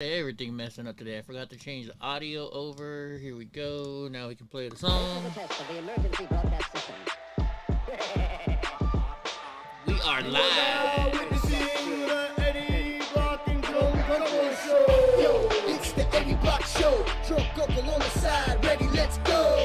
Everything messing up today. I forgot to change the audio over. Here we go. Now we can play the song. We are live. Eddie Block and Show. Yo, it's the Eddie Block Show. Drunk uncle on the side, ready, let's go.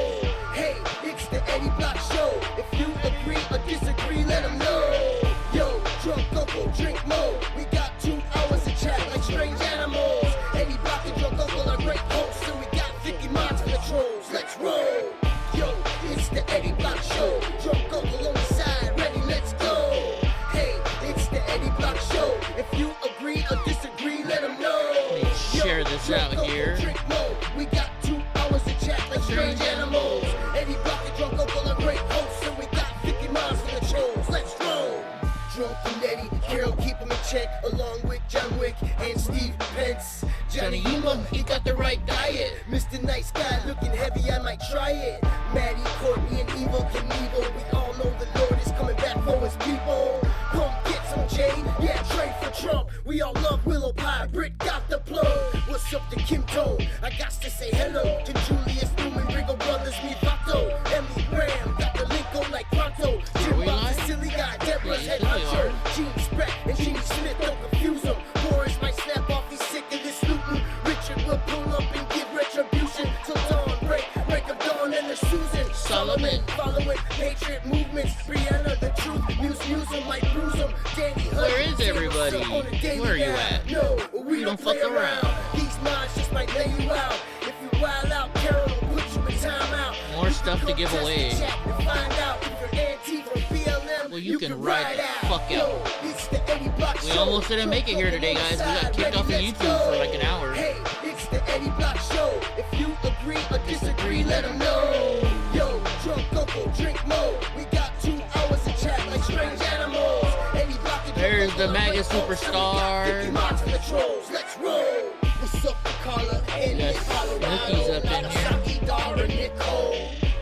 Hey, it's the Eddie Block Show. If you agree or disagree, let them know. Yo, drunk uncle, drink more. We got 2 hours to chat like strange animals. Eddie Block and drunk uncle are great hosts, and we got 50 minds for the trolls. Let's roll. Yo, it's the Eddie Block Show. Drunk uncle on the side, ready, let's go. Hey, it's the Eddie Block Show. If you agree or disagree, let them know. Let me share this out here. Drink more. We got 2 hours to chat like strange animals. Eddie Block and drunk uncle are great hosts, and we got 50 miles for the trolls. Let's roll. Drunk and Eddie, Carol, keep him in check, along with John Wick and Steve Pence. Johnny Yuma, he got the right diet. Mr. Nice Guy, looking heavy, I might try it. Maddie, Courtney, and Evil Knievel, we all know the Lord is coming back for his people. Come get some Jay, yeah, trade for Trump. We all love Willow Pie, Brit got the plug. What's up to Kim Tone? I got to say hello to Julius Newman, Ringo Brothers, me Vato. Emily Graham, got the link on like Pronto. Jim Bob, the silly guy, Deborah's head honcho. Gene Spratt and Gene Smith, don't confuse him. Boris might snap off, he's sick of this looting. Richard will pull up and give retribution. Till dawn, break of dawn, and the Susan Solomon, following Patriot movements. Brianna, the truth, Muse him, might bruise him. Danny Hunt, Where is everybody? Where are you at? No, we don't play fuck around. These minds just might lay you out. If you wild out, Carol will put you in timeout. More stuff to give away. Find out if you're anti from BLM. Well, you can ride the fuck out. It's the Eddie Block We Show. almost didn't make it here today, guys. We got kicked off of YouTube for like an hour. Hey, it's the Eddie Block Show. If you agree or disagree, let them know. Yo, drunk uncle, drink more. We got 2 hours to chat like strange animals. Eddie Block and There's the MAGA Let's superstar. roll. What's up, Carla? And Yes, Mookie's up in here. Nicole.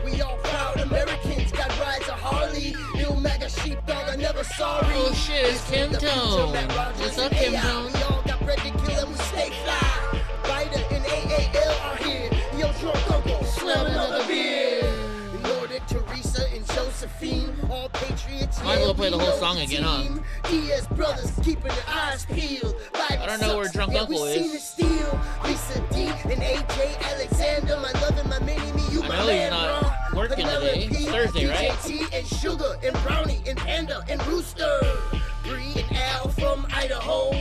We all proud Americans, got rides a Harley. Ill MAGA sheepdog, I never sorry. Oh shit, it's Kim Tone. What's up, Kim Tone? We all got bread to kill and we stay fly. Ryder and AAL are here. Yo, drunk uncle, slam another beer. Lord and Teresa and Josephine, all patriots. Might as well play the whole song again, huh? Diaz brothers keeping their eyes peeled. I don't know where Drunk Uncle is. Lisa D and AJ Alexander, my love and my mini me, you I my know he's man, not bro. working today. It's Thursday, right? DJT and Sugar and Brownie and Panda and Rooster. Bree and Al from Idaho.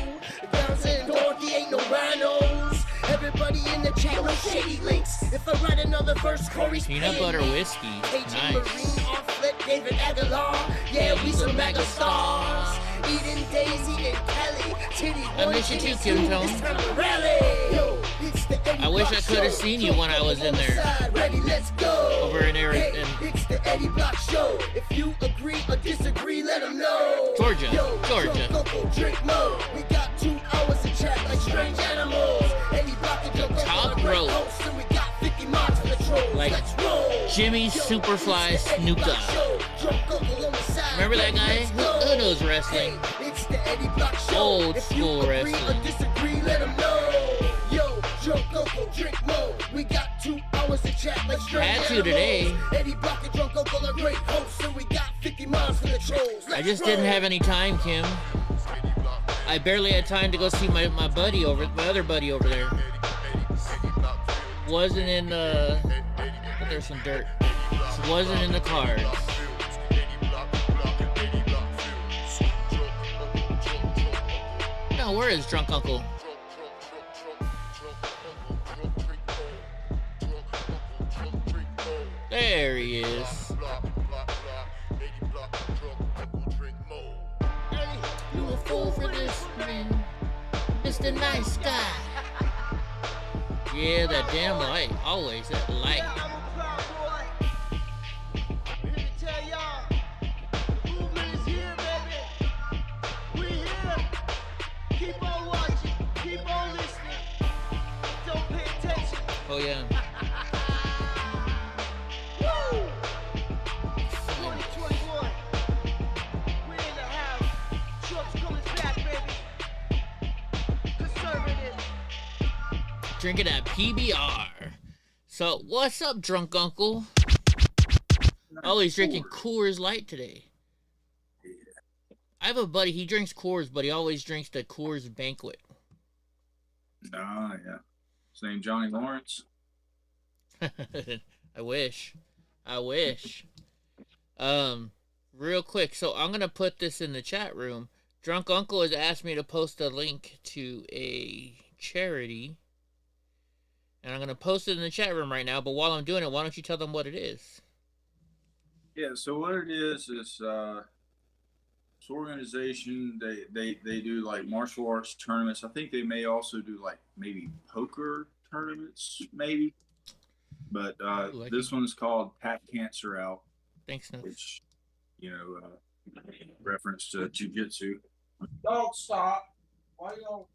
Downs and Dorothy ain't no rhinos. Everybody in the chat, no shady links. If I write another verse, Corey's Peanut paying butter me. whiskey. AJ Nice. Marine, Offlet, David Aguilar. Yeah, we some MAGA stars. Eden, Daisy, and Kelly. Titty, I miss you too, Kim Tone. It's time to rally. Yo, it's the Eddie I wish Block I could have Show. seen you when I was in there. Side, ready, let's go. Over in Hey, it's the Eddie Block Show. If you agree or disagree, let them know. Georgia, Yo, Georgia. drunk uncle, drink more. We got 2 hours to chat like strange animals. Eddie Block and drunk top uncle are great row. hosts, and we got 50 mods for the trolls. Like Let's roll. Jimmy Yo, Superfly it's the Eddie Snuka. Block Show. Drunk uncle on the side, Remember that ready, guy? let's go. Who knows wrestling? Hey, it's the Eddie Block Show. Old If school you agree wrestling. or disagree, let them know. Yo, drunk uncle, drink more. We got 2 hours to chat like strange Had to animals. today. Eddie Block and drunk uncle are great hosts, and we got 50 miles for the trolls. I just didn't have any time, Kim. I barely had time to go see my other buddy over there. Wasn't in but there's some dirt. Wasn't in the cards. No, where is Drunk Uncle? There he is. You a fool for this, man. Mr. Nice Guy. Yeah, that damn light. Always that light. Oh yeah. Drinking that PBR. So, what's up, drunk uncle? Oh, he's drinking Coors Light today. I have a buddy, he drinks Coors, but he always drinks the Coors Banquet. Ah, yeah. His name Johnny Lawrence. I wish. Real quick, so I'm gonna put this in the chat room. Drunk Uncle has asked me to post a link to a charity, and I'm gonna post it in the chat room right now. But while I'm doing it, why don't you tell them what it is? Yeah. So what it is this organization. They do like martial arts tournaments. I think they may also do like maybe poker tournaments, maybe. But this one's called Pat Cancer Out. Thanks, Snoop. Which, reference to jujitsu. Don't stop. Why y'all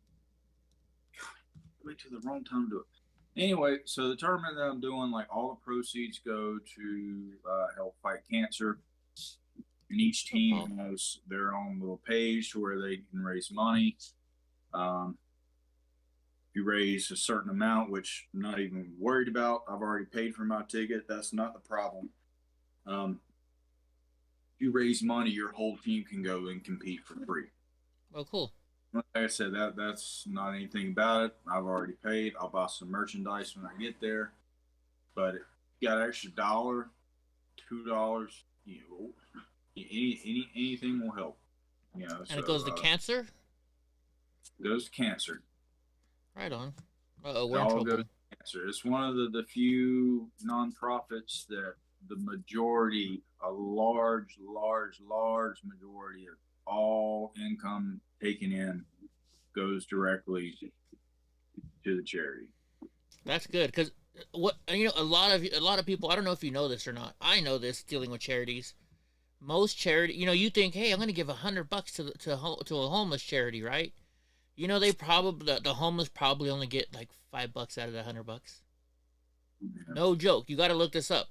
wait till the wrong time to do it? Anyway, so the tournament that I'm doing, like all the proceeds go to help fight cancer. And each team has their own little page to where they can raise money. If you raise a certain amount, which I'm not even worried about, I've already paid for my ticket. That's not the problem. If you raise money, your whole team can go and compete for free. Oh, cool. Like I said, that's not anything about it. I've already paid. I'll buy some merchandise when I get there. But if you got an extra $1, $2, anything will help. And it goes to cancer? It goes to cancer. Right on. We're in trouble. Cancer. It's one of the few nonprofits that the majority, a large majority of all income taken in goes directly to the charity. That's good, because a lot of people, I don't know if you know this or not. I know this dealing with charities. Most charity, you think, hey, I'm going to give $100 to a homeless charity, right? They probably the homeless probably only get like $5 out of the $100. Yeah. No joke. You got to look this up.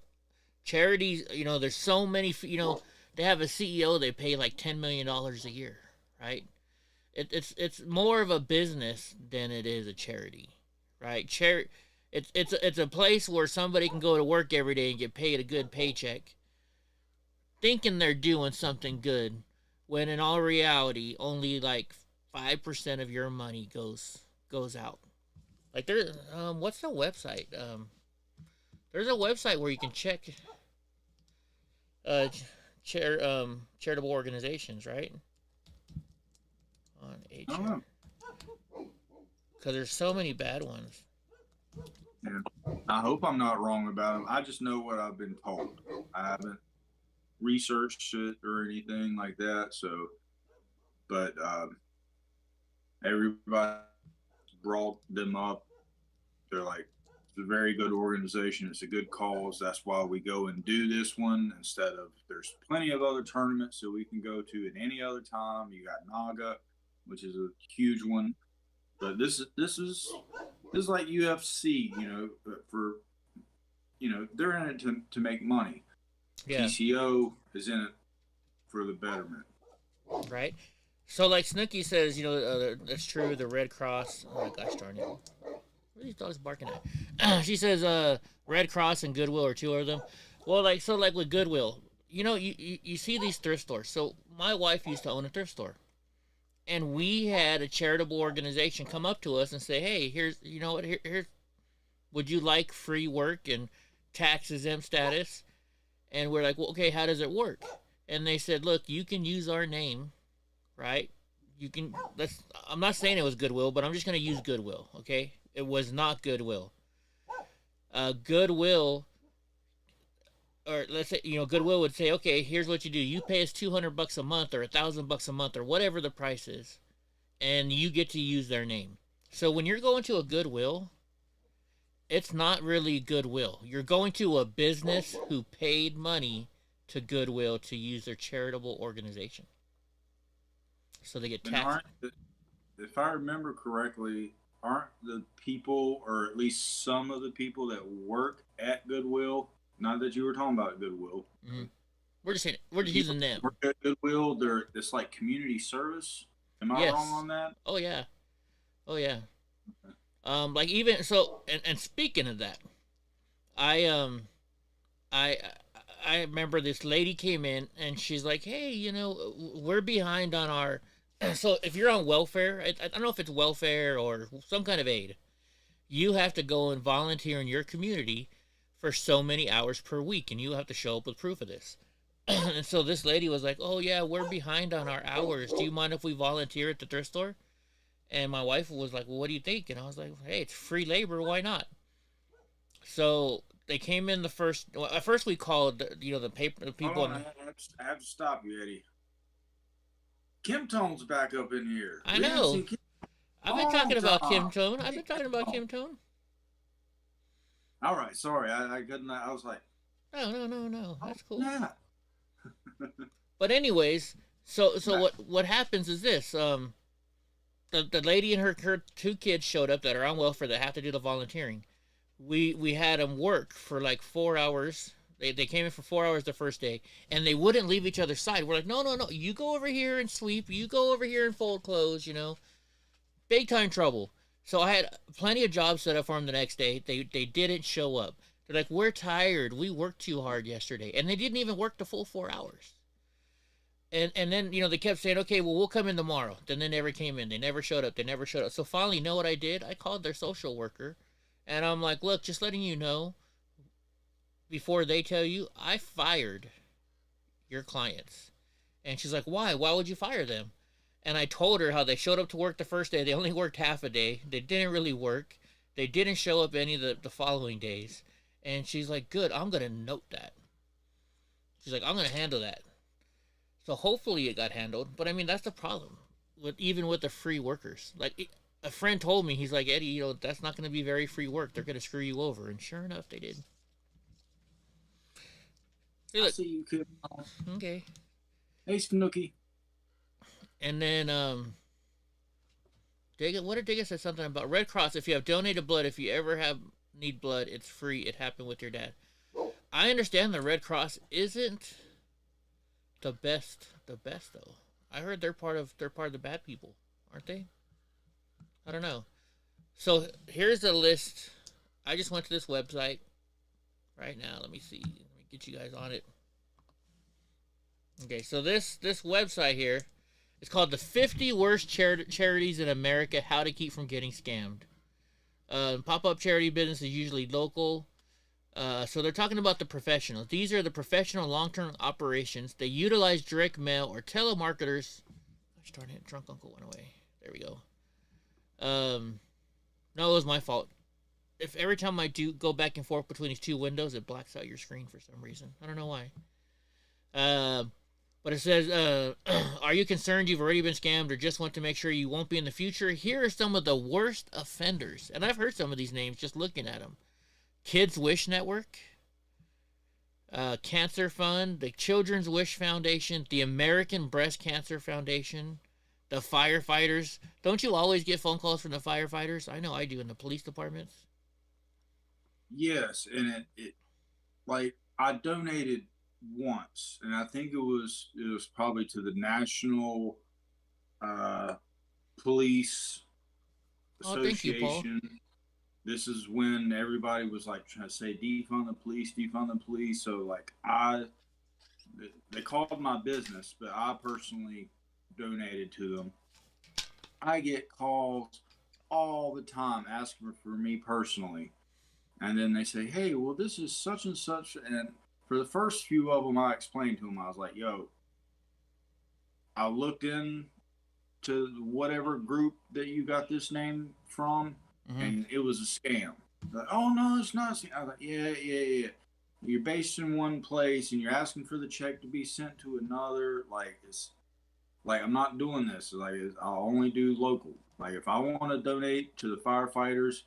Charities, there's so many. They have a CEO. They pay like $10 million a year, right? It's more of a business than it is a charity, right? It's a place where somebody can go to work every day and get paid a good paycheck, thinking they're doing something good, when in all reality, only like 5% of your money goes out. Like what's the website? There's a website where you can check charitable organizations, right? On HR. Because there's so many bad ones. Yeah. I hope I'm not wrong about them. I just know what I've been told. I haven't researched it or anything like that. So, but everybody brought them up. They're like, it's a very good organization. It's a good cause. That's why we go and do this one instead of, there's plenty of other tournaments that we can go to at any other time. You got Naga, which is a huge one, but this is like UFC, for, they're in it to make money. Yeah. TCO is in it for the betterment. Right. So like Snooki says, that's true. The Red Cross. Oh gosh darn it. What are these dogs barking at? She says Red Cross and Goodwill are two of them. Well, like with Goodwill, you see these thrift stores. So my wife used to own a thrift store. And we had a charitable organization come up to us and say, hey, here's would you like free work and tax exempt status? And we're like, well, okay, how does it work? And they said, look, you can use our name, right? I'm not saying it was Goodwill, but I'm just going to use Goodwill, okay? It was not Goodwill. Goodwill, or let's say, Goodwill would say, okay, here's what you do. You pay us $200 a month or $1,000 a month or whatever the price is, and you get to use their name. So when you're going to a Goodwill, it's not really Goodwill. You're going to a business who paid money to Goodwill to use their charitable organization. So they get taxed. If I remember correctly, aren't the people, or at least some of the people that work at Goodwill, not that you were talking about Goodwill. Mm-hmm. We're just using them. Work at Goodwill, it's like community service. Am I wrong on that? Oh yeah. Like even so, and speaking of that, I I I remember this lady came in and she's like, "Hey, we're behind on our." So if you're on welfare, I don't know if it's welfare or some kind of aid, you have to go and volunteer in your community for so many hours per week, and you have to show up with proof of this. And so this lady was like, "Oh yeah, we're behind on our hours. Do you mind if we volunteer at the thrift store?" And my wife was like, "Well, what do you think?" And I was like, "Hey, it's free labor. Why not?" So they came in the first. Well, at first we called, the paper, the people. Hold on, I have to stop you, Eddie. Kim Tone's back up in here. I know. I've been talking about Kim Tone. I've been talking about Kim Tone. All right, sorry, I couldn't. I was like, no. That's cool. Yeah. But anyways, so what happens is this. The lady and her 2 kids showed up that are on welfare that have to do the volunteering. We had them work for like 4 hours. They came in for 4 hours the first day, and they wouldn't leave each other's side. We're like, no. You go over here and sweep. You go over here and fold clothes. Big time trouble. So I had plenty of jobs set up for them the next day. They didn't show up. They're like, we're tired. We worked too hard yesterday, and they didn't even work the full 4 hours. And then they kept saying, okay, well, we'll come in tomorrow. Then they never came in. They never showed up. So finally, you know what I did? I called their social worker, and I'm like, look, just letting you know, before they tell you, I fired your clients. And she's like, why? Why would you fire them? And I told her how they showed up to work the first day. They only worked half a day. They didn't really work. They didn't show up any of the following days. And she's like, good, I'm going to note that. She's like, I'm going to handle that. So hopefully it got handled. But I mean, that's the problem even with the free workers. Like a friend told me, he's like, Eddie, that's not going to be very free work. They're going to screw you over. And sure enough, they did. Hey, I see you, kid. Okay. Hey, Snooky. And then, what did Digga say something about Red Cross? If you have donated blood, if you ever need blood, it's free. It happened with your dad. I understand the Red Cross isn't the best though. I heard they're part of the bad people, aren't they? I don't know. So here's the list. I just went to this website right now. Let me see. Let me get you guys on it. Okay, so this website here, it's called the 50 Worst Charities in America, How to Keep from Getting Scammed. Pop-up charity business is usually local. So they're talking about the professionals. These are the professional long-term operations. They utilize direct mail or telemarketers. Gosh darn it, drunk uncle went away. There we go. No, it was my fault. If every time I do go back and forth between these 2 windows, it blacks out your screen for some reason. I don't know why. But it says, are you concerned you've already been scammed or just want to make sure you won't be in the future? Here are some of the worst offenders. And I've heard some of these names just looking at them. Kids Wish Network, Cancer Fund, the Children's Wish Foundation, the American Breast Cancer Foundation, the firefighters. Don't you always get phone calls from the firefighters? I know I do in the police departments. Yes, and it like I donated once, and I think it was probably to the National Police Association. Thank you, Paul. This is when everybody was like trying to say defund the police. So like they called my business, but I personally donated to them. I get calls all the time asking for me personally. And then they say, hey, well, this is such and such. And for the first few of them, I explained to them, I was like, yo, I looked in to whatever group that you got this name from, and it was a scam. Like, oh, no, it's not a scam. I was like, yeah. You're based in one place, and you're asking for the check to be sent to another. Like, it's like, I'm not doing this. Like, I'll only do local. Like, if I want to donate to the firefighters,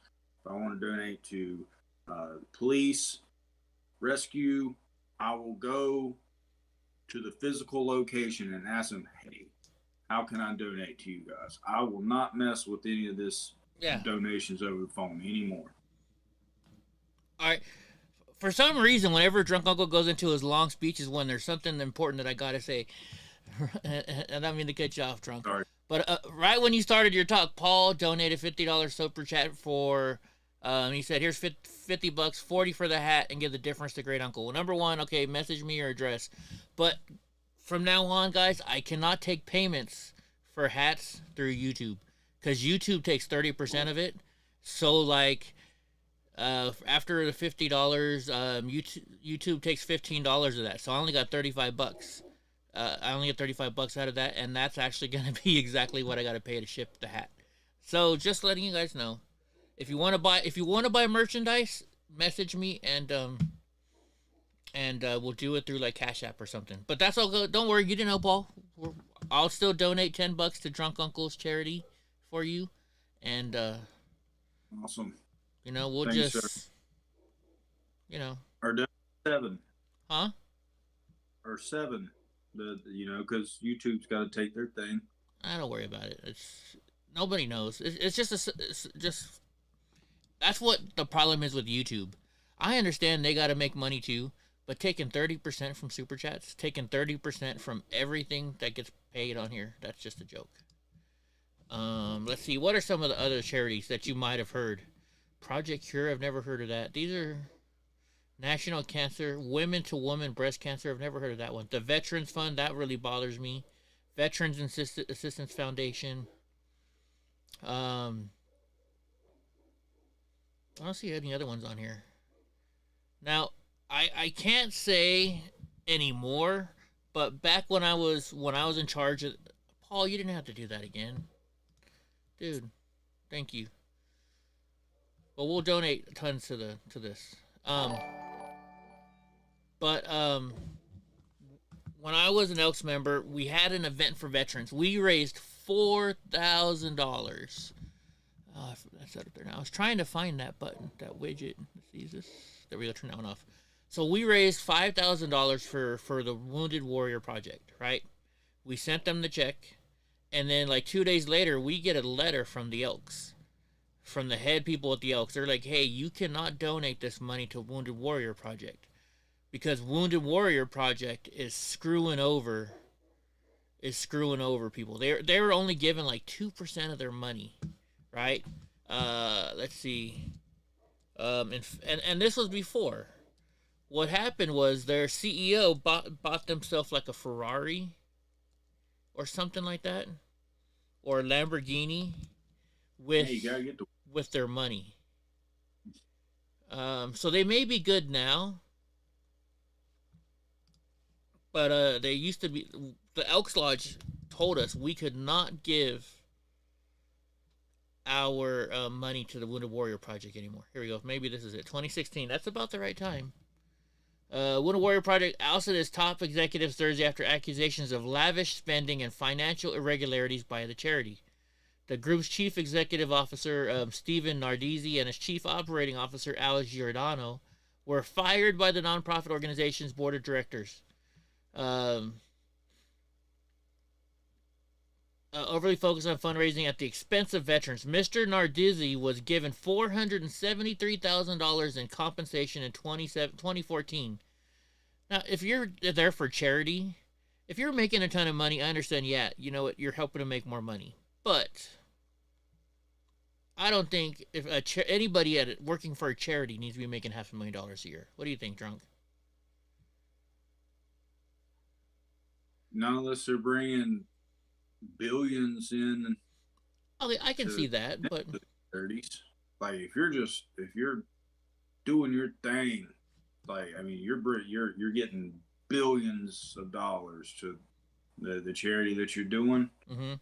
if I want to donate to police, rescue, I will go to the physical location and ask them, hey, how can I donate to you guys? I will not mess with any of this donations over the phone anymore. All right. For some reason, whenever Drunk Uncle goes into his long speeches, when there's something important that I got to say, and I don't mean to cut you off, Drunk. Sorry. But right when you started your talk, Paul donated $50 super chat for. He said, "Here's $50, 40 for the hat, and give the difference to Great Uncle." Well, number one, okay, message me your address. But from now on, guys, I cannot take payments for hats through YouTube because YouTube takes 30% of it. So like, after the $50, YouTube takes $15 of that. So I only got $35. I only get $35 out of that, and that's actually gonna be exactly what I gotta pay to ship the hat. So just letting you guys know, if you want to buy merchandise, message me and we'll do it through like Cash App or something. But that's all good. Don't worry, you didn't know, Paul. I'll still donate $10 to Drunk Uncle's charity for you, and awesome. You know, we'll Thanks, just, sir. You know, or 7, huh? Or 7. Because YouTube's got to take their thing. I don't worry about it. It's nobody knows. It's just that's what the problem is with YouTube. I understand they got to make money too, but taking 30% from super chats, taking 30% from everything that gets paid on here, that's just a joke. Let's see. What are some of the other charities that you might have heard? Project Cure, I've never heard of that. These are National Cancer, Women to Woman Breast Cancer, I've never heard of that one. The Veterans Fund, that really bothers me. Veterans Assistance Foundation. I don't see any other ones on here. Now, I can't say anymore, but back when I was in charge of Paul, you didn't have to do that again. Dude, thank you. Well, we'll donate tons to this. But when I was an Elks member, we had an event for veterans. We raised $4,000. Oh, that's up there now. I was trying to find that button, that widget. Let's see, this. There we go. Turn that one off. So we raised $5,000 for the Wounded Warrior Project, right? We sent them the check, and then like 2 days later, we get a letter from the Elks, from the head people at the Elks. They're like, "Hey, you cannot donate this money to Wounded Warrior Project because Wounded Warrior Project is screwing over people. They were only given like 2% of their money, right? Let's see. And this was before. What happened was their CEO bought themselves like a Ferrari or something like that, or a Lamborghini with their money. So they may be good now, but they used to be. The Elks Lodge told us we could not give our money to the Wounded Warrior Project anymore. Here we go. Maybe this is it. 2016. That's about the right time. Wounded Warrior Project ousted its top executives Thursday after accusations of lavish spending and financial irregularities by the charity. The group's chief executive officer, Stephen Nardizzi, and his chief operating officer, Alex Giordano, were fired by the nonprofit organization's board of directors. Overly focused on fundraising at the expense of veterans. Mr. Nardizzi was given $473,000 in compensation in 2014. Now, if you're there for charity, if you're making a ton of money, I understand, yeah, you know what, you're helping to make more money. But I don't think if anybody working for a charity needs to be making $500,000 a year. What do you think, Drunk? Not unless they're bringing billions in. Okay, I can see that, but 30s. Like if you're doing your thing, like I mean, you're getting billions of dollars to the charity that you're doing. Mm-hmm.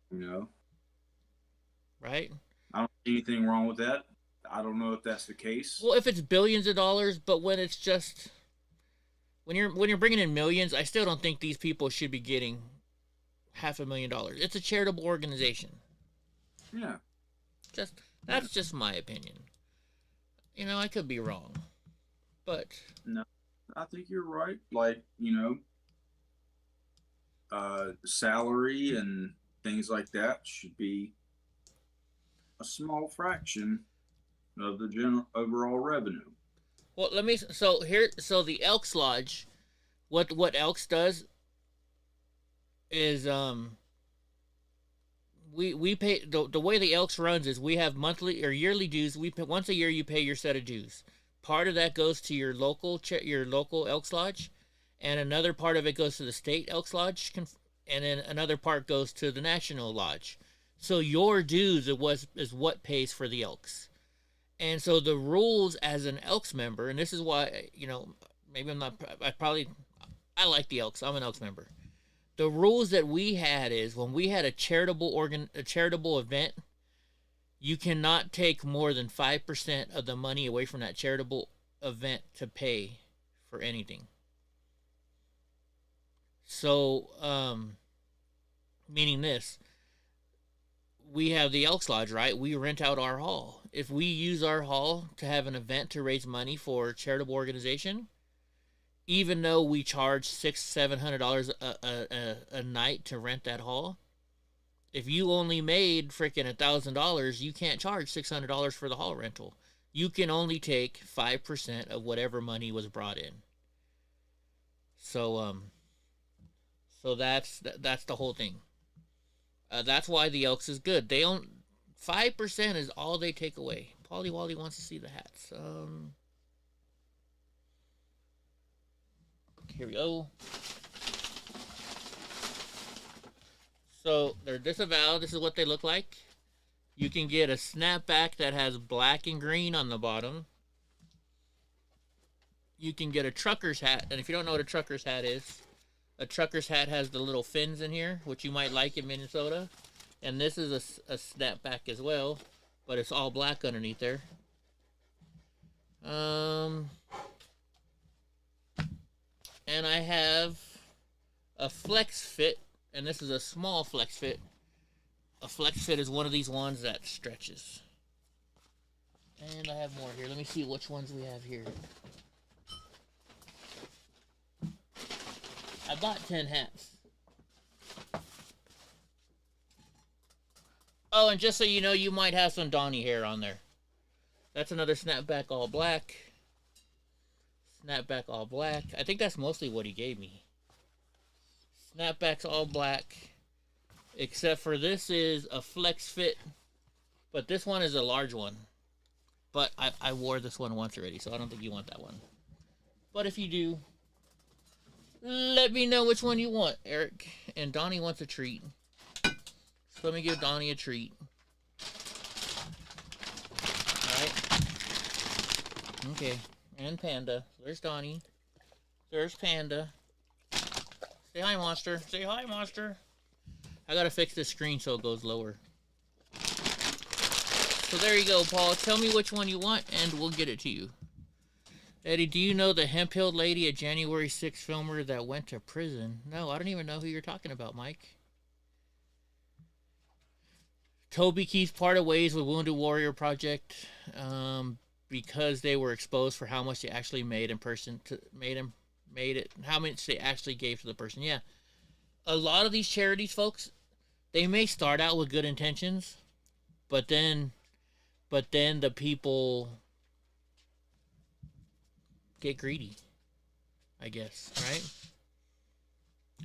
You know, right? I don't see anything wrong with that. I don't know if that's the case. Well, if it's billions of dollars, but when it's just when you're bringing in millions, I still don't think these people should be getting $500,000. It's a charitable organization. Yeah. That's just my opinion. You know, I could be wrong, but no, I think you're right. Like salary and things like that should be a small fraction of the general overall revenue. Well, so the Elks Lodge, what Elks does is we pay the way the Elks runs is we have monthly or yearly dues. We pay, once a year you pay your set of dues. Part of that goes to your local Elks Lodge, and another part of it goes to the state Elks Lodge, and then another part goes to the national lodge. So your dues is what pays for the Elks. And so the rules as an Elks member, and this is why, maybe I'm not, I like the Elks. I'm an Elks member. The rules that we had is when we had a charitable event, you cannot take more than 5% of the money away from that charitable event to pay for anything. So, meaning this, we have the Elks Lodge, right? We rent out our hall. If we use our hall to have an event to raise money for a charitable organization, even though we charge $600-700 a night to rent that hall, if you only made freaking $1,000, you can't charge $600 for the hall rental. You can only take 5% of whatever money was brought in. So that's the whole thing. That's why the Elks is good. They don't 5% is all they take away. Polly Wally wants to see the hats. Here we go. So they're disavowed. This is what they look like. You can get a snapback that has black and green on the bottom. You can get a trucker's hat, and if you don't know what a trucker's hat is, a trucker's hat has the little fins in here, which you might like in Minnesota. And this is a snapback as well, but it's all black underneath there. And I have a flex fit, and this is a small flex fit. A flex fit is one of these ones that stretches. And I have more here. Let me see which ones we have here. I bought 10 hats. Oh, and just so you know, you might have some Donnie hair on there. That's another snapback all black. Snapback all black. I think that's mostly what he gave me. Snapbacks all black. Except for this is a flex fit. But this one is a large one. But I wore this one once already, so I don't think you want that one. But if you do, let me know which one you want, Eric. And Donnie wants a treat. So let me give Donnie a treat. Alright. Okay. And Panda. There's Donnie. There's Panda. Say hi, monster. Say hi, monster. I gotta fix this screen so it goes lower. So there you go, Paul. Tell me which one you want, and we'll get it to you. Eddie, do you know the hemp-heeled lady, a January 6th filmer that went to prison? No, I don't even know who you're talking about, Mike. Toby Keith parted ways with Wounded Warrior Project because they were exposed for how much they actually made in person. How much they actually gave to the person. Yeah, a lot of these charities, folks, they may start out with good intentions, but then the people get greedy, I guess, right?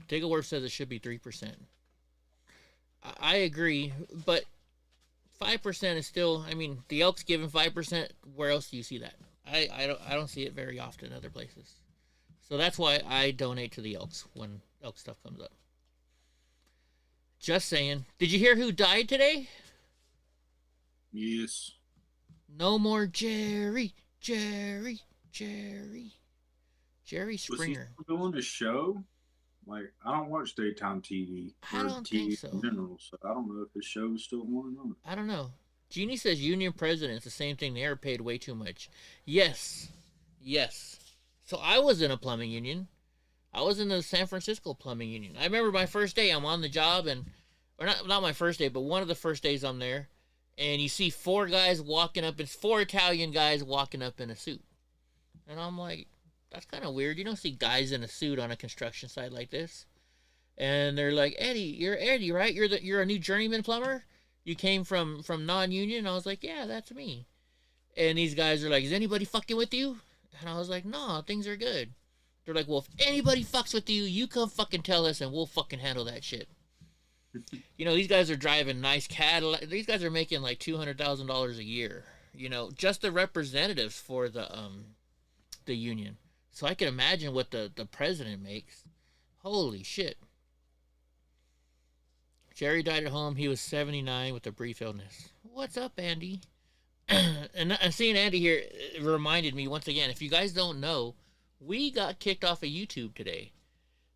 Diggleworth says it should be 3%. I agree, but 5% is still, I mean, the Elks giving 5%, where else do you see that? I don't see it very often in other places. So that's why I donate to the Elks when Elk stuff comes up. Just saying. Did you hear who died today? Yes. No more Jerry Springer. Was he doing a show? Like, I don't watch daytime TV. I don't think so. In general, so I don't know if the show is still going on. I don't know. Jeannie says union presidents, the same thing. They are paid way too much. Yes. So I was in a plumbing union. I was in the San Francisco plumbing union. I remember my first day. I'm on the job, or not my first day, but one of the first days I'm there, and you see four Italian guys walking up in a suit, and I'm like, that's kind of weird. You don't see guys in a suit on a construction site like this. And they're like, Eddie, you're Eddie, right? You're a new journeyman plumber? You came from non-union? And I was like, yeah, that's me. And these guys are like, is anybody fucking with you? And I was like, no, things are good. They're like, well, if anybody fucks with you, you come fucking tell us and we'll fucking handle that shit. You know, these guys are driving nice Cadillac. These guys are making like $200,000 a year. You know, just the representatives for the union. So I can imagine what the president makes. Holy shit. Jerry died at home. He was 79 with a brief illness. What's up, Andy? And seeing Andy here reminded me once again, if you guys don't know, we got kicked off of YouTube today.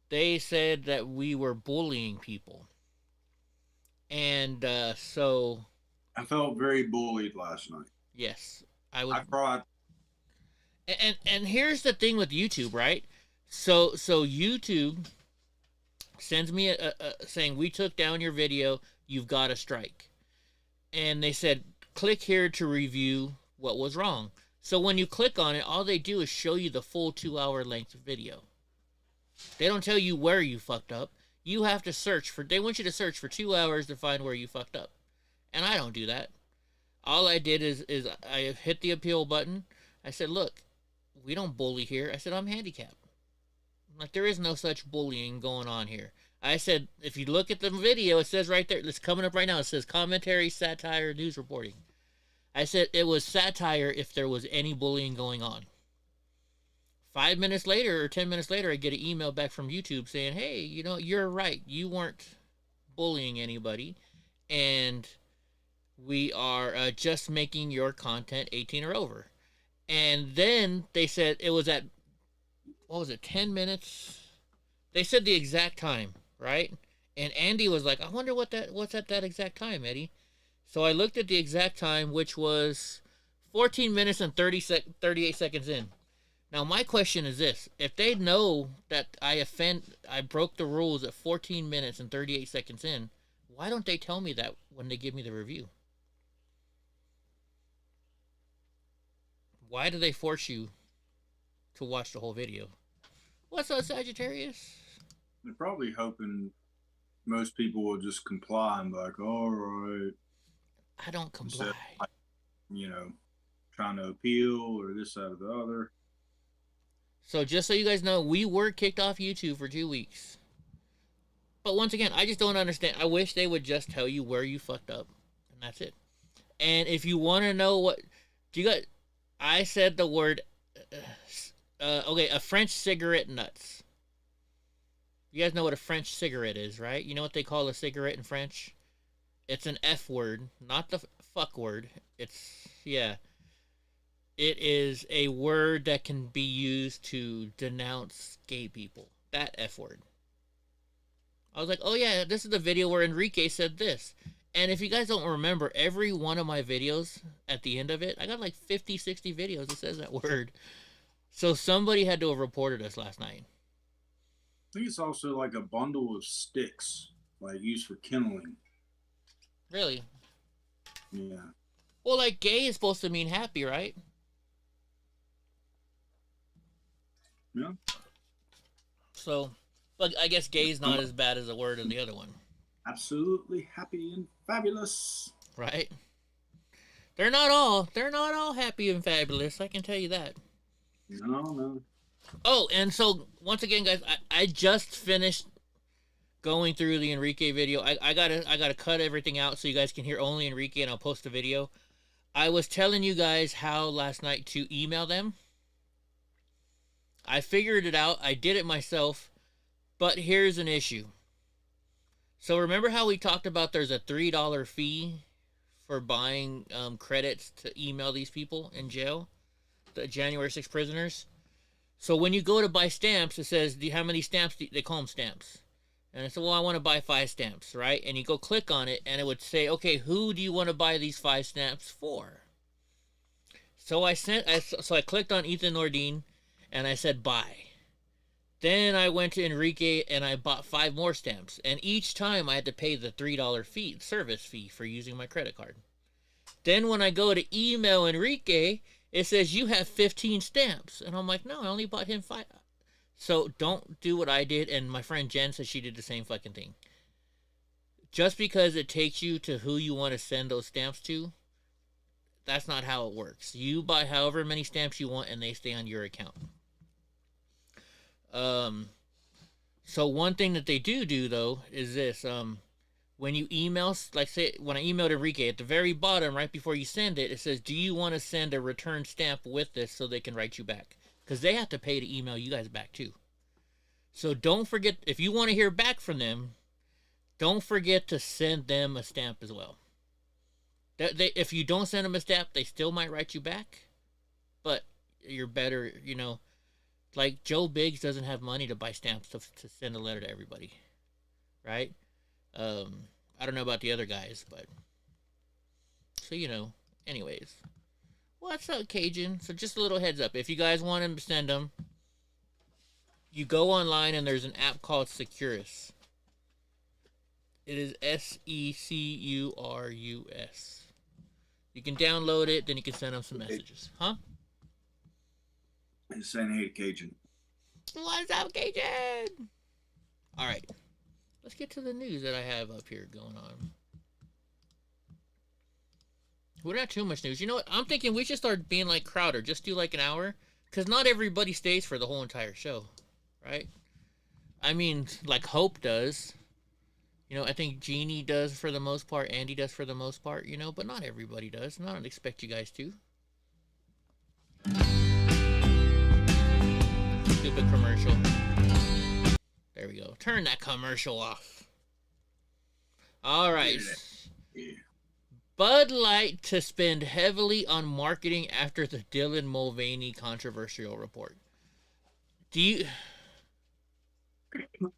They said that we were bullying people. And so... I felt very bullied last night. Yes. I cried. And here's the thing with YouTube, right? So YouTube sends me a saying, we took down your video, you've got a strike. And they said, click here to review what was wrong. So when you click on it, all they do is show you the full 2-hour length video. They don't tell you where you fucked up. You have to search for, they want you to search for 2 hours to find where you fucked up. And I don't do that. All I did is I hit the appeal button. I said, look, we don't bully here. I said, I'm handicapped. Like, there is no such bullying going on here. I said, if you look at the video, it says right there, it's coming up right now, it says commentary, satire, news reporting. I said it was satire if there was any bullying going on. 5 minutes later or 10 minutes later, I get an email back from YouTube saying, hey, you know, you're right. You weren't bullying anybody. And we are just making your content 18 or over. And then they said it was at, what was it, 10 minutes? They said the exact time, right? And Andy was like, I wonder what's at that exact time, Eddie. So I looked at the exact time, which was 14 minutes and 38 seconds in. Now, my question is this. If they know that I broke the rules at 14 minutes and 38 seconds in, why don't they tell me that when they give me the review? Why do they force you to watch the whole video? What's up, Sagittarius? They're probably hoping most people will just comply and be like, all right. I don't comply. Instead of, you know, trying to appeal or this, that, or the other. So just so you guys know, we were kicked off YouTube for 2 weeks. But once again, I just don't understand. I wish they would just tell you where you fucked up. And that's it. And if you want to know what... Do you guys... I said the word... okay, a French cigarette nuts. You guys know what a French cigarette is, right? You know what they call a cigarette in French? It's an F word, not the fuck word. It's... Yeah. It is a word that can be used to denounce gay people. That F word. I was like, oh yeah, this is the video where Enrique said this. And if you guys don't remember, every one of my videos, at the end of it, I got like 50, 60 videos that says that word. So somebody had to have reported us last night. I think it's also like a bundle of sticks, like used for kindling. Really? Yeah. Well, like gay is supposed to mean happy, right? Yeah. So, but I guess gay is not as bad as the word of the other one. Absolutely happy and fabulous. Right? They're not all happy and fabulous, I can tell you that. No. Oh, and so once again, guys, I just finished going through the Enrique video. I gotta cut everything out so you guys can hear only Enrique, and I'll post the video. I was telling you guys how last night to email them. I figured it out. I did it myself, but here's an issue. So remember how we talked about there's a $3 fee for buying credits to email these people in jail, the January 6 prisoners? So when you go to buy stamps, it says, how many stamps? They call them stamps. And I said, well, I want to buy 5 stamps, right? And you go click on it, and it would say, okay, who do you want to buy these 5 stamps for? So I clicked on Ethan Nordine, and I said, buy. Then I went to Enrique, and I bought 5 more stamps. And each time I had to pay the $3 fee, service fee, for using my credit card. Then when I go to email Enrique, it says, you have 15 stamps. And I'm like, no, I only bought him 5. So don't do what I did, and my friend Jen says she did the same fucking thing. Just because it takes you to who you want to send those stamps to, that's not how it works. You buy however many stamps you want, and they stay on your account. So one thing that they do though is this. when you email, like say when I emailed Enrique, at the very bottom, right before you send it, it says, do you want to send a return stamp with this so they can write you back? Because they have to pay to email you guys back too. So don't forget, if you want to hear back from them, don't forget to send them a stamp as well. If you don't send them a stamp, they still might write you back. But you're better, you know, like Joe Biggs doesn't have money to buy stamps to send a letter to everybody. Right? I don't know about the other guys, but so you know. Anyways, what's up, Cajun? So just a little heads up: if you guys want to send them, you go online and there's an app called Securus. It is Securus. You can download it, then you can send them some messages, huh? I'm saying hey, Cajun. What's up, Cajun? All right. Let's get to the news that I have up here going on. We're not too much news. You know what? I'm thinking we should start being like Crowder. Just do like an hour. Because not everybody stays for the whole entire show. Right? I mean, like Hope does. You know, I think Jeannie does for the most part. Andy does for the most part. You know, but not everybody does. And I don't expect you guys to. Stupid commercial. There we go. Turn that commercial off. All right. Yeah. Bud Light to spend heavily on marketing after the Dylan Mulvaney controversial report. Did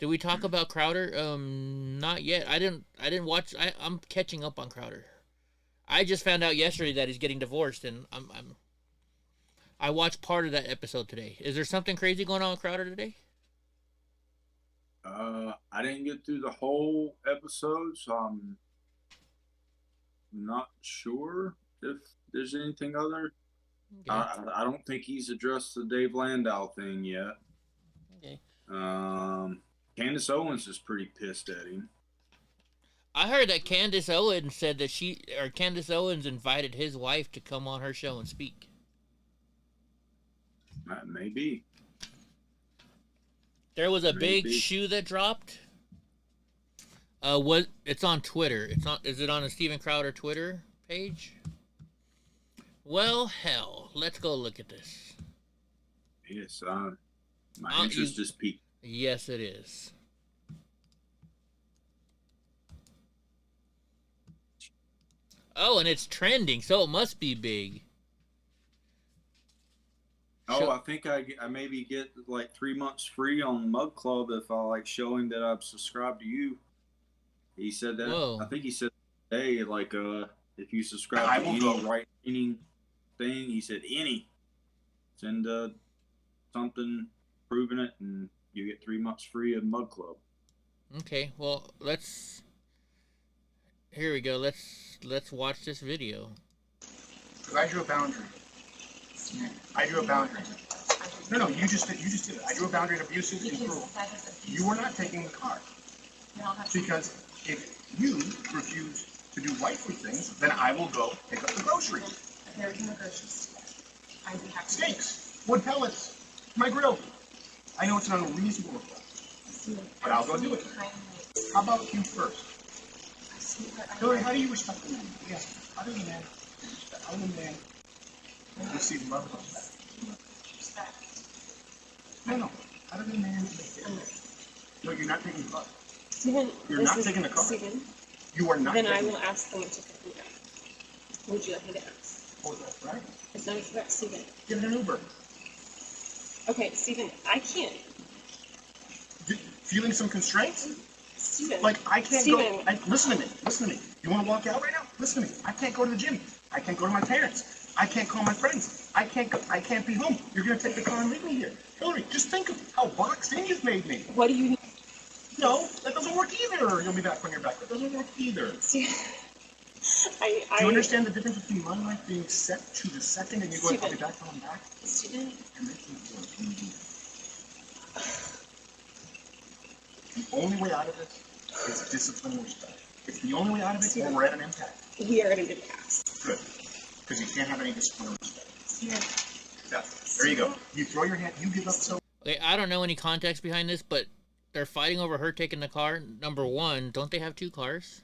we talk about Crowder? Not yet. I didn't watch. I'm catching up on Crowder. I just found out yesterday that he's getting divorced, and I watched part of that episode today. Is there something crazy going on with Crowder today? I didn't get through the whole episode, so I'm not sure if there's anything other. Okay. I don't think he's addressed the Dave Landau thing yet. Okay. Candace Owens is pretty pissed at him. I heard that Candace Owens said that Candace Owens invited his wife to come on her show and speak. Maybe. There was a big shoe that dropped. It's on Twitter. Is it on the Steven Crowder Twitter page? Well, hell, let's go look at this. Yes, my interest is peaked. Yes, it is. Oh, and it's trending, so it must be big. Oh, I think I maybe get like 3 months free on Mug Club if I like show him that I've subscribed to you. He said that. Whoa. I think he said today, like, if you subscribe to any right-leaning thing, he said any. Send something proving it, and you get 3 months free of Mug Club. Okay, well, here we go. Let's watch this video. I drew a boundary. I drew a boundary. No, you just did it. I drew a boundary of abusive and cruel. You were not taking the car. Because if you refuse to do rightful things, then I will go pick up the groceries. There is no groceries. I do have steaks, wood pellets, my grill. I know it's an unreasonable request, but I'll go do it. How about you first? Hillary, how do you respect the man? Yes. How do you man? How do you man? Receive love and respect. No. How do you man? No, you're not taking the car. Steven, you're not taking the car. Steven, you are not. Then I will ask them to pick me up. Would you like me to ask? Oh, that's right. It's not about Steven. Give it an Uber. Okay, Steven, I can't. Feeling some constraints? Steven. Like, I can't go. Listen to me. You want to walk out right now? Listen to me. I can't go to the gym. I can't go to my parents. I can't call my friends. I can't be home. You're going to take the car and leave me here. Hillary, just think of how boxed in you've made me. What do you... No, that doesn't work either. You'll be back when you're back. That doesn't work either. Steven, Do you understand the difference between my life being set to the second and you going, I'll be back when I'm back? Steven. And making it work. The only way out of this is discipline and respect. It's the only way out of it, or we're at an impasse. We are at an impasse. Good. Because you can't have any discipline or respect. Steven. Yeah. There you go. You throw your hand, you give up so... Okay, I don't know any context behind this, but they're fighting over her taking the car. Number one, don't they have two cars?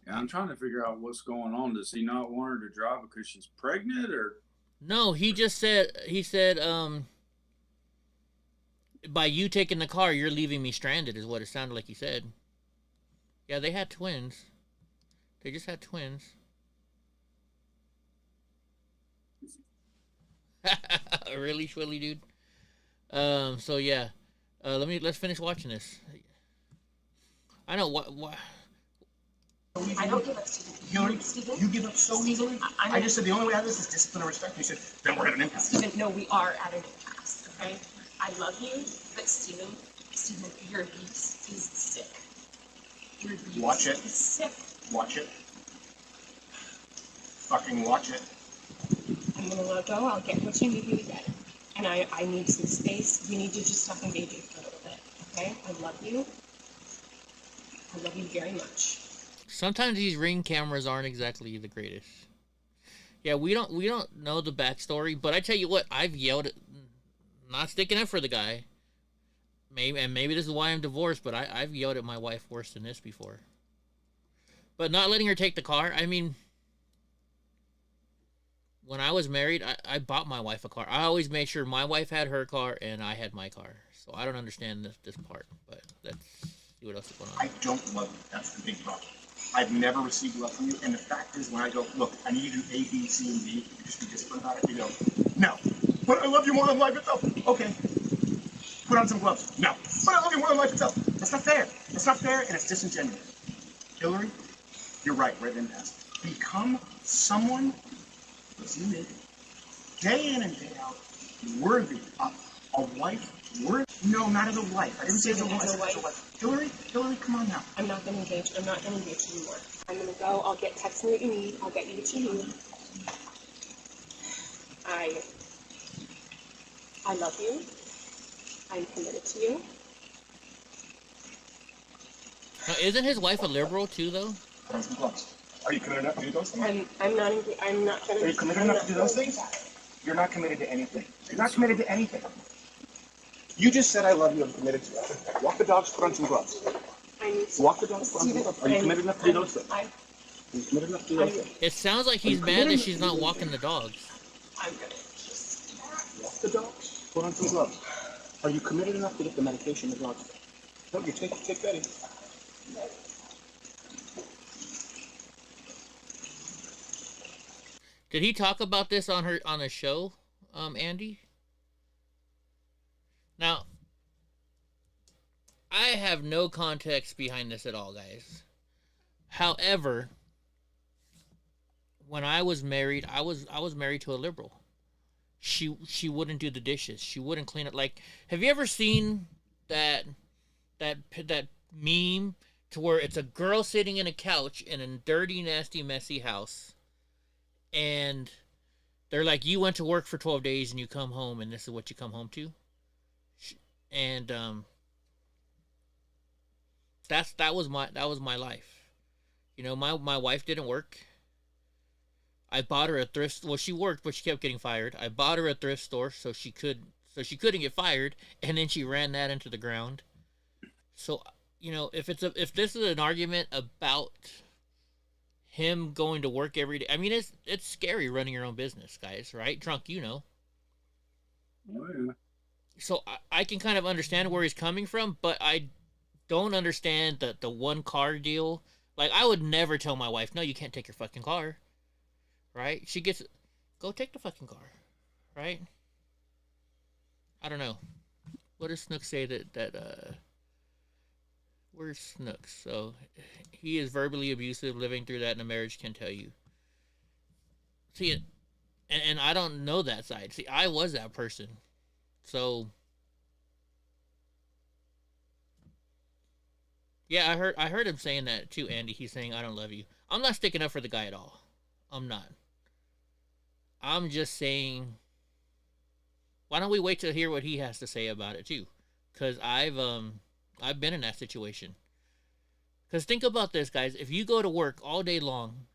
Yeah, I'm trying to figure out what's going on. Does he not want her to drive because she's pregnant, or? No, he said by you taking the car, you're leaving me stranded, is what it sounded like he said. Yeah, they had twins. They just had twins. Really, Shwilly, dude. So yeah, let's finish watching this. I know what. I don't give up, Stephen. Stephen? You give up so easily? I just said the only way out of this is discipline and respect. You said, then we're at an impasse. Stephen, no, we are at an impasse, okay? I love you, but Stephen, your abuse is sick. Your abuse Watch it. is sick. Watch it. Fucking watch it. I'm gonna let go. I'll get what you need me to get. And I need some space. You need to just stop engaging for a little bit, okay? I love you. I love you very much. Sometimes these Ring cameras aren't exactly the greatest. Yeah, we don't know the backstory, but I tell you what, I've yelled at, not sticking up for the guy. Maybe this is why I'm divorced, but I've yelled at my wife worse than this before. But not letting her take the car, I mean, when I was married, I bought my wife a car. I always made sure my wife had her car and I had my car. So I don't understand this part, but let's see what else is going on. I don't love you. That's the big problem. I've never received love from you, and the fact is, when I go, look, I need you to do A, B, C, and D, you just be disciplined about it, you go, no, but I love you more than life itself. Okay, put on some gloves. No, but I love you more than life itself. That's not fair. That's not fair, and it's disingenuous. Hillary, you're right, we're at an impasse. Become someone, listen to me, day in and day out, worthy of a wife. No, not as a wife. I didn't say as a wife. Hillary, come on now. I'm not gonna engage. I'm not gonna engage anymore. I'm gonna go. I'll text me what you need. I'll get you what you need. I love you. I'm committed to you. Now, isn't his wife a liberal too, though? Put on some gloves. Are you committed enough to do those things? I'm not gonna. Are you committed enough to do those things? You're not committed to anything. You're not committed to anything. You just said I love you. I'm committed to it. Walk the dogs. Put on some gloves. Walk the dogs. Put on some gloves. Are you committed enough to do those things? Are you committed enough to do those things? It sounds like he's mad that she's not walking the dogs. I'm gonna just Walk the dogs. Put on some gloves. Are you committed enough to get the medication the dogs take? No, you take Betty. Did he talk about this on the show, Andy? Now, I have no context behind this at all, guys. However, when I was married, I was married to a liberal. She wouldn't do the dishes. She wouldn't clean it. Like, have you ever seen that meme to where it's a girl sitting in a couch in a dirty, nasty, messy house, and they're like, you went to work for 12 days and you come home and this is what you come home to? And that was my life. You know, my wife didn't work. I bought her a thrift. Well, she worked, but she kept getting fired. I bought her a thrift store so she couldn't get fired, and then she ran that into the ground. So, you know, if this is an argument about him going to work every day, I mean, it's scary running your own business, guys, right? Drunk, you know. Oh, yeah. So I can kind of understand where he's coming from, but I don't understand the one car deal. Like, I would never tell my wife, no, you can't take your fucking car. Right? She gets, go take the fucking car. Right? I don't know. What does Snook say where's Snook? So, he is verbally abusive, living through that in a marriage can tell you. See, and I don't know that side. See, I was that person. So, yeah, I heard him saying that too, Andy. He's saying, I don't love you. I'm not sticking up for the guy at all. I'm not. I'm just saying, why don't we wait to hear what he has to say about it too? Because I've been in that situation. Because think about this, guys. If you go to work all day long,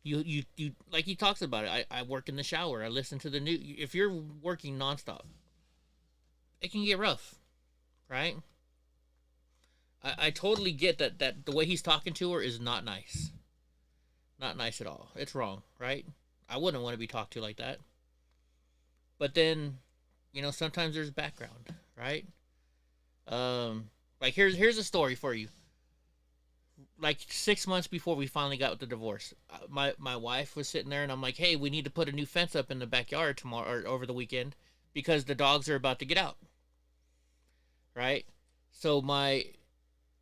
you like he talks about it. I work in the shower. I listen to the news. If you're working nonstop, it can get rough, right? I totally get that the way he's talking to her is not nice. Not nice at all. It's wrong, right? I wouldn't want to be talked to like that. But then, sometimes there's background, right? Like here's a story for you. Like 6 months before we finally got the divorce, my wife was sitting there, and I'm like, hey, we need to put a new fence up in the backyard tomorrow or over the weekend because the dogs are about to get out, right? So my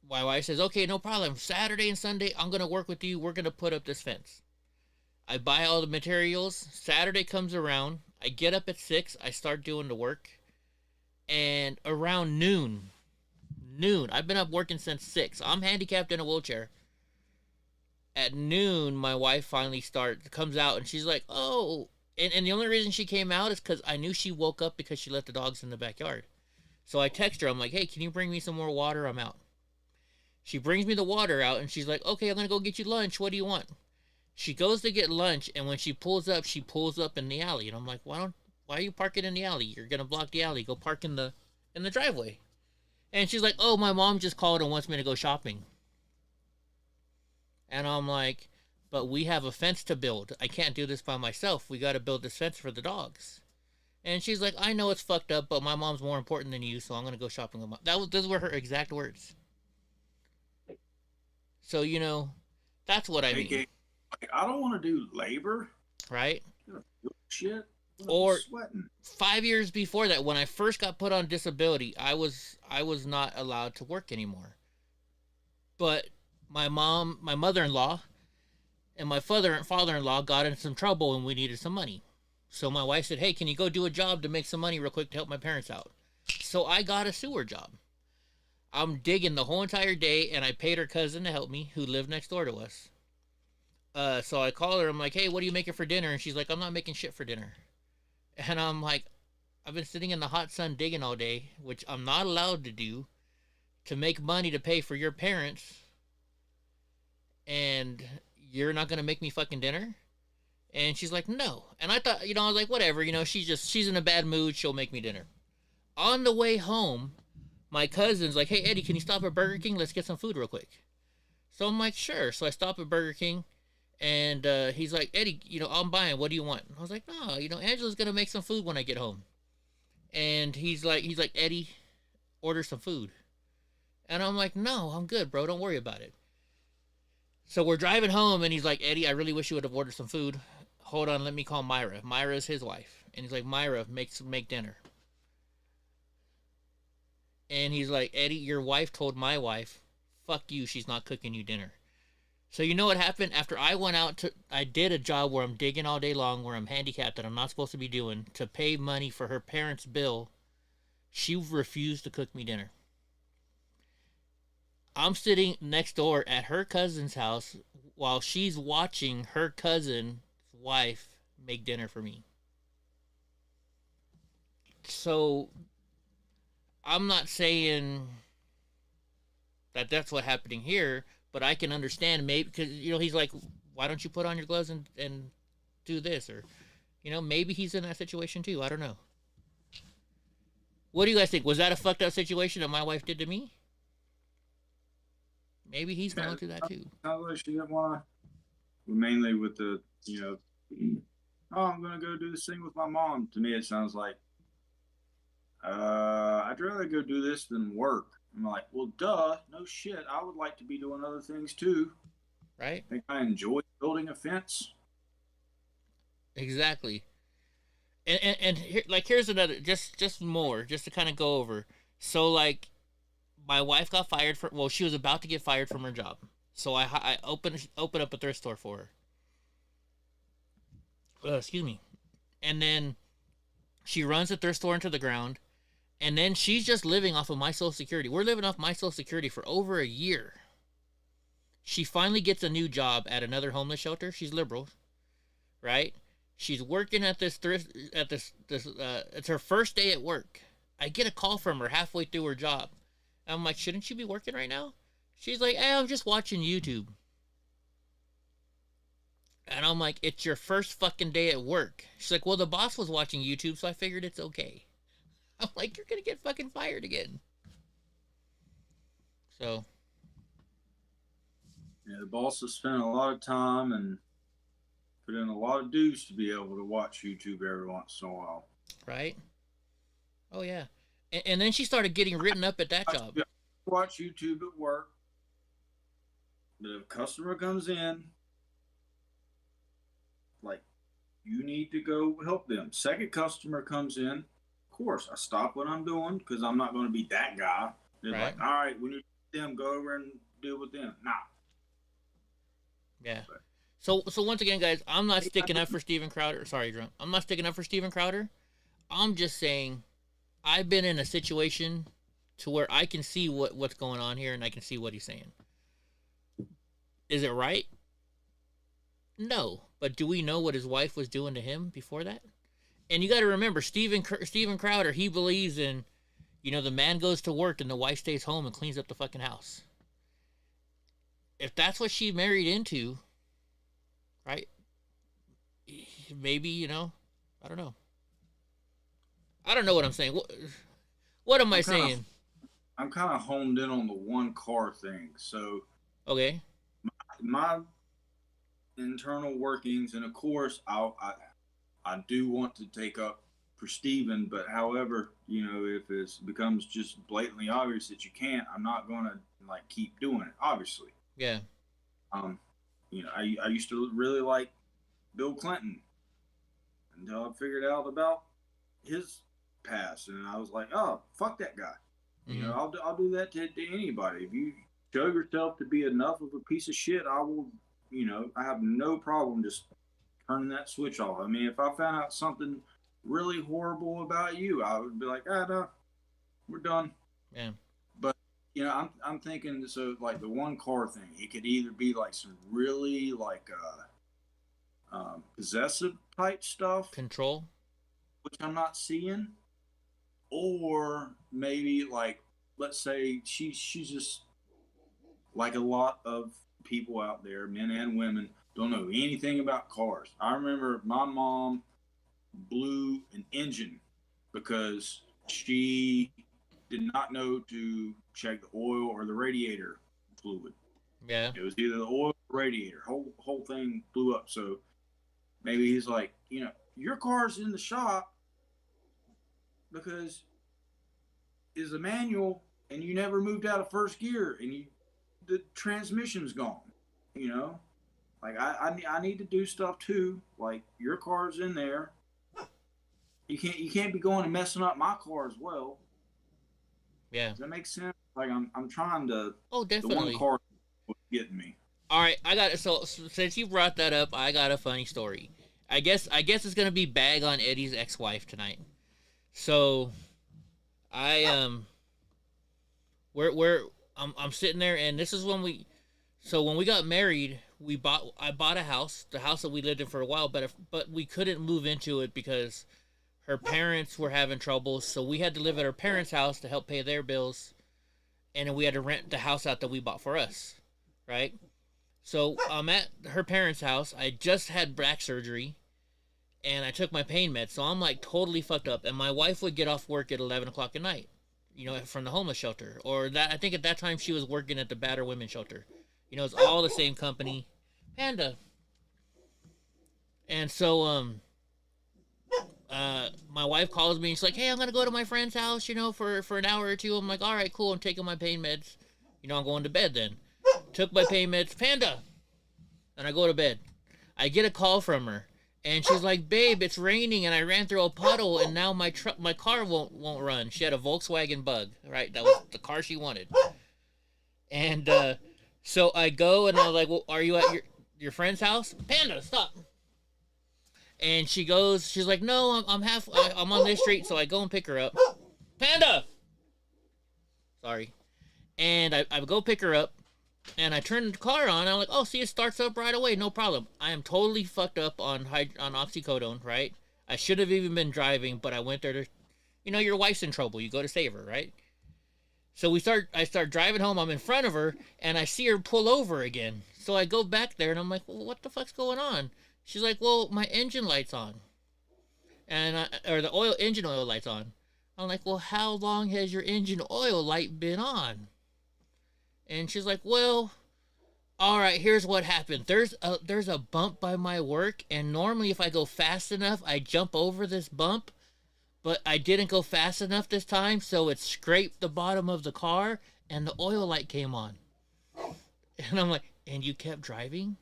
wife says, okay, no problem. Saturday and Sunday, I'm gonna work with you. We're gonna put up this fence. I buy all the materials. Saturday comes around. I get up at 6. I start doing the work, and around noon. I've been up working since 6. I'm handicapped in a wheelchair. At noon, my wife finally comes out, and she's like, oh. And the only reason she came out is because I knew she woke up because she let the dogs in the backyard. So I text her. I'm like, hey, can you bring me some more water? I'm out. She brings me the water out, and she's like, okay, I'm going to go get you lunch. What do you want? She goes to get lunch, and when she pulls up in the alley. And I'm like, why are you parking in the alley? You're going to block the alley. Go park in the driveway. And she's like, oh, my mom just called and wants me to go shopping. And I'm like, but we have a fence to build. I can't do this by myself. We got to build this fence for the dogs. And she's like, I know it's fucked up, but my mom's more important than you, so I'm going to go shopping with mom. Those were her exact words. So, that's what I mean. I don't want to do labor. Right? Shit. Or sweating. 5 years before that, when I first got put on disability, I was not allowed to work anymore. But my mother-in-law, and my father-in-law got in some trouble, and we needed some money. So my wife said, hey, can you go do a job to make some money real quick to help my parents out? So I got a sewer job. I'm digging the whole entire day, and I paid her cousin to help me, who lived next door to us. So I call her. I'm like, hey, what are you making for dinner? And she's like, I'm not making shit for dinner. And I'm like, I've been sitting in the hot sun digging all day, which I'm not allowed to do, to make money to pay for your parents. And you're not going to make me fucking dinner? And she's like, no. And I thought, I was like, whatever, she's in a bad mood. She'll make me dinner. On the way home, my cousin's like, hey, Eddie, can you stop at Burger King? Let's get some food real quick. So I'm like, sure. So I stop at Burger King. And he's like, Eddie, I'm buying. What do you want? And I was like, no, Angela's going to make some food when I get home. And he's like, Eddie, order some food. And I'm like, no, I'm good, bro. Don't worry about it. So we're driving home, and he's like, Eddie, I really wish you would have ordered some food. Hold on, let me call Myra. Myra is his wife. And he's like, Myra, make dinner. And he's like, Eddie, your wife told my wife, fuck you, she's not cooking you dinner. So you know what happened? After I went out I did a job where I'm digging all day long, where I'm handicapped, that I'm not supposed to be doing, to pay money for her parents' bill. She refused to cook me dinner. I'm sitting next door at her cousin's house while she's watching her cousin's wife make dinner for me. So I'm not saying that that's what's happening here, but I can understand maybe because, he's like, why don't you put on your gloves and do this? Or, maybe he's in that situation too. I don't know. What do you guys think? Was that a fucked up situation that my wife did to me? Maybe he's going through that too. Probably she didn't want to. Mainly with the, oh, I'm going to go do this thing with my mom. To me, it sounds like, I'd rather go do this than work. I'm like, well, duh, no shit. I would like to be doing other things too. Right? I think I enjoy building a fence. Exactly. And here, here's another, just more, just to kind of go over. So, my wife got fired she was about to get fired from her job. So I opened up a thrift store for her. Excuse me. And then she runs the thrift store into the ground. And then she's just living off of my Social Security. We're living off my Social Security for over a year. She finally gets a new job at another homeless shelter. She's liberal, right? She's working at this it's her first day at work. I get a call from her halfway through her job. I'm like, shouldn't you be working right now? She's like, hey, I'm just watching YouTube. And I'm like, it's your first fucking day at work. She's like, well, the boss was watching YouTube, so I figured it's okay. I'm like, you're going to get fucking fired again. So, The boss has spent a lot of time and put in a lot of dues to be able to watch YouTube every once in a while. Right? Oh yeah. And then she started getting written up at that job. Watch YouTube at work. But if a customer comes in, like, you need to go help them. Second customer comes in, of course, I stop what I'm doing because I'm not going to be that guy. They're Right. like, all right, we need them, go over and deal with them. Nah. Yeah. So once again, guys, I'm not sticking up for Steven Crowder. Sorry, Drunk. I'm not sticking up for Steven Crowder. I'm just saying I've been in a situation to where I can see what's going on here and I can see what he's saying. Is it right? No. But do we know what his wife was doing to him before that? And you got to remember, Steven Crowder, he believes in, the man goes to work and the wife stays home and cleans up the fucking house. If that's what she married into, right? Maybe, I don't know. I don't know what I'm saying. What am I saying? I'm kind of honed in on the one car thing. So, okay. My internal workings, and of course, I do want to take up for Steven, but however, if it becomes just blatantly obvious that you can't, I'm not going to keep doing it, obviously. Yeah. I used to really like Bill Clinton until I figured out about his past, and I was like, oh, fuck that guy. Mm-hmm. I'll do that to anybody. If you show yourself to be enough of a piece of shit, I will, I have no problem just turning that switch off. I mean, if I found out something really horrible about you, I would be like, no, we're done. Yeah. But, I'm thinking, so the one car thing, it could either be some really possessive type stuff. Control. Which I'm not seeing. Or maybe let's say she's just like a lot of people out there, men and women, don't know anything about cars. I remember my mom blew an engine because she did not know to check the oil or the radiator fluid. Yeah. It was either the oil or the radiator. Whole thing blew up. So maybe he's like, your car's in the shop because it's a manual and you never moved out of first gear and the transmission's gone. I need to do stuff too. Your car's in there. You can't be going and messing up my car as well. Yeah. Does that make sense? I'm trying to. Oh, definitely. The one car was getting me. All right, I got it. So since you brought that up, I got a funny story. I guess it's gonna be bag on Eddie's ex-wife tonight. So, I'm sitting there, and this is when we got married. I bought a house, the house that we lived in for a while, but we couldn't move into it because her parents were having trouble, so we had to live at her parents' house to help pay their bills, and then we had to rent the house out that we bought for us, right? So I'm at her parents' house. I just had back surgery, and I took my pain meds, so I'm totally fucked up. And my wife would get off work at 11 o'clock at night, from the homeless shelter, or that I think at that time she was working at the battered women's shelter. It's all the same company, Panda. And so my wife calls me and she's like, hey, I'm gonna go to my friend's house, for an hour or two. I'm like, all right, cool. I'm taking my pain meds. I'm going to bed then. Took my pain meds, Panda, and I go to bed. I get a call from her, and she's like, babe, it's raining, and I ran through a puddle, and now my car won't run. She had a Volkswagen Bug, right? That was the car she wanted. And so I go, and I was like, well, are you at your friend's house? Panda, stop. And she's like, no, I'm on this street, so I go and pick her up. Panda! Sorry. And I go pick her up, and I turn the car on, and I'm like, oh, see, it starts up right away, no problem. I am totally fucked up on oxycodone, right? I should have even been driving, but I went there to, your wife's in trouble, you go to save her, right? So I start driving home, I'm in front of her, and I see her pull over again. So I go back there, and I'm like, well, what the fuck's going on? She's like, well, my engine light's on. Or the engine oil light's on. I'm like, well, how long has your engine oil light been on? And she's like, well, All right, here's what happened. There's a bump by my work, and normally if I go fast enough, I jump over this bump, but I didn't go fast enough this time, so it scraped the bottom of the car, and the oil light came on. And I'm like, and you kept driving?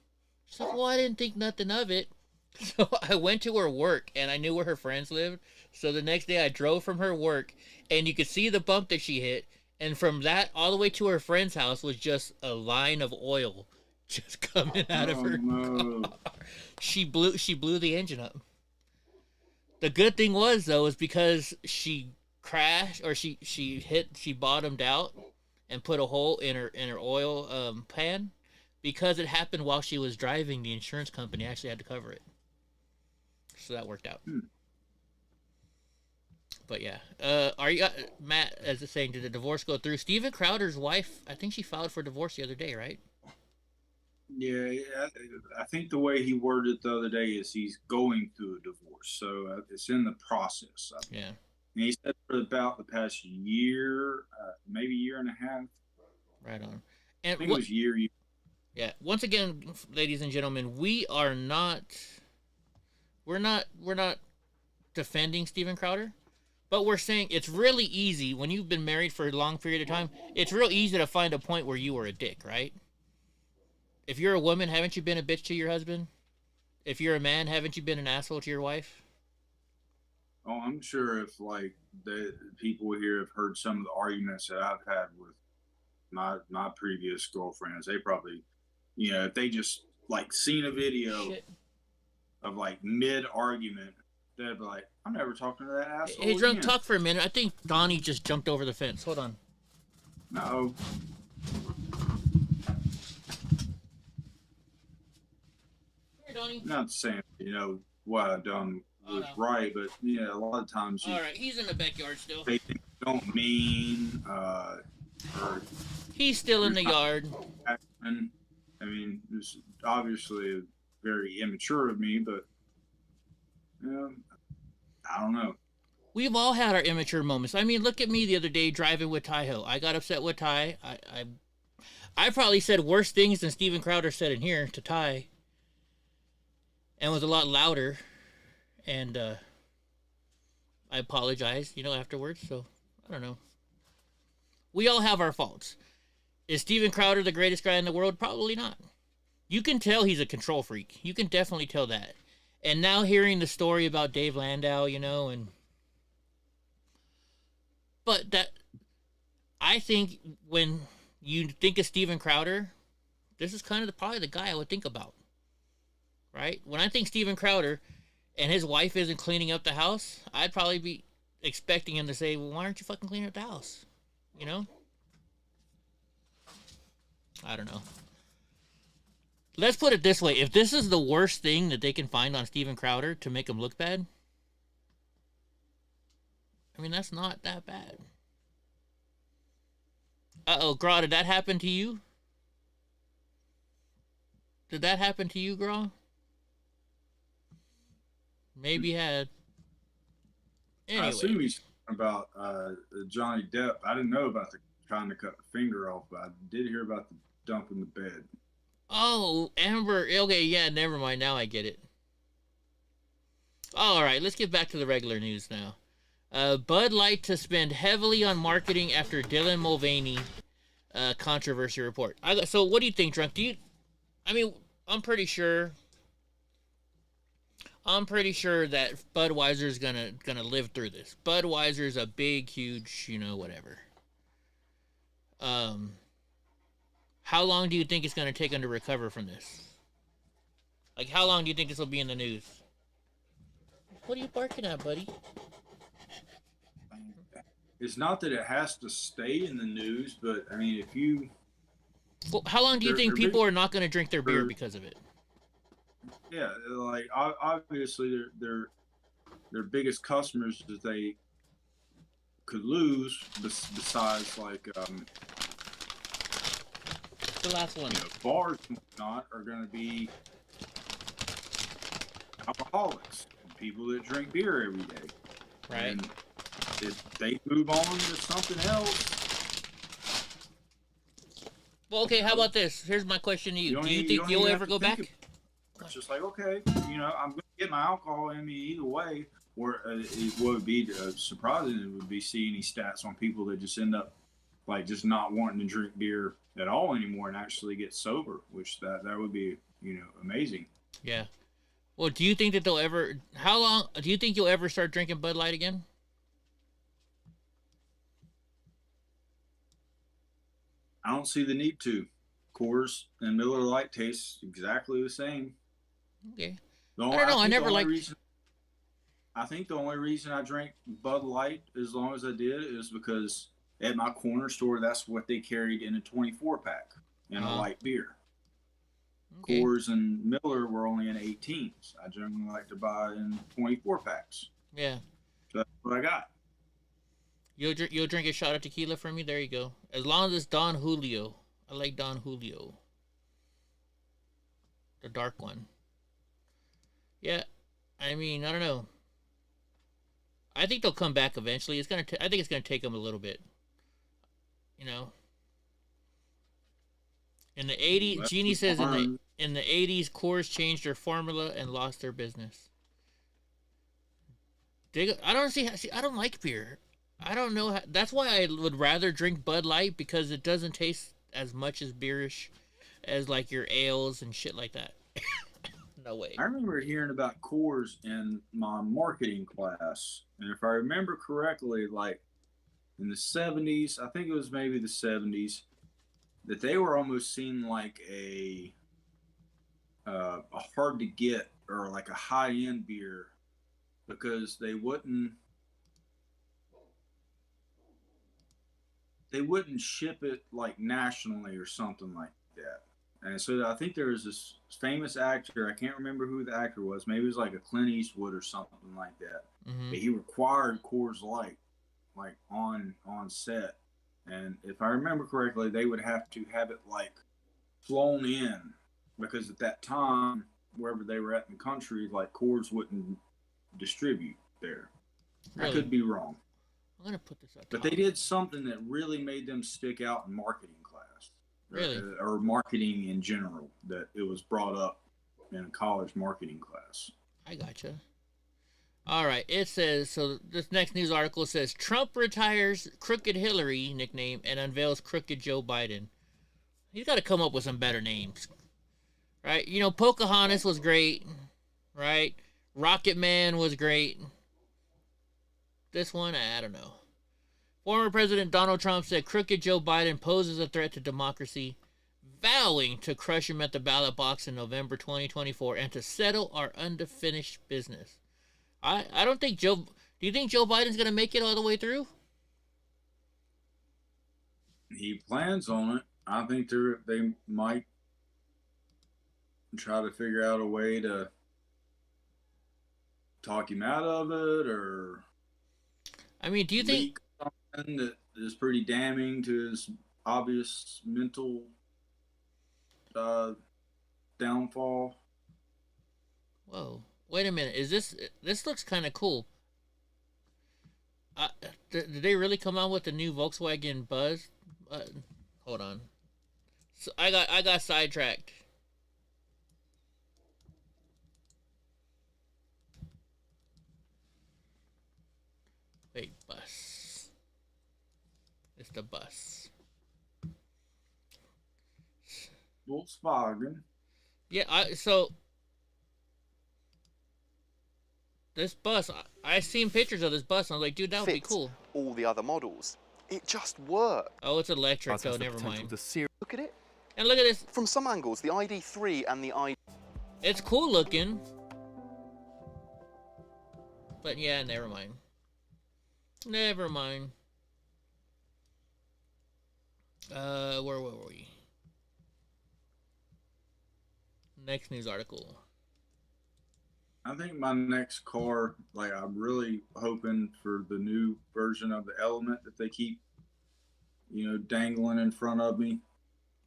She's like, well, I didn't think nothing of it. So I went to her work, and I knew where her friends lived. So the next day I drove from her work, and you could see the bump that she hit. And from that all the way to her friend's house was just a line of oil just coming out of her car. She blew the engine up. The good thing was though is because she crashed or she bottomed out and put a hole in her oil pan. Because it happened while she was driving, the insurance company actually had to cover it. So that worked out. But yeah, are you Matt? As it's saying, did the divorce go through? Steven Crowder's wife, I think she filed for divorce the other day, right? Yeah, I think the way he worded it the other day is he's going through a divorce, so it's in the process. Yeah. And he said for about the past year, maybe year and a half. Right on. And I think it was year. Yeah. Once again, ladies and gentlemen, we're not defending Steven Crowder. But we're saying it's really easy when you've been married for a long period of time. It's real easy to find a point where you were a dick, right? If you're a woman, haven't you been a bitch to your husband? If you're a man, haven't you been an asshole to your wife? Oh, I'm sure if like the people here have heard some of the arguments that I've had with my previous girlfriends, they probably, if they just like seen a video of like mid argument, they'd be like, I'm never talking to that asshole. Hey, drunk, talk for a minute. I think Donnie just jumped over the fence. Hold on. No. Here, Donnie. Not saying, what I've done was right, but a lot of times. All right, he's in the backyard still. They think don't mean, or. He's still in the yard. I mean, it's obviously very immature of me, but. I don't know. We've all had our immature moments. I mean, look at me the other day driving with Ty-Ho. I got upset with Ty. I probably said worse things than Steven Crowder said in here to Ty. And was a lot louder. And I apologized, afterwards. So, I don't know. We all have our faults. Is Steven Crowder the greatest guy in the world? Probably not. You can tell he's a control freak. You can definitely tell that. And now hearing the story about Dave Landau, but that, I think when you think of Steven Crowder, this is kind of probably the guy I would think about, right? When I think Steven Crowder and his wife isn't cleaning up the house, I'd probably be expecting him to say, well, why aren't you fucking cleaning up the house? I don't know. Let's put it this way. If this is the worst thing that they can find on Steven Crowder to make him look bad, I mean, that's not that bad. Uh-oh, Gra, did that happen to you? Did that happen to you, Gra? Maybe had. Anyway. I assume he's talking about Johnny Depp. I didn't know about the trying to cut the finger off, but I did hear about the dump in the bed. Oh, Amber. Okay, yeah, never mind. Now I get it. All right, let's get back to the regular news now. Bud Light to spend heavily on marketing after Dylan Mulvaney controversy report. So what do you think, Drunk? I'm pretty sure that Budweiser's gonna live through this. Budweiser's a big, huge, whatever. How long do you think it's going to take them to recover from this? Like, how long do you think this will be in the news? What are you barking at, buddy? It's not that it has to stay in the news, but, I mean, if you... Well, how long do you think people are not going to drink their beer because of it? Yeah, like, obviously, their biggest customers that they could lose, besides, like... the last one. Bars and whatnot are going to be alcoholics, people that drink beer every day. Right. And if they move on to something else, Well, okay. How about this? Here's my question to you. Do you think don't you'll even ever have to go think back? It's just like, okay, I'm going to get my alcohol in me either way. Or what would be surprising would be see any stats on people that just end up like just not wanting to drink beer at all anymore and actually get sober, which that would be, amazing. Yeah. Well, do you think that they'll ever? How long do you think you'll ever start drinking Bud Light again? I don't see the need to. Coors and Miller Lite taste exactly the same. Okay. I don't know. I never liked. I think the only reason I drank Bud Light as long as I did is because at my corner store, that's what they carried in a 24-pack and a light beer. Okay. Coors and Miller were only in 18s. I generally like to buy in 24 packs. Yeah. So that's what I got. You'll drink a shot of tequila for me? There you go. As long as it's Don Julio. I like Don Julio. The dark one. Yeah. I mean, I don't know. I think they'll come back eventually. I think it's gonna take them a little bit. In the 80s, Jeannie says in the 80s, Coors changed their formula and lost their business. I don't like beer. I don't know. That's why I would rather drink Bud Light, because it doesn't taste as much as beerish as like your ales and shit like that. No way. I remember hearing about Coors in my marketing class, and if I remember correctly, like in the 70s, I think it was maybe the 70s, that they were almost seen like a hard to get or like a high end beer, because they wouldn't ship it like nationally or something like that. And so I think there was this famous actor, I can't remember who the actor was, maybe it was like a Clint Eastwood or something like that. Mm-hmm. But he required Coors Light like on set. And if I remember correctly, they would have to have it like flown in, because at that time, wherever they were at in the country, like Coors wouldn't distribute there. Really? I could be wrong. I'm gonna put this up. But they did something that really made them stick out in marketing class. Really? Or marketing in general, that it was brought up in a college marketing class. I gotcha. All right. It says, so this next news article says, Trump retires Crooked Hillary nickname and unveils Crooked Joe Biden. He's got to come up with some better names. Right? Pocahontas was great. Right? Rocket Man was great. This one, I don't know. Former President Donald Trump said Crooked Joe Biden poses a threat to democracy, vowing to crush him at the ballot box in November 2024 and to settle our unfinished business. I don't think do you think Joe Biden's going to make it all the way through? He plans on it. I think they might try to figure out a way to talk him out of it, or I mean, do you think something that is pretty damning to his obvious mental downfall? Whoa. Wait a minute. This looks kind of cool. Did they really come out with the new Volkswagen Buzz? Hold on. So I got sidetracked. Wait, bus. It's the bus. Volkswagen. Yeah, so this bus, I seen pictures of this bus, and I was like, dude, that would be cool. All the other models. It just worked. Oh, it's electric, so never mind. Look at it. And look at this. From some angles, the ID3 and the ID... It's cool looking. But yeah, never mind. Never mind. Where were we? Next news article. I think my next car, like, I'm really hoping for the new version of the Element that they keep, dangling in front of me.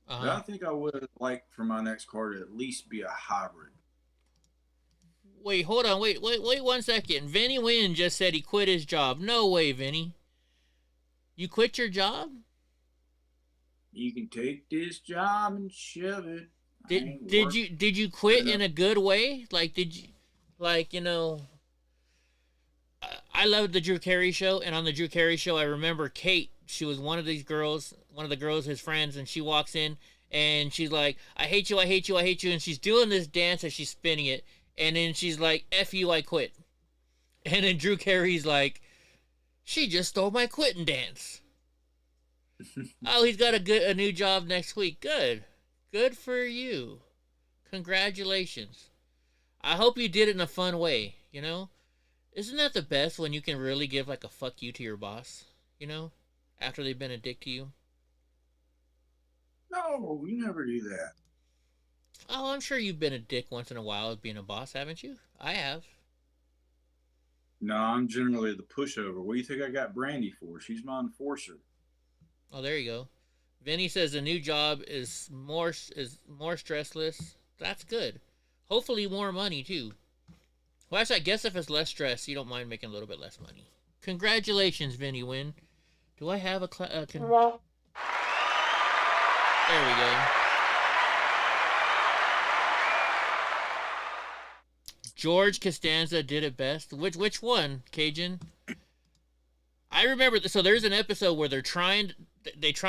But I think I would like for my next car to at least be a hybrid. Wait, hold on. Wait 1 second. Vinny Wynn just said he quit his job. No way, Vinny. You quit your job? You can take this job and shove it. Did you quit in a good way? Like, did you, like, you know, I loved the Drew Carey show, and on the Drew Carey show, I remember Kate. She was one of these girls, one of the girls, his friends, and she walks in, and she's like, I hate you, I hate you, I hate you, and she's doing this dance as she's spinning it, and then she's like, F you, I quit. And then Drew Carey's like, she just stole my quitting dance. Oh, he's got a new job next week. Good for you. Congratulations. I hope you did it in a fun way, you know? Isn't that the best when you can really give like a fuck you to your boss, you know? After they've been a dick to you? No, you never do that. Oh, I'm sure you've been a dick once in a while being a boss, haven't you? I have. No, I'm generally the pushover. What do you think I got Brandy for? She's my enforcer. Oh, there you go. Vinny says the new job is more stressless. That's good. Hopefully more money too. Well, actually, I guess if it's less stress, you don't mind making a little bit less money. Congratulations, Vinny Win. Do I have a there we go. George Costanza did it best. Which one, Cajun? I remember. So there's an episode where they try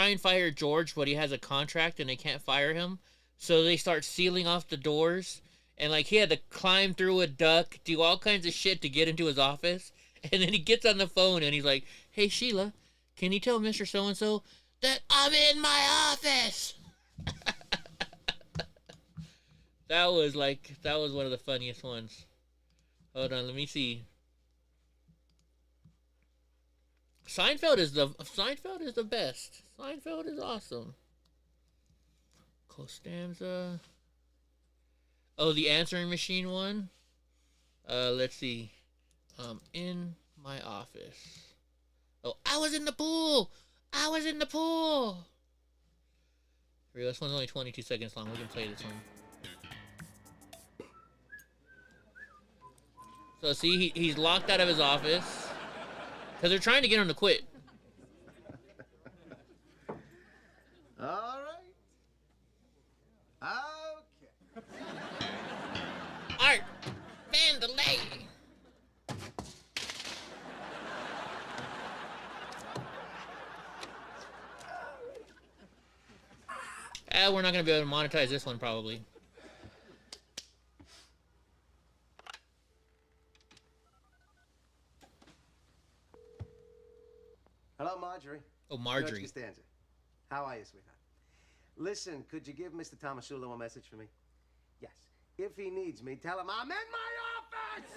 and fire George, but he has a contract and they can't fire him. So they start sealing off the doors, and like he had to climb through a duct, do all kinds of shit to get into his office. And then he gets on the phone and he's like, "Hey Sheila, can you tell Mr. So-and-so that I'm in my office?" That was one of the funniest ones. Hold on, let me see. Seinfeld is the best. Seinfeld is awesome. Costanza. Oh, the answering machine one. Let's see. In my office. Oh, I was in the pool. This one's only 22 seconds long. We can play this one. So see, he's locked out of his office because they're trying to get him to quit. All right. Okay. Art Vandelay. We're not going to be able to monetize this one, probably. Hello, Marjorie. Oh, Marjorie. George Costanza. How are you, sweetheart? Listen, could you give Mr. Tomasulo a message for me? Yes. If he needs me, tell him I'm in my office!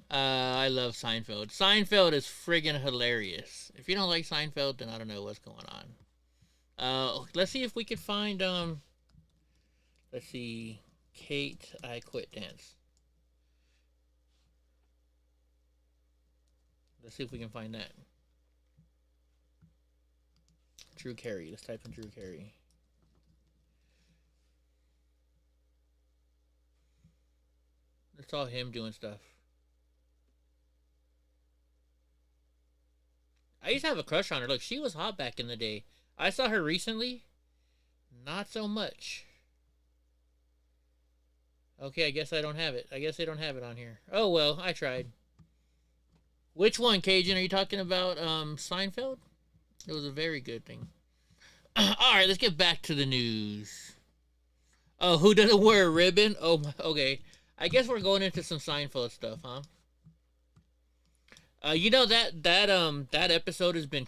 I love Seinfeld. Seinfeld is friggin' hilarious. If you don't like Seinfeld, then I don't know what's going on. Let's see if we can find, let's see, Kate, I Quit Dance. Let's see if we can find that. Drew Carey. Let's type in Drew Carey. It's all him doing stuff. I used to have a crush on her. Look, she was hot back in the day. I saw her recently. Not so much. Okay, I guess I don't have it. I guess they don't have it on here. Oh, well, I tried. Which one, Cajun? Are you talking about Seinfeld? It was a very good thing. Alright, let's get back to the news. Oh, who doesn't wear a ribbon? Oh, okay. I guess we're going into some Seinfeld stuff, huh? You know that episode has been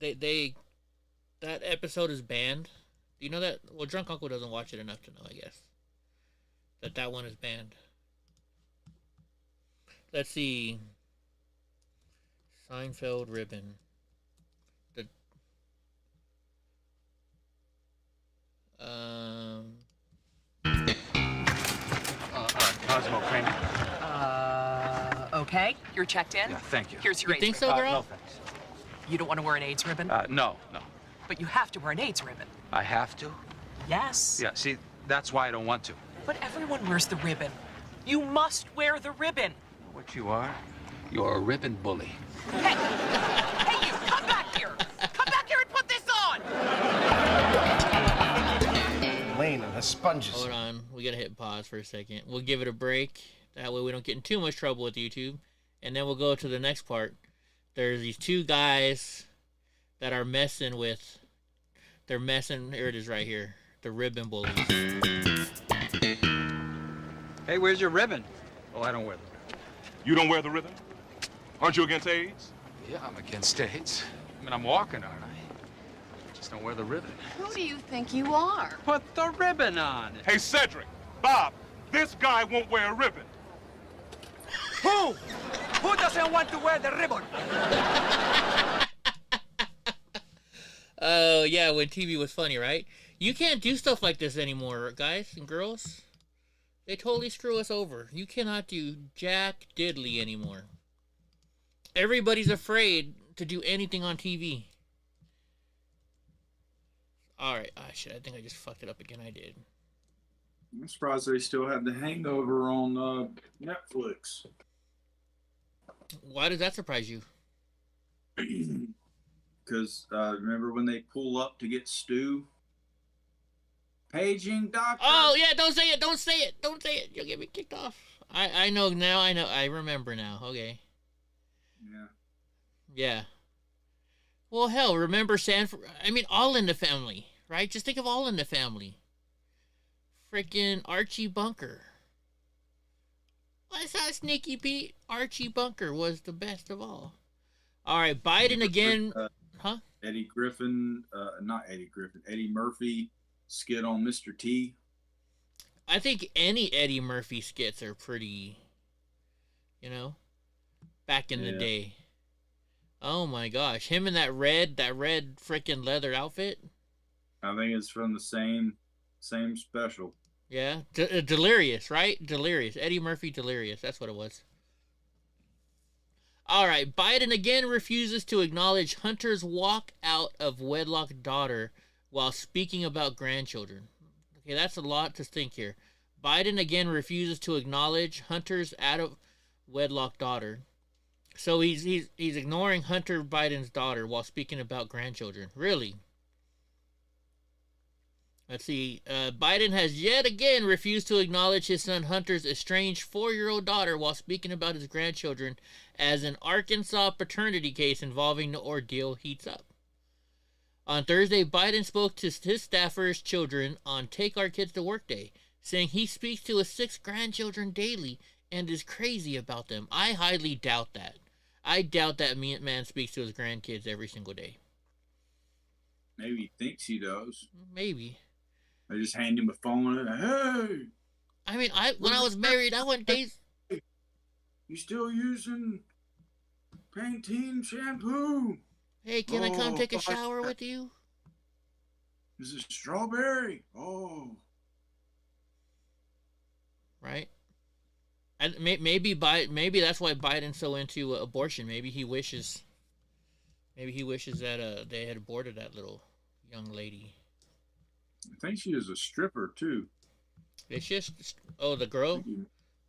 that episode is banned. Do you know that? Well, Drunk Uncle doesn't watch it enough to know, I guess. That one is banned. Let's see. Seinfeld ribbon. Cosmo Kramer. Okay. You're checked in? Yeah, thank you. Here's your You AIDS think so, ribbon. girl? No, thanks. You don't want to wear an AIDS ribbon? No. But you have to wear an AIDS ribbon. I have to? Yes. Yeah, see, that's why I don't want to. But everyone wears the ribbon. You must wear the ribbon. What you are? You're a ribbon bully. Hey! Hey, you! Come the sponges. Hold on. We gotta hit pause for a second. We'll give it a break. That way we don't get in too much trouble with YouTube. And then we'll go to the next part. There's these two guys that are messing with... They're messing... Here it is right here. The ribbon bullies. Hey, where's your ribbon? Oh, I don't wear the ribbon. You don't wear the ribbon? Aren't you against AIDS? Yeah, I'm against AIDS. I mean, I'm walking, aren't I? Just don't wear the ribbon. Who do you think you are? Put the ribbon on. Hey, Cedric, Bob, this guy won't wear a ribbon. Who? Who doesn't want to wear the ribbon? Oh, yeah, when TV was funny, right? You can't do stuff like this anymore, guys and girls. They totally screw us over. You cannot do jack diddly anymore. Everybody's afraid to do anything on TV. Alright, oh shit, I think I just fucked it up again. I did. I'm surprised they still have The Hangover on Netflix. Why does that surprise you? Because remember when they pull up to get Stu? Paging doctor. Oh yeah, don't say it, don't say it, don't say it. You'll get me kicked off. I know now, I remember now. Okay. Yeah. Yeah. Well, hell, remember Sanford? I mean, All in the Family, right? Just think of All in the Family. Freaking Archie Bunker. What's that, Sneaky Pete? Archie Bunker was the best of all. All right, Biden again. Huh? Eddie Griffin, not Eddie Griffin, Eddie Murphy skit on Mr. T. I think any Eddie Murphy skits are pretty, you know, back in the day. Oh my gosh, him in that red freaking leather outfit. I think it's from the same special. Yeah, Delirious, right? Delirious. Eddie Murphy Delirious. That's what it was. All right, Biden again refuses to acknowledge Hunter's walk out of wedlock daughter while speaking about grandchildren. Okay, that's a lot to think here. Biden again refuses to acknowledge Hunter's out of wedlock daughter. So he's ignoring Hunter Biden's daughter while speaking about grandchildren. Really? Let's see. Biden has yet again refused to acknowledge his son Hunter's estranged 4-year-old daughter while speaking about his grandchildren as an Arkansas paternity case involving the ordeal heats up. On Thursday, Biden spoke to his staffers' children on Take Our Kids to Work Day, saying he speaks to his 6 grandchildren daily and is crazy about them. I highly doubt that. I doubt that man speaks to his grandkids every single day. Maybe he thinks he does. Maybe. They just hand him a phone and, hey! I mean, when I was married, I went days... You still using Pantene shampoo? Hey, can I come take a shower with you? Is it strawberry? Oh. Right? And maybe that's why Biden's so into abortion. Maybe he wishes that they had aborted that little young lady. I think she is a stripper too. It's just the girl.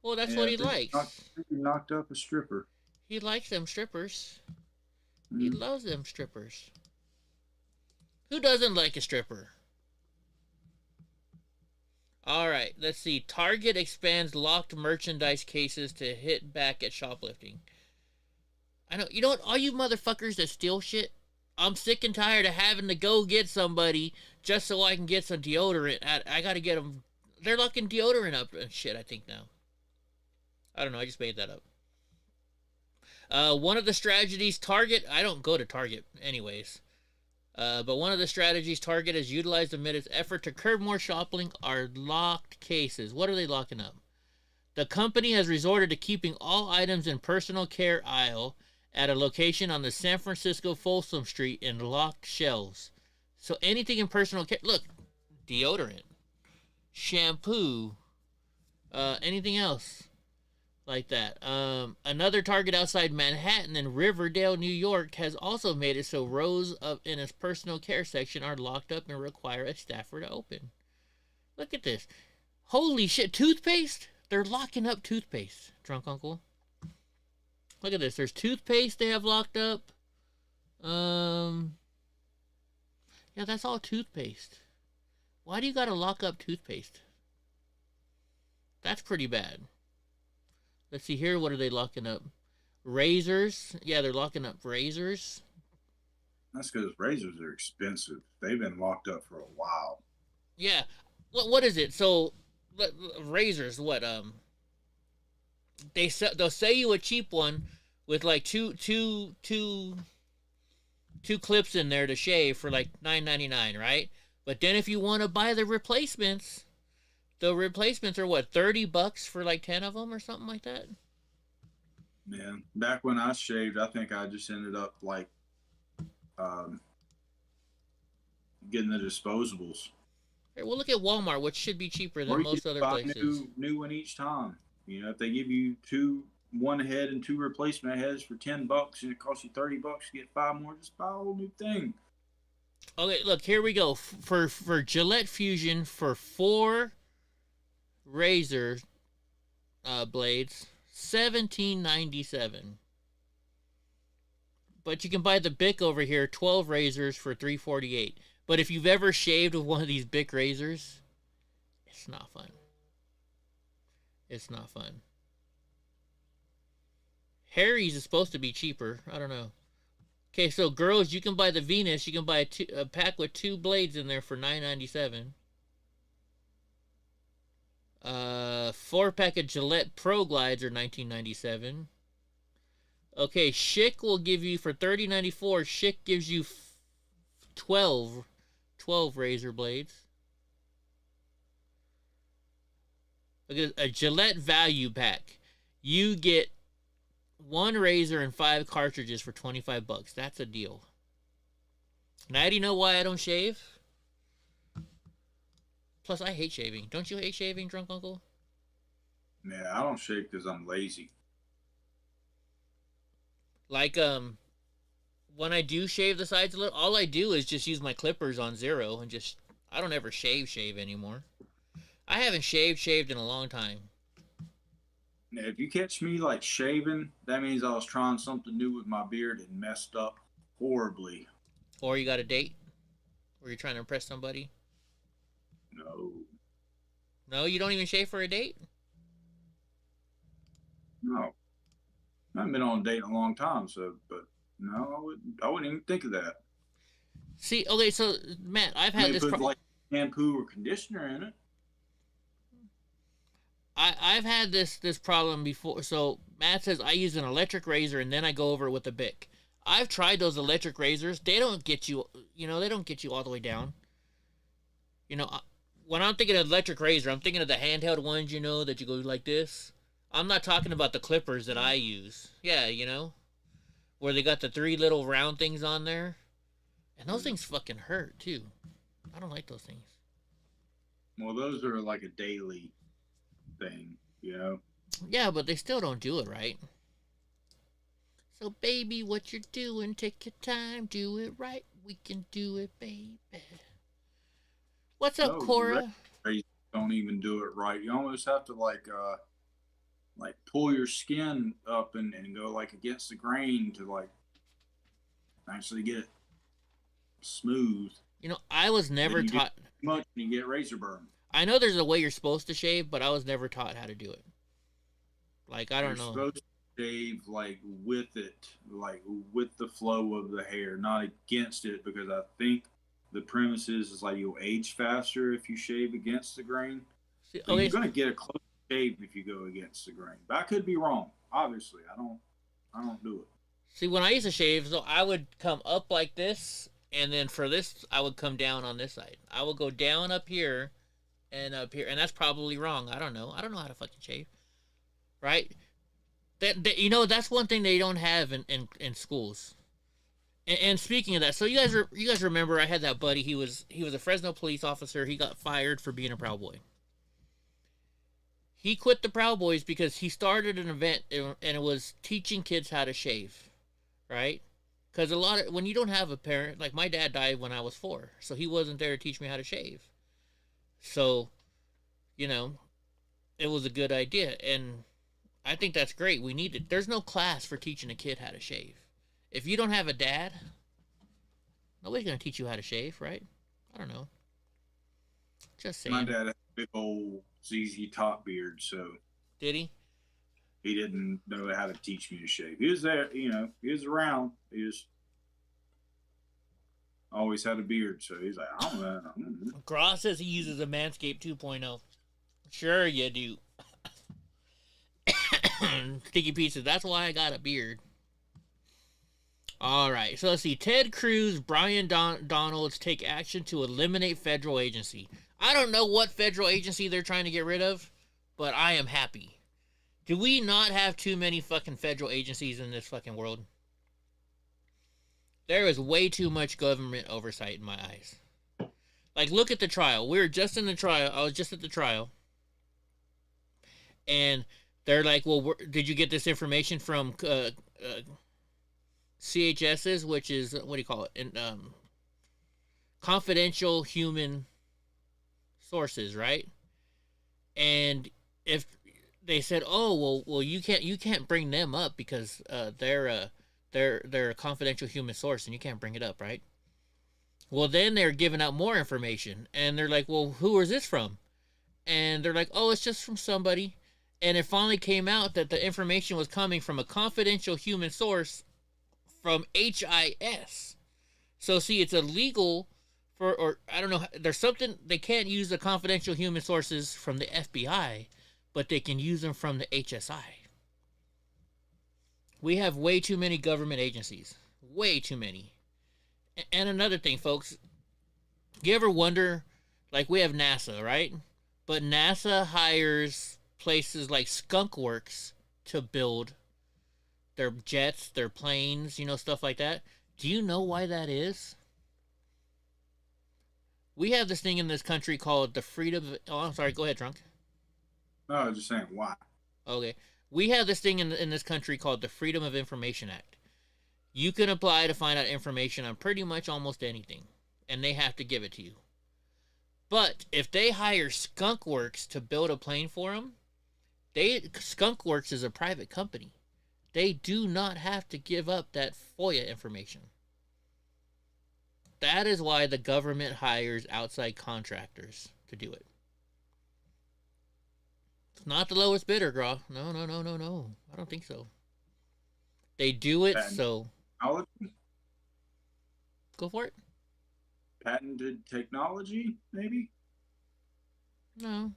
Well, that's what he likes. He knocked up a stripper. He likes them strippers. He loves them strippers. Who doesn't like a stripper? All right, let's see. Target expands locked merchandise cases to hit back at shoplifting. I know, you know what? All you motherfuckers that steal shit, I'm sick and tired of having to go get somebody just so I can get some deodorant. I gotta get them. They're locking deodorant up and shit, I think now. I don't know, I just made that up. One of the strategies Target, I don't go to Target anyways, but one of the strategies Target has utilized amid its effort to curb more shopping are locked cases. What are they locking up? The company has resorted to keeping all items in personal care aisle at a location on the San Francisco Folsom Street in locked shelves. So anything in personal care, look, deodorant, shampoo, anything else like that. Another Target outside Manhattan in Riverdale, New York has also made it so rows in its personal care section are locked up and require a staffer to open. Look at this. Holy shit, toothpaste? They're locking up toothpaste, drunk uncle. Look at this. There's toothpaste they have locked up. Yeah, that's all toothpaste. Why do you gotta lock up toothpaste? That's pretty bad. Let's see here. What are they locking up? Razors. Yeah, they're locking up razors. That's because razors are expensive. They've been locked up for a while. Yeah. What is it? So razors. What they'll say you a cheap one with like two clips in there to shave for like $9.99, right? But then if you want to buy the replacements are what, $30 for like 10 of them or something like that? Yeah. Back when I shaved, I think I just ended up like getting the disposables. Hey, we'll look at Walmart, which should be cheaper than most other places. New one each time. You know, if they give you one head and 2 replacement heads for $10 and it costs you $30 to get 5 more, just buy a whole new thing. Okay, look, here we go. For Gillette Fusion, for 4 razor blades, $17.97. But you can buy the Bic over here, 12 razors for $3.48. But if you've ever shaved with one of these Bic razors, it's not fun. It's not fun. Harry's is supposed to be cheaper. I don't know. Okay, so girls, you can buy the Venus. You can buy a pack with 2 blades in there for $9.97. 4-pack of Gillette Pro Glides are $19.97. Okay, Schick will give you, for $30.94, Schick gives you 12 razor blades. Look at a Gillette Value Pack. You get 1 razor and 5 cartridges for $25. That's a deal. Now, do you know why I don't shave? Plus, I hate shaving. Don't you hate shaving, drunk uncle? Yeah, I don't shave because I'm lazy. Like, when I do shave the sides a little, all I do is just use my clippers on 0 and just, I don't ever shave anymore. I haven't shaved in a long time. Now, if you catch me like shaving, that means I was trying something new with my beard and messed up horribly. Or you got a date? Or you're trying to impress somebody? No. No, you don't even shave for a date? No. I haven't been on a date in a long time, but no, I wouldn't even think of that. See, okay, so Matt, I've had this. Put like shampoo or conditioner in it. I've had this problem before. So Matt says I use an electric razor and then I go over it with a Bic. I've tried those electric razors. They don't get you, they don't get you all the way down. When I'm thinking of electric razor, I'm thinking of the handheld ones, that you go like this. I'm not talking about the clippers that I use. Yeah, where they got the 3 little round things on there. And those things fucking hurt, too. I don't like those things. Well, those are like a daily thing, Yeah, but they still don't do it right. So, baby, what you're doing, take your time, do it right. We can do it, baby. What's up, Cora? Don't even do it right. You almost have to like pull your skin up and go like against the grain to like actually get it smooth. I was never taught much and you get razor burn. I know there's a way you're supposed to shave, but I was never taught how to do it. Like, I don't know. You're supposed to shave like with it, like with the flow of the hair, not against it, because I think the premise is like you'll age faster if you shave against the grain. See, so you're going to get a close shave if you go against the grain. But I could be wrong. Obviously, I don't do it. See, when I used to shave, so I would come up like this, and then for this, I would come down on this side. I would go down up here and up here, and that's probably wrong. I don't know. I don't know how to fucking shave, right? That's one thing they don't have in schools. And speaking of that, so you guys remember I had that buddy. He was a Fresno police officer. He got fired for being a Proud Boy. He quit the Proud Boys because he started an event and it was teaching kids how to shave, right? Because when you don't have a parent, like my dad died when I was 4, so he wasn't there to teach me how to shave. So, it was a good idea, and I think that's great. We need it. There's no class for teaching a kid how to shave. If you don't have a dad, nobody's going to teach you how to shave, right? I don't know. Just My saying. dad had a big old ZZ Top beard, so Did he? he didn't know how to teach me to shave. He was there, you know, he was around. He just always had a beard, so he's like, I don't know. Gross says he uses a Manscaped 2.0. Sure you do. Sticky Pizza, that's why I got a beard. Alright, so let's see. Ted Cruz, Brian Donalds take action to eliminate federal agency. I don't know what federal agency they're trying to get rid of, but I am happy. Do we not have too many fucking federal agencies in this fucking world? There is way too much government oversight in my eyes. Like, look at the trial. We were just in the trial. I was just at the trial. And they're like, well, did you get this information from CHS's, which is, what do you call it? Confidential human sources, right? And if they said, oh, well, you can't bring them up because they're a confidential human source and you can't bring it up, right? Well, then they're giving out more information and they're like, well, who is this from? And they're like, oh, it's just from somebody. And it finally came out that the information was coming from a confidential human source from HIS. So see, it's illegal for, or I don't know, there's something, they can't use the confidential human sources from the FBI, but they can use them from the HSI. We have way too many government agencies. Way too many. And another thing, folks, you ever wonder, like we have NASA, right? But NASA hires places like Skunk Works to build their jets, their planes, you know, stuff like that. Do you know why that is? We have this thing in this country called the freedom... Oh, I'm sorry. Go ahead, Drunk. No, I was just saying, why? Okay. We have this thing in this country called the Freedom of Information Act. You can apply to find out information on pretty much almost anything, and they have to give it to you. But if they hire Skunk Works to build a plane for them, Skunk Works is a private company. They do not have to give up that FOIA information. That is why the government hires outside contractors to do it. It's not the lowest bidder, Graw. No. I don't think so. They do it so... Technology? Go for it. Patented technology, maybe? No.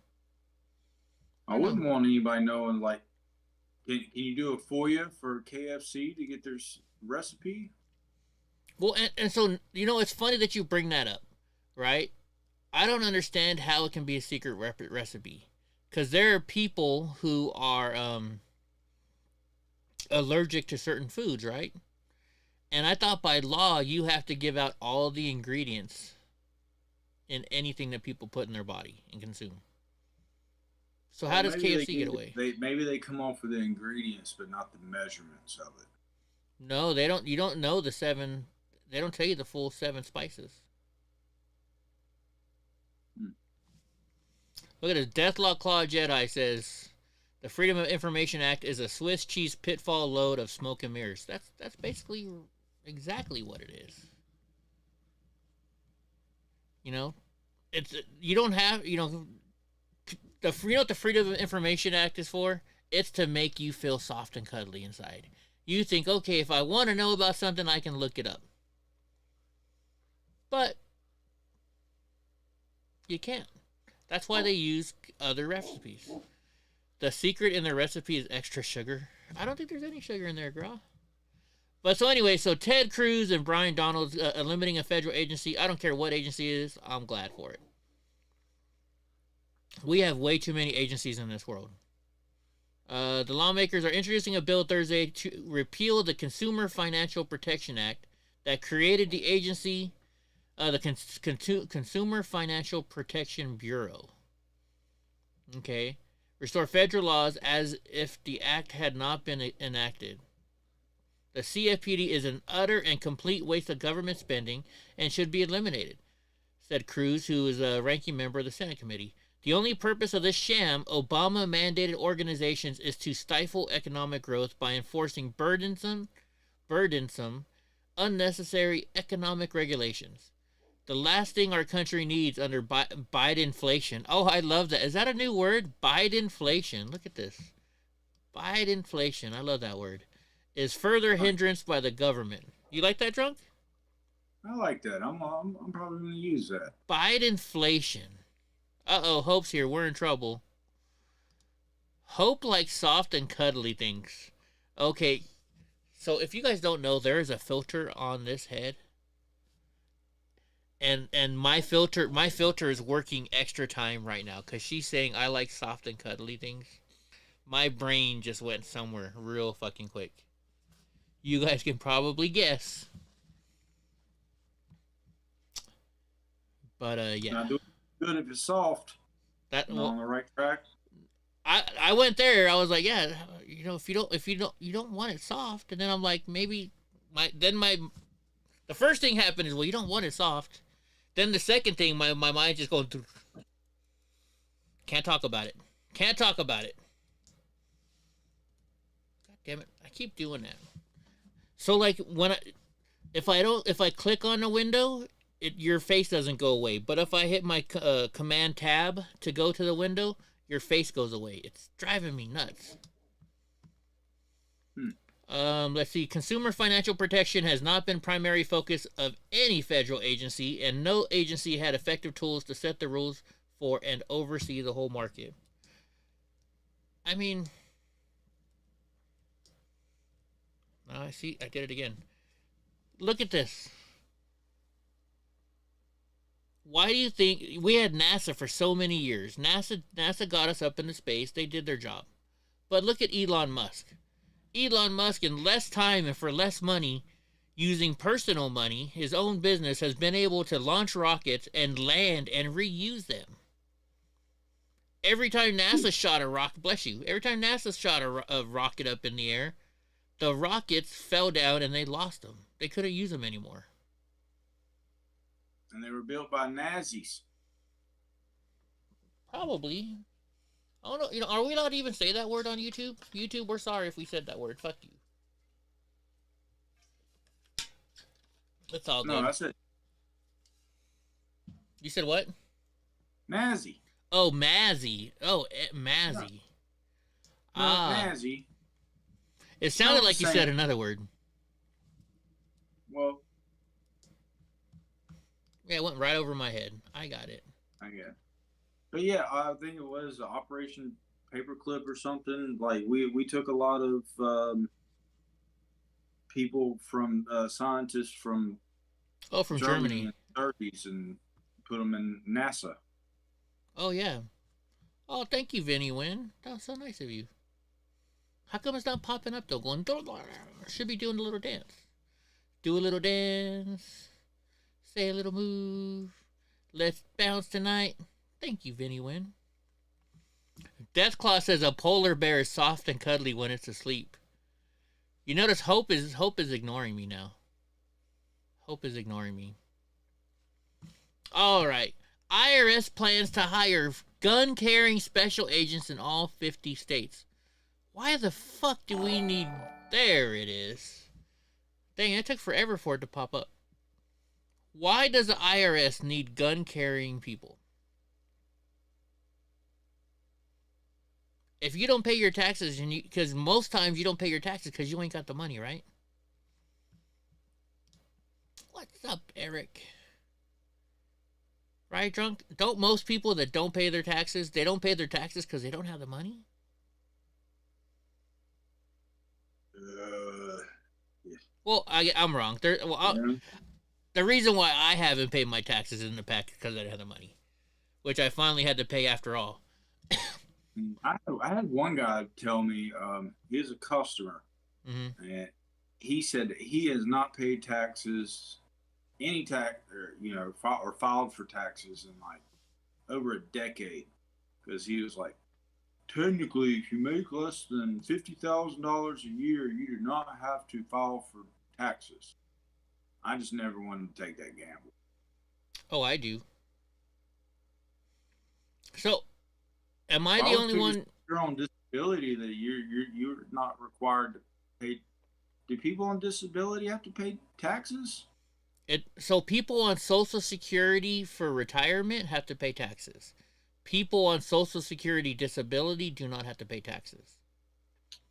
I wouldn't want anybody knowing, like, can you do a FOIA for KFC to get their recipe? Well, and so, you know, it's funny that you bring that up, right? I don't understand how it can be a secret recipe. Because there are people who are allergic to certain foods, right? And I thought by law you have to give out all the ingredients in anything that people put in their body and consume. So how does KFC get away? Maybe they come off with the ingredients, but not the measurements of it. No, they don't. You don't know the 7. They don't tell you the full 7 spices. Look at this. Deathlock Claw Jedi says, the Freedom of Information Act is a Swiss cheese pitfall load of smoke and mirrors. That's basically exactly what it is. You know, it's, you don't have, you know, you know what the Freedom of Information Act is for? It's to make you feel soft and cuddly inside. You think, okay, if I want to know about something, I can look it up. But you can't. That's why they use other recipes. The secret in their recipe is extra sugar. I don't think there's any sugar in there, girl. But so anyway, so Ted Cruz and Brian Donalds eliminating a federal agency. I don't care what agency it is. I'm glad for it. We have way too many agencies in this world. The lawmakers are introducing a bill Thursday to repeal the Consumer Financial Protection Act that created the agency, the Consumer Financial Protection Bureau. Okay. Restore federal laws as if the act had not been enacted. The CFPD is an utter and complete waste of government spending and should be eliminated, said Cruz, who is a ranking member of the Senate committee. The only purpose of this sham, Obama-mandated organizations is to stifle economic growth by enforcing burdensome, unnecessary economic regulations. The last thing our country needs under Biden-inflation. Oh, I love that. Is that a new word? Biden-inflation. Look at this. Biden-inflation. I love that word. Is further hindrance by the government. You like that, Drunk? I like that. I'm probably going to use that. Biden-inflation. Uh-oh, Hope's here. We're in trouble. Hope likes soft and cuddly things. Okay, so if you guys don't know, there is a filter on this head. And my filter is working extra time right now because she's saying I like soft and cuddly things. My brain just went somewhere real fucking quick. You guys can probably guess. But yeah. Not doing good if it's soft. That on the right track. I went there. I was like, yeah, you know, if you don't want it soft, and then I'm like, maybe the first thing happened is, well, you don't want it soft. Then the second thing, my mind just going through. Can't talk about it. Can't talk about it. God damn it! I keep doing that. So like if I click on the window, your face doesn't go away. But if I hit my command tab to go to the window, your face goes away. It's driving me nuts. Let's see. Consumer financial protection has not been primary focus of any federal agency, and no agency had effective tools to set the rules for and oversee the whole market. I mean, I see. I did it again. Look at this. Why do you think we had NASA for so many years? NASA got us up into space. They did their job. But look at Elon Musk. Elon Musk, in less time and for less money, using personal money, his own business, has been able to launch rockets and land and reuse them. Every time NASA shot a rocket, bless you, every time NASA shot a rocket up in the air, the rockets fell down and they lost them. They couldn't use them anymore. And they were built by Nazis. Probably. I don't know. You know, are we allowed to even say that word on YouTube? YouTube, we're sorry if we said that word. Fuck you. It's all good. No, that's it. You said what? Nazi. Oh, Mazzy. Oh, Mazzy. Nazi. It sounded like you said another word. Well. Yeah, it went right over my head. I got it. I get it. But yeah, I think it was Operation Paperclip or something. Like we took a lot of people from scientists from Germany in the 30s and put them in NASA. Oh yeah. Oh, thank you, Vinny Wynn. That was so nice of you. How come it's not popping up though? Going, should be doing a little dance. Do a little dance. Say a little move. Let's bounce tonight. Thank you, Vinny Wynn. Deathclaw says a polar bear is soft and cuddly when it's asleep. You notice Hope is ignoring me now. Hope is ignoring me. All right. IRS plans to hire gun-carrying special agents in all 50 states. Why the fuck do we need... There it is. Dang, it took forever for it to pop up. Why does the IRS need gun-carrying people? If you don't pay your taxes, and because most times you don't pay your taxes because you ain't got the money, right? What's up, Eric? Right, Drunk? Don't most people that don't pay their taxes, they don't pay their taxes because they don't have the money? Yeah. Well, I'm wrong. The reason why I haven't paid my taxes in the past is because I didn't have the money, which I finally had to pay after all. I had one guy tell me he's a customer, and he said that he has not paid taxes, any tax, or filed for taxes in like over a decade, because he was like, technically, if you make less than $50,000 a year, you do not have to file for taxes. I just never wanted to take that gamble. Oh, I do. So, am I the only one? You're on disability that you're not required to pay. Do people on disability have to pay taxes? So people on Social Security for retirement have to pay taxes. People on Social Security disability do not have to pay taxes.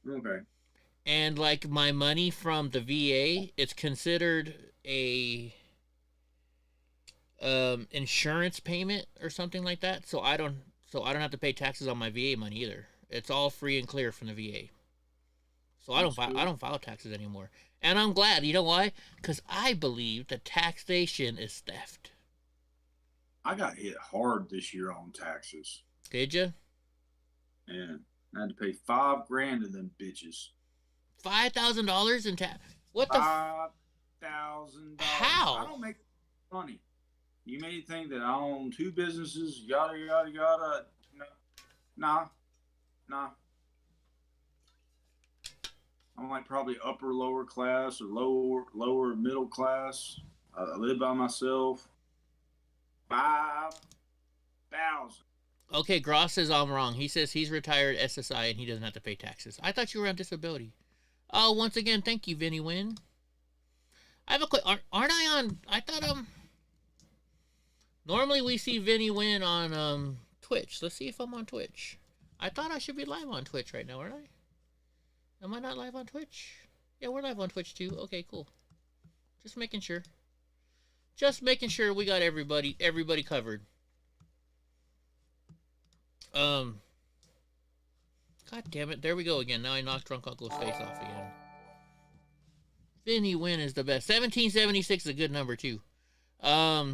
Okay. And like my money from the VA, it's considered a insurance payment or something like that. So I don't have to pay taxes on my VA money either. It's all free and clear from the VA. So I don't file taxes anymore. And I'm glad. You know why? Because I believe that taxation is theft. I got hit hard this year on taxes. Did you? Yeah. I had to pay $5,000 of them bitches. $5,000 in tax? What the? $5,000. How? I don't make money. You may think that I own 2 businesses, yada yada yada. Nah. I'm like probably upper lower class or lower middle class. I live by myself. 5,000. Okay, Gross says I'm wrong. He says he's retired SSI and he doesn't have to pay taxes. I thought you were on disability. Oh, once again, thank you, Vinny Wynn. I have a quick. Aren't I on? I thought normally we see Vinny Wynn on Twitch. Let's see if I'm on Twitch. I thought I should be live on Twitch right now, aren't I? Am I not live on Twitch? Yeah, we're live on Twitch too. Okay, cool. Just making sure. Just making sure we got everybody covered. God damn it. There we go again. Now I knocked Drunk Uncle's face off again. Vinny Wynn is the best. 1776 is a good number too. Yeah,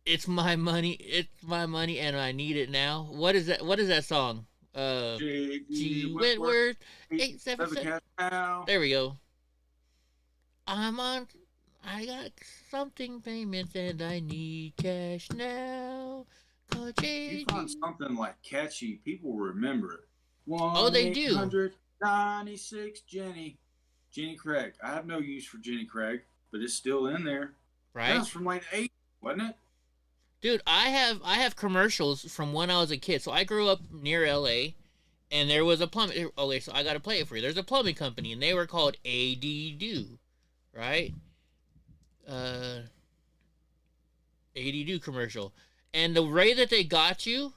it's my money. It's my money and I need it now. What is that? What is that song? G. Whitworth. 877. There we go. I got something famous and I need cash now. If you find something like catchy, people remember it. Oh, they do. 1-800-96 Jenny. Jenny Craig. I have no use for Jenny Craig, but it's still in there. Right? That's from like 8, wasn't it? Dude, I have commercials from when I was a kid. So I grew up near LA, and there was a plumbing. Okay, so I gotta play it for you. There's a plumbing company, and they were called AD-Do, right? AD-Do commercial, and the way that they got you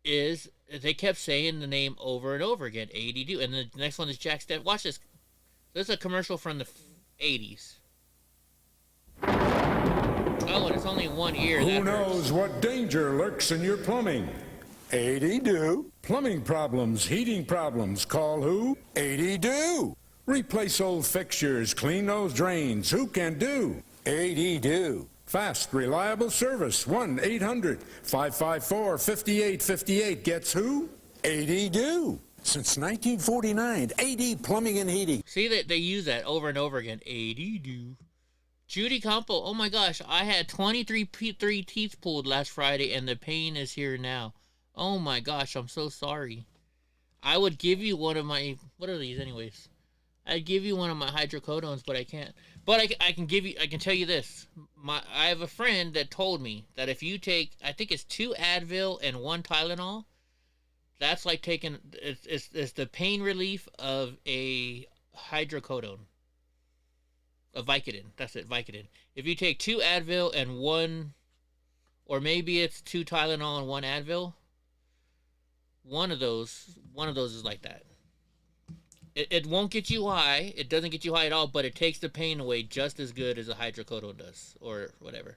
is they kept saying the name over and over again, AD-Do, and the next one is Jack Step. Watch this. This is a commercial from the 80s. Oh, and it's only one ear. Who knows what danger lurks in your plumbing? AD-Do. Plumbing problems, heating problems. Call who? AD-Do. Replace old fixtures, clean those drains. Who can do? AD-Do. Fast, reliable service. 1-800-554-5858 gets who? AD-Do. Since 1949, AD Plumbing and Heating. See that they use that over and over again. AD-Do. Judy Campo, oh my gosh, I had 23 teeth pulled last Friday and the pain is here now. Oh my gosh, I'm so sorry. I would give you one of my, what are these anyways? I'd give you one of my hydrocodones, but I can't. But I can tell you this. I have a friend that told me that if you take, I think it's 2 Advil and 1 Tylenol, that's like taking, it's the pain relief of a hydrocodone. A Vicodin. That's it, Vicodin. If you take 2 Advil and 1, or maybe it's 2 Tylenol and 1 Advil, one of those is like that. It won't get you high. It doesn't get you high at all, but it takes the pain away just as good as a hydrocodone does, or whatever.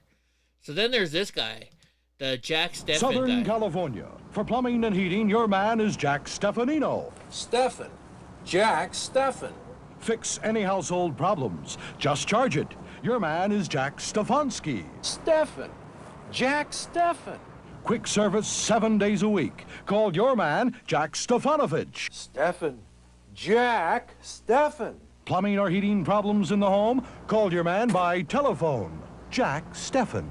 So then there's this guy, the Jack Steffen Southern guy. California. For plumbing and heating, your man is Jack Stefanino. Steffen. Jack Steffen. Fix any household problems. Just charge it. Your man is Jack Stefanski. Steffen. Jack Steffen. Quick service 7 days a week. Call your man, Jack Stefanovich. Steffen. Jack Steffen. Plumbing or heating problems in the home? Call your man by telephone. Jack Steffen.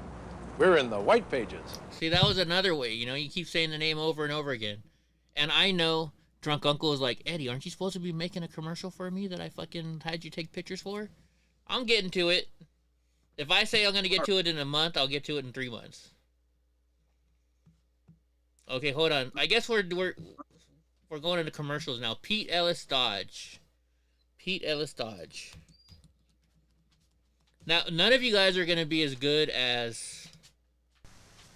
We're in the white pages. See, that was another way. You know, you keep saying the name over and over again. And I know Drunk Uncle is like, Eddie, aren't you supposed to be making a commercial for me that I fucking had you take pictures for? I'm getting to it. If I say I'm going to get to it in a month, I'll get to it in 3 months. Okay, hold on. I guess we're going into commercials now. Pete Ellis Dodge. Pete Ellis Dodge. Now, none of you guys are going to be as good as...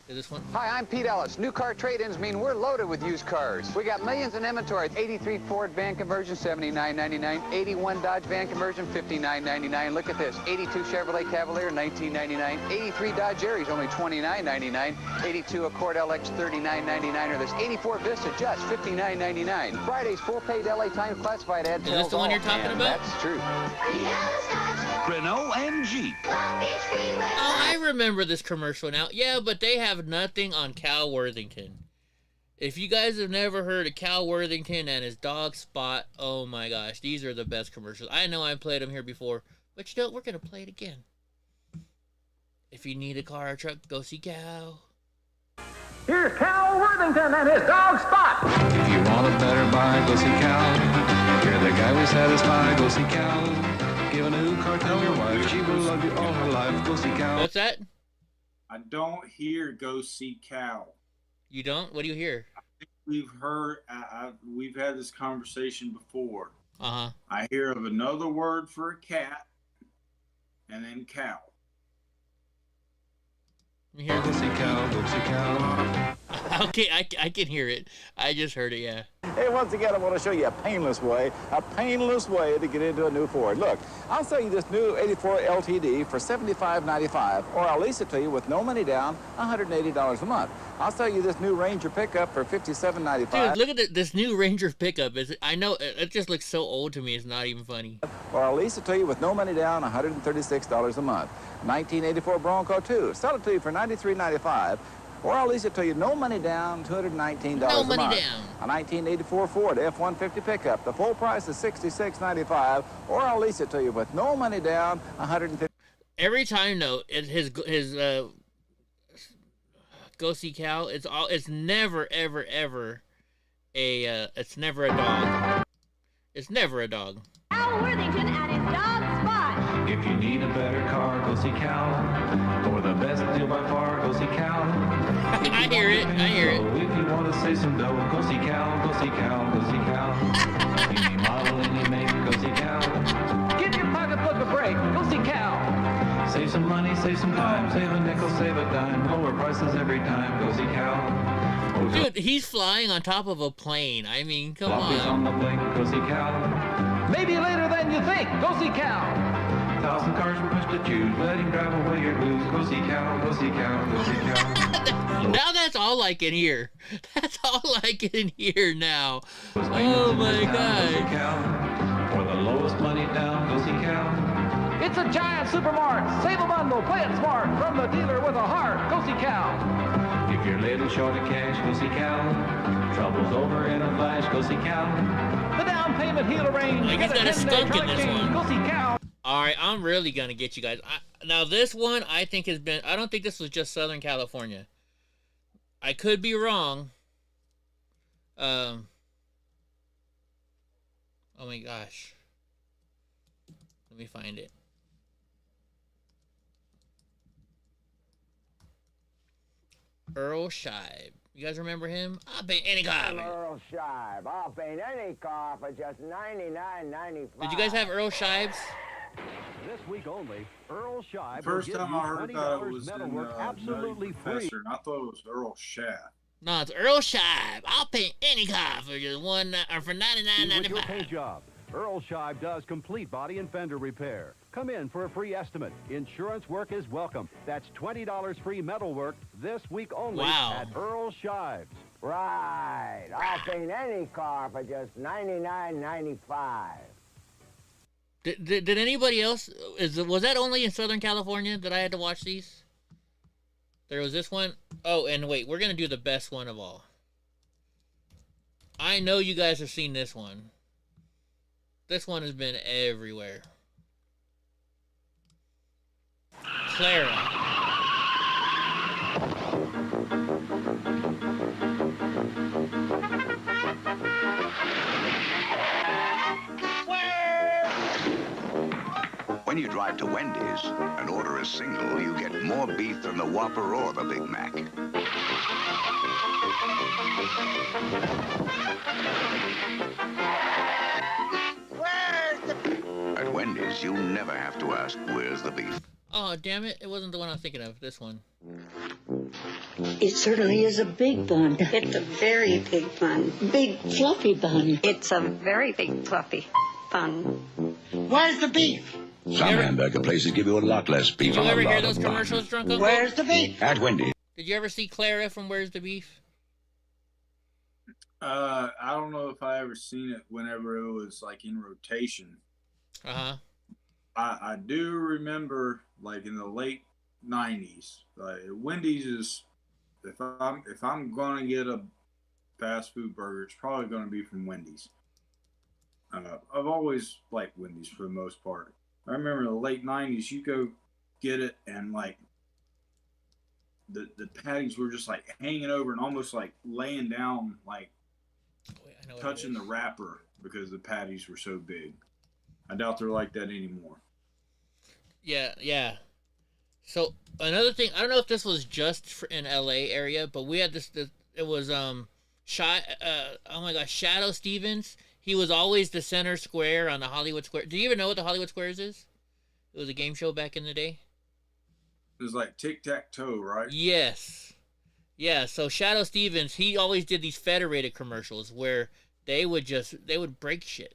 Is this one? Hi, I'm Pete Ellis. New car trade-ins mean we're loaded with used cars. We got millions in inventory. 83 Ford van conversion, $79.99. 81 Dodge van conversion, $59.99. Look at this. 82 Chevrolet Cavalier, $19.99. 83 Dodge Aries, only $29.99. 82 Accord LX, $39.99. Or this 84 Vista, just $59.99. Friday's full paid LA Times classified ad. Is this the one you're talking about? That's true. Renault and Jeep. Oh, I remember this commercial now. Yeah, but they have nothing on Cal Worthington. If you guys have never heard of Cal Worthington and his dog Spot, oh my gosh, these are the best commercials. I know I played them here before, but you know, we're going to play it again. If you need a car or truck, go see Cal. Here's Cal Worthington and his dog Spot. If you want a better buy, go see Cal. You're the guy we satisfy, go see Cal. Give a new car to your wife, she will love you all her life, go see Cal. What's that? I don't hear go see Cal. You don't? What do you hear? I think we've heard, we've had this conversation before. Uh-huh. I hear of another word for a cat, and then cow. You hear go see Cal, go see Cal. Okay, I can hear it. I just heard it, yeah. Hey, once again, I want to show you a painless way to get into a new Ford. Look, I'll sell you this new 84 LTD for $75.95, or I'll lease it to you with no money down, $180 a month. I'll sell you this new Ranger pickup for $57.95. Dude, look at this new Ranger pickup. I know, it just looks so old to me, it's not even funny. Or I'll lease it to you with no money down, $136 a month. 1984 Bronco 2, sell it to you for $93.95. Or I'll lease it to you, no money down, $219 a month. No money down. A 1984 Ford F-150 pickup. The full price is $66.95. Or I'll lease it to you with no money down, $150. Every time, though, his go see Cal. It's never ever ever it's never a dog. It's never a dog. Cal Worthington and his dog Spot. If you need a better car, go see Cal. For the best deal by far, go see Cal. I hear it. If you want to save some dough, go see Cal, go see Cal, go see Cal. Any model, any make, go see Cal. Give your pocketbook a break. Go see Cal. Save some money, save some time, save a nickel, save a dime. Lower prices every time, go see Cal. Dude, he's flying on top of a plane. I mean, come on the blink, go see Cal. Maybe later than you think. Go see Cal. 1,000 cars from which to choose. Let him drive away your blues. Go see Cal, go see Cal, go see Cal. Now that's all I can hear. That's all I can hear now. Oh my God. For the lowest money down, go see Cal. It's a giant supermart. Save a bundle, play it smart. From the dealer with a heart. Go see Cal. If you're little short of cash, go see Cal. Trouble's over in a flash, go see Cal. The down payment he'll arrange. Like he's got a skunk in this one. Go see Cal. All right, I'm really gonna get you guys. Now this one I think has been. I don't think this was just Southern California. I could be wrong. Oh my gosh. Let me find it. Earl Scheib. You guys remember him? I'll paint any car. Earl Scheib. I'll paint any car for just $99.95. Did you guys have Earl Scheibs? This week only, Earl Scheib. First time I heard about it was in absolutely free. I thought it was Earl Shaft. No, it's Earl Scheib. I'll paint any car for just for $99.95. Your paint job. Earl Scheib does complete body and fender repair. Come in for a free estimate. Insurance work is welcome. That's $20 free metal work this week only at Earl Scheib's. Right. I'll paint any car for just $99.95. Did anybody else? Was that only in Southern California that I had to watch these? There was this one. Oh, and wait, we're gonna do the best one of all. I know you guys have seen this one. This one has been everywhere. Clara. When you drive to Wendy's and order a single, you get more beef than the Whopper or the Big Mac. At Wendy's, you never have to ask, where's the beef? Oh, damn it. It wasn't the one I was thinking of. This one. It certainly is a big bun. It's a very big bun. Big fluffy bun. It's a very big fluffy bun. Where's the beef? Some hamburger places give you a lot less beef. Did you on ever a hear lot those of bun. commercials, Drunk Uncle? Where's the beef? At Wendy's. Did you ever see Clara from Where's the Beef? I don't know if I ever seen it whenever it was like in rotation. Uh-huh. I do remember like in the late 90s, like Wendy's is, if I'm gonna get a fast food burger, it's probably gonna be from Wendy's. I've always liked Wendy's for the most part. I remember in the late 90s, you go get it and like the patties were just like hanging over and almost like laying down, like touching the wrapper because the patties were so big. I doubt they're like that anymore. Yeah. So another thing, I don't know if this was just in LA area, but we had this it was oh my gosh, Shadow Stevens. He was always the center square on the Hollywood Square. Do you even know what the Hollywood Squares is? It was a game show back in the day. It was like tic-tac-toe, right? Yes. Yeah, so Shadow Stevens, he always did these Federated commercials where they would break shit.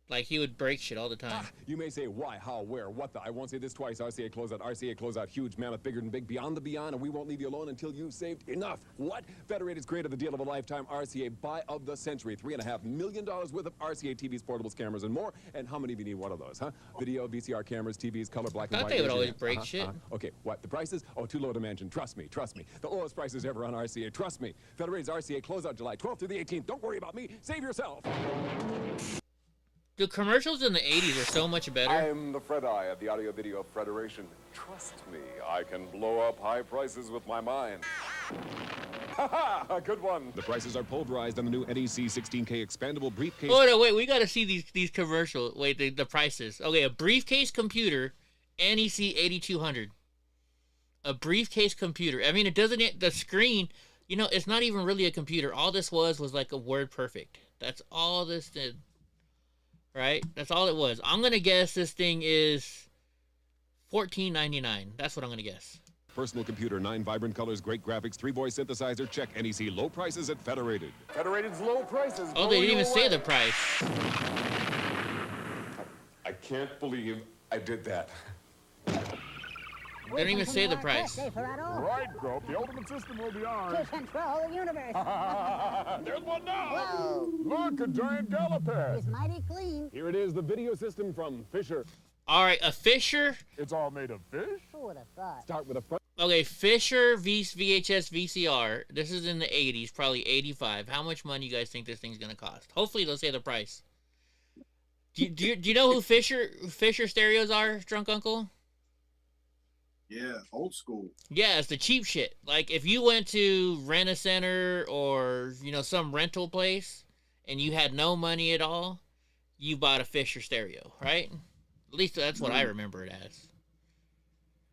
Like, he would break shit all the time. You may say, why, how, where, what the? I won't say this twice. RCA closeout, huge, mammoth, bigger than big, beyond the beyond, and we won't leave you alone until you've saved enough. What? Federated's created the deal of a lifetime, RCA buy of the century. $3.5 million worth of RCA TVs, portables, cameras, and more. And how many of you need one of those, huh? Video, VCR cameras, TVs, color, black and I white. thought they would always break shit. Okay, what? The prices? Oh, too low to mention. Trust me. The lowest prices ever on RCA. Trust me. Federated's RCA closeout July 12th through the 18th. Don't worry about me. Save yourself. The commercials in the 80s are so much better. I'm the Fred Eye of the Audio Video Federation. Trust me, I can blow up high prices with my mind. Ha ha! A good one. The prices are pulverized on the new NEC 16K expandable briefcase. Oh, no, wait, we gotta see these commercials. Wait, the prices. Okay, a briefcase computer, NEC 8200. A briefcase computer. I mean, it doesn't, the screen, you know, it's not even really a computer. All this was like a Word Perfect. That's all this did. Right? That's all it was. I'm going to guess this thing is $14.99. That's what I'm going to guess. Personal computer, 9 vibrant colors, great graphics, 3-voice synthesizer. Check NEC low prices at Federated. Federated's low prices. Oh, they didn't even say the price. I can't believe I did that. They didn't even say the price. Right, Grope. The ultimate system will be ours. To control the universe. There's one now. Whoa. Look, a giant galopad. It's mighty clean. Here it is, the video system from Fisher. All right, a Fisher. It's all made of fish. Who would have thought? Start with a front. Okay, Fisher VHS VCR. This is in the 80s, probably 85. How much money you guys think this thing's going to cost? Hopefully they'll say the price. Do you know who Fisher stereos are, Drunk Uncle? Yeah, old school. Yeah, it's the cheap shit. Like, if you went to Rent-A-Center or, you know, some rental place and you had no money at all, you bought a Fisher stereo, right? At least that's what I remember it as.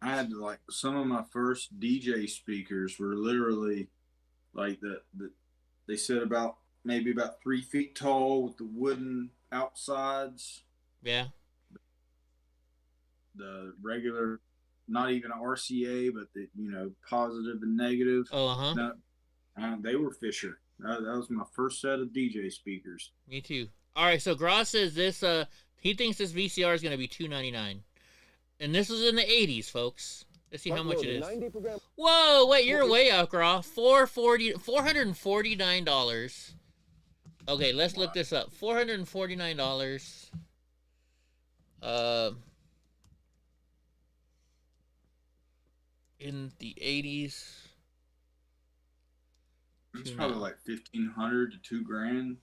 I had like some of my first DJ speakers were literally like they said maybe about 3 feet tall with the wooden outsides. Yeah. The regular, not even an RCA, but the, you know, positive and negative. Oh, uh-huh. No, they were Fisher. That was my first set of DJ speakers. Me too. All right, so Gross says this, he thinks this VCR is going to be $299. And this was in the 80s, folks. Let's see how much it is. Whoa, wait, you're way out, Gross. $449. Okay, let's look this up. $449. In the 80s. It's probably like $1,500 to $2,000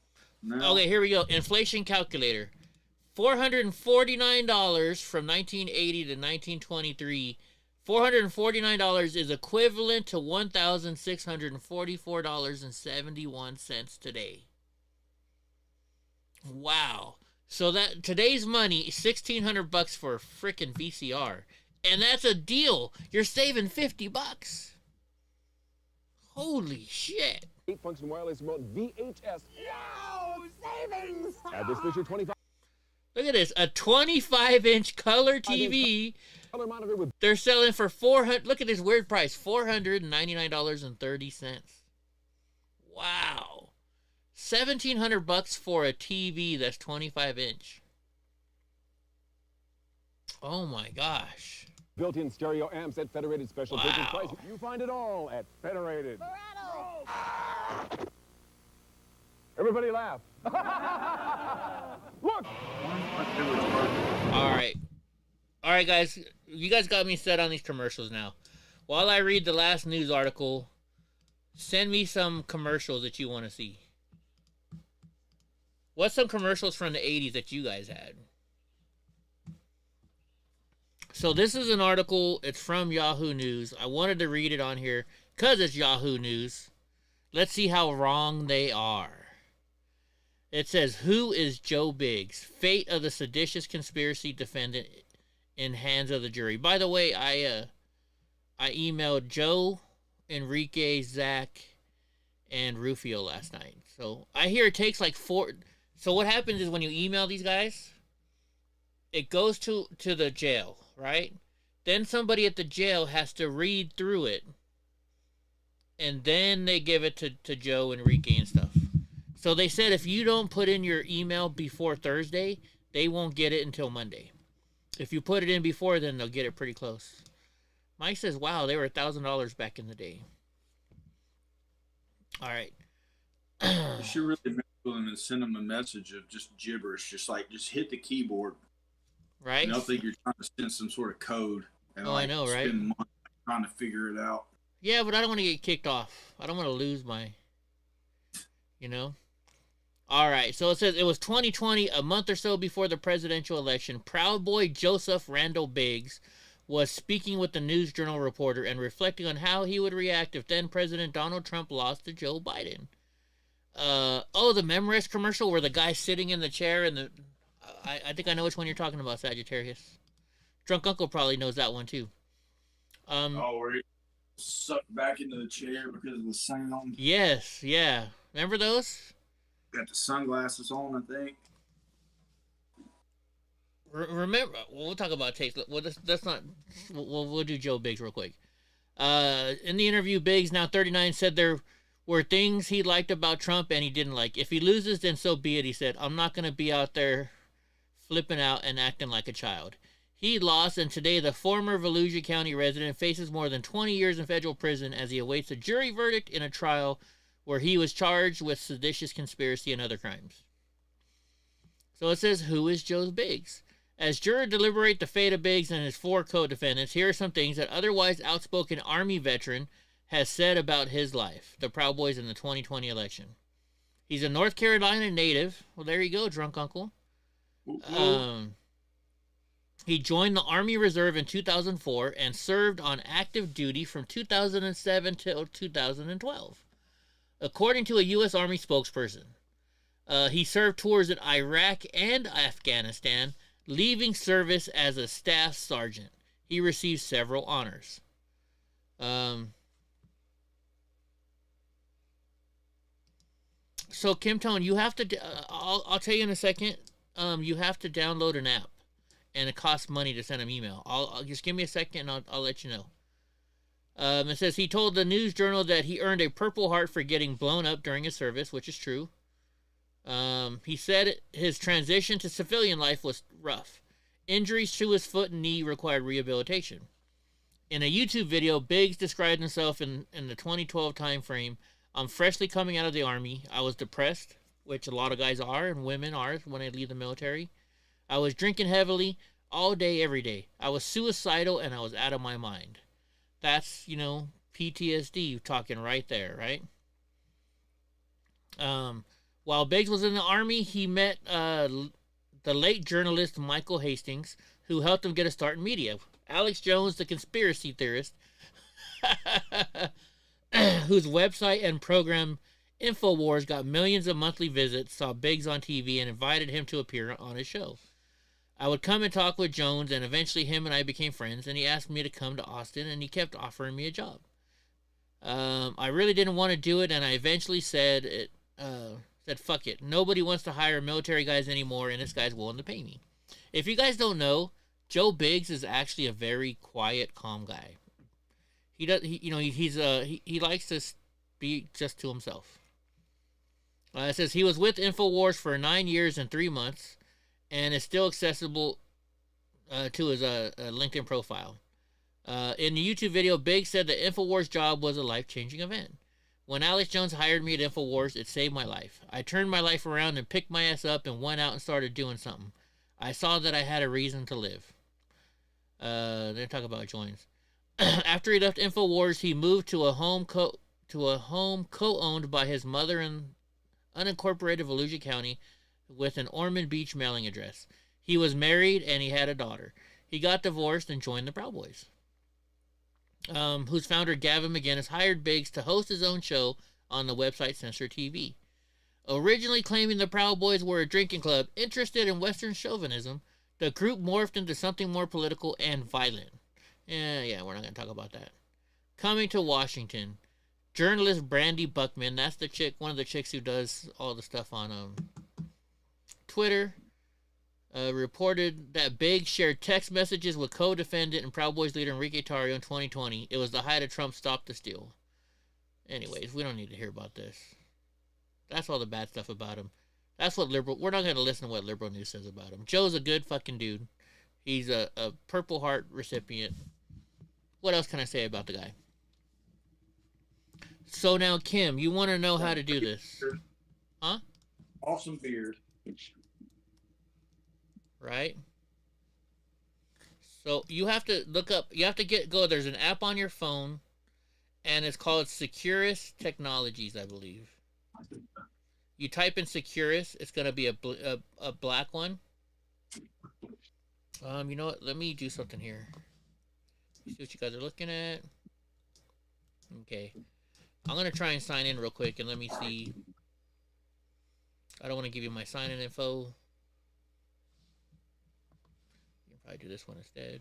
now. Okay, here we go. Inflation calculator. $449 from 1980 to 1923. $449 is equivalent to $1,644.71 today. Wow. So that today's money, $1,600 for a freaking VCR. And that's a deal. You're saving $50. Holy shit. 8-function wireless remote VHS. Wow, savings! Add this Fisher 25. Look at this, a 25-inch color TV. Color monitor with They're selling for look at this weird price, $499.30. Wow. $1,700 for a TV that's 25-inch. Oh my gosh. built-in stereo amps at Federated special purchase price. You find it all at Federated. Everybody laugh. Look! All right. All right, guys. You guys got me set on these commercials now. While I read the last news article, send me some commercials that you want to see. What's some commercials from the 80s that you guys had? So this is an article. It's from Yahoo News. I wanted to read it on here because it's Yahoo News. Let's see how wrong they are. It says, who is Joe Biggs? Fate of the seditious conspiracy defendant in hands of the jury. By the way, I emailed Joe, Enrique, Zach, and Rufio last night. So I hear it takes like 4. So what happens is when you email these guys, it goes to the jail, right? Then somebody at the jail has to read through it. And then they give it to Joe, Enrique, and stuff. So they said if you don't put in your email before Thursday, they won't get it until Monday. If you put it in before, then they'll get it pretty close. Mike says, wow, they were $1,000 back in the day. All right. You should really mess with them and send them a message of just gibberish. Just hit the keyboard. Right. And they'll think you're trying to send some sort of code. And I know, right? Spend months trying to figure it out. Yeah, but I don't want to get kicked off. I don't want to lose my, All right, so it says it was 2020, a month or so before the presidential election. Proud Boy Joseph Randall Biggs was speaking with the News Journal reporter and reflecting on how he would react if then President Donald Trump lost to Joe Biden. The Memrest commercial where the guy's sitting in the chair and I think I know which one you're talking about, Sagittarius. Drunk Uncle probably knows that one too. Where he sucked back into the chair because of the sound. Yes, yeah. Remember those? Got the sunglasses on, I think. Remember, we'll talk about taste. Well, that's not. We'll do Joe Biggs real quick. In the interview, Biggs, now 39, said there were things he liked about Trump and he didn't like. If he loses, then so be it, he said. I'm not going to be out there flipping out and acting like a child. He lost, and today the former Volusia County resident faces more than 20 years in federal prison as he awaits a jury verdict in a trial where he was charged with seditious conspiracy and other crimes. So it says, who is Joe Biggs? As jurors deliberate the fate of Biggs and his 4 co-defendants, here are some things that otherwise outspoken Army veteran has said about his life, the Proud Boys in the 2020 election. He's a North Carolina native. Well, there you go, Drunk Uncle. He joined the Army Reserve in 2004 and served on active duty from 2007 till 2012. According to a U.S. Army spokesperson, he served tours in Iraq and Afghanistan, leaving service as a staff sergeant. He received several honors. So, Kim Tone, you have to, I'll tell you in a second, you have to download an app, and it costs money to send an email. I'll just give me a second, and I'll let you know. It says he told the News Journal that he earned a Purple Heart for getting blown up during his service, which is true. He said his transition to civilian life was rough. Injuries to his foot and knee required rehabilitation. In a YouTube video, Biggs described himself in the 2012 time frame. I'm freshly coming out of the Army. I was depressed, which a lot of guys are and women are when they leave the military. I was drinking heavily all day, every day. I was suicidal and I was out of my mind. That's, PTSD talking right there, right? While Biggs was in the Army, he met the late journalist Michael Hastings, who helped him get a start in media. Alex Jones, the conspiracy theorist, whose website and program InfoWars got millions of monthly visits, saw Biggs on TV and invited him to appear on his show. I would come and talk with Jones, and eventually him and I became friends, and he asked me to come to Austin, and he kept offering me a job. I really didn't want to do it, and I eventually said Said, fuck it. Nobody wants to hire military guys anymore, and this guy's willing to pay me. If you guys don't know, Joe Biggs is actually a very quiet, calm guy. He likes to be just to himself. It says he was with InfoWars for 9 years and 3 months, and is still accessible to his LinkedIn profile. In the YouTube video, Biggs said the InfoWars job was a life-changing event. When Alex Jones hired me at InfoWars, it saved my life. I turned my life around and picked my ass up and went out and started doing something. I saw that I had a reason to live. They talk about joins. After he left InfoWars, he moved to a home co-owned by his mother in unincorporated Volusia County with an Ormond Beach mailing address. He was married and he had a daughter. He got divorced and joined the Proud Boys, whose founder Gavin McGinnis hired Biggs to host his own show on the website Censor TV. Originally claiming the Proud Boys were a drinking club interested in Western chauvinism, the group morphed into something more political and violent. Yeah, we're not going to talk about that. Coming to Washington, journalist Brandy Buckman, that's the chick, one of the chicks who does all the stuff on Twitter, reported that Biggs shared text messages with co-defendant and Proud Boys leader Enrique Tarrio in 2020. It was the height of Trump's Stop the Steal. Anyways, we don't need to hear about this. That's all the bad stuff about him. That's what liberal... We're not going to listen to what liberal news says about him. Joe's a good fucking dude. He's a Purple Heart recipient. What else can I say about the guy? So now, Kim, you want to know how to do this. Huh? Awesome beard. Right? So you have to look up... You have to there's an app on your phone, and it's called Securus Technologies, I believe. You type in Securus, it's going to be a black one. You know what? Let me do something here. See what you guys are looking at. Okay. I'm going to try and sign in real quick and let me see. I don't want to give you my sign-in info. You can probably do this one instead.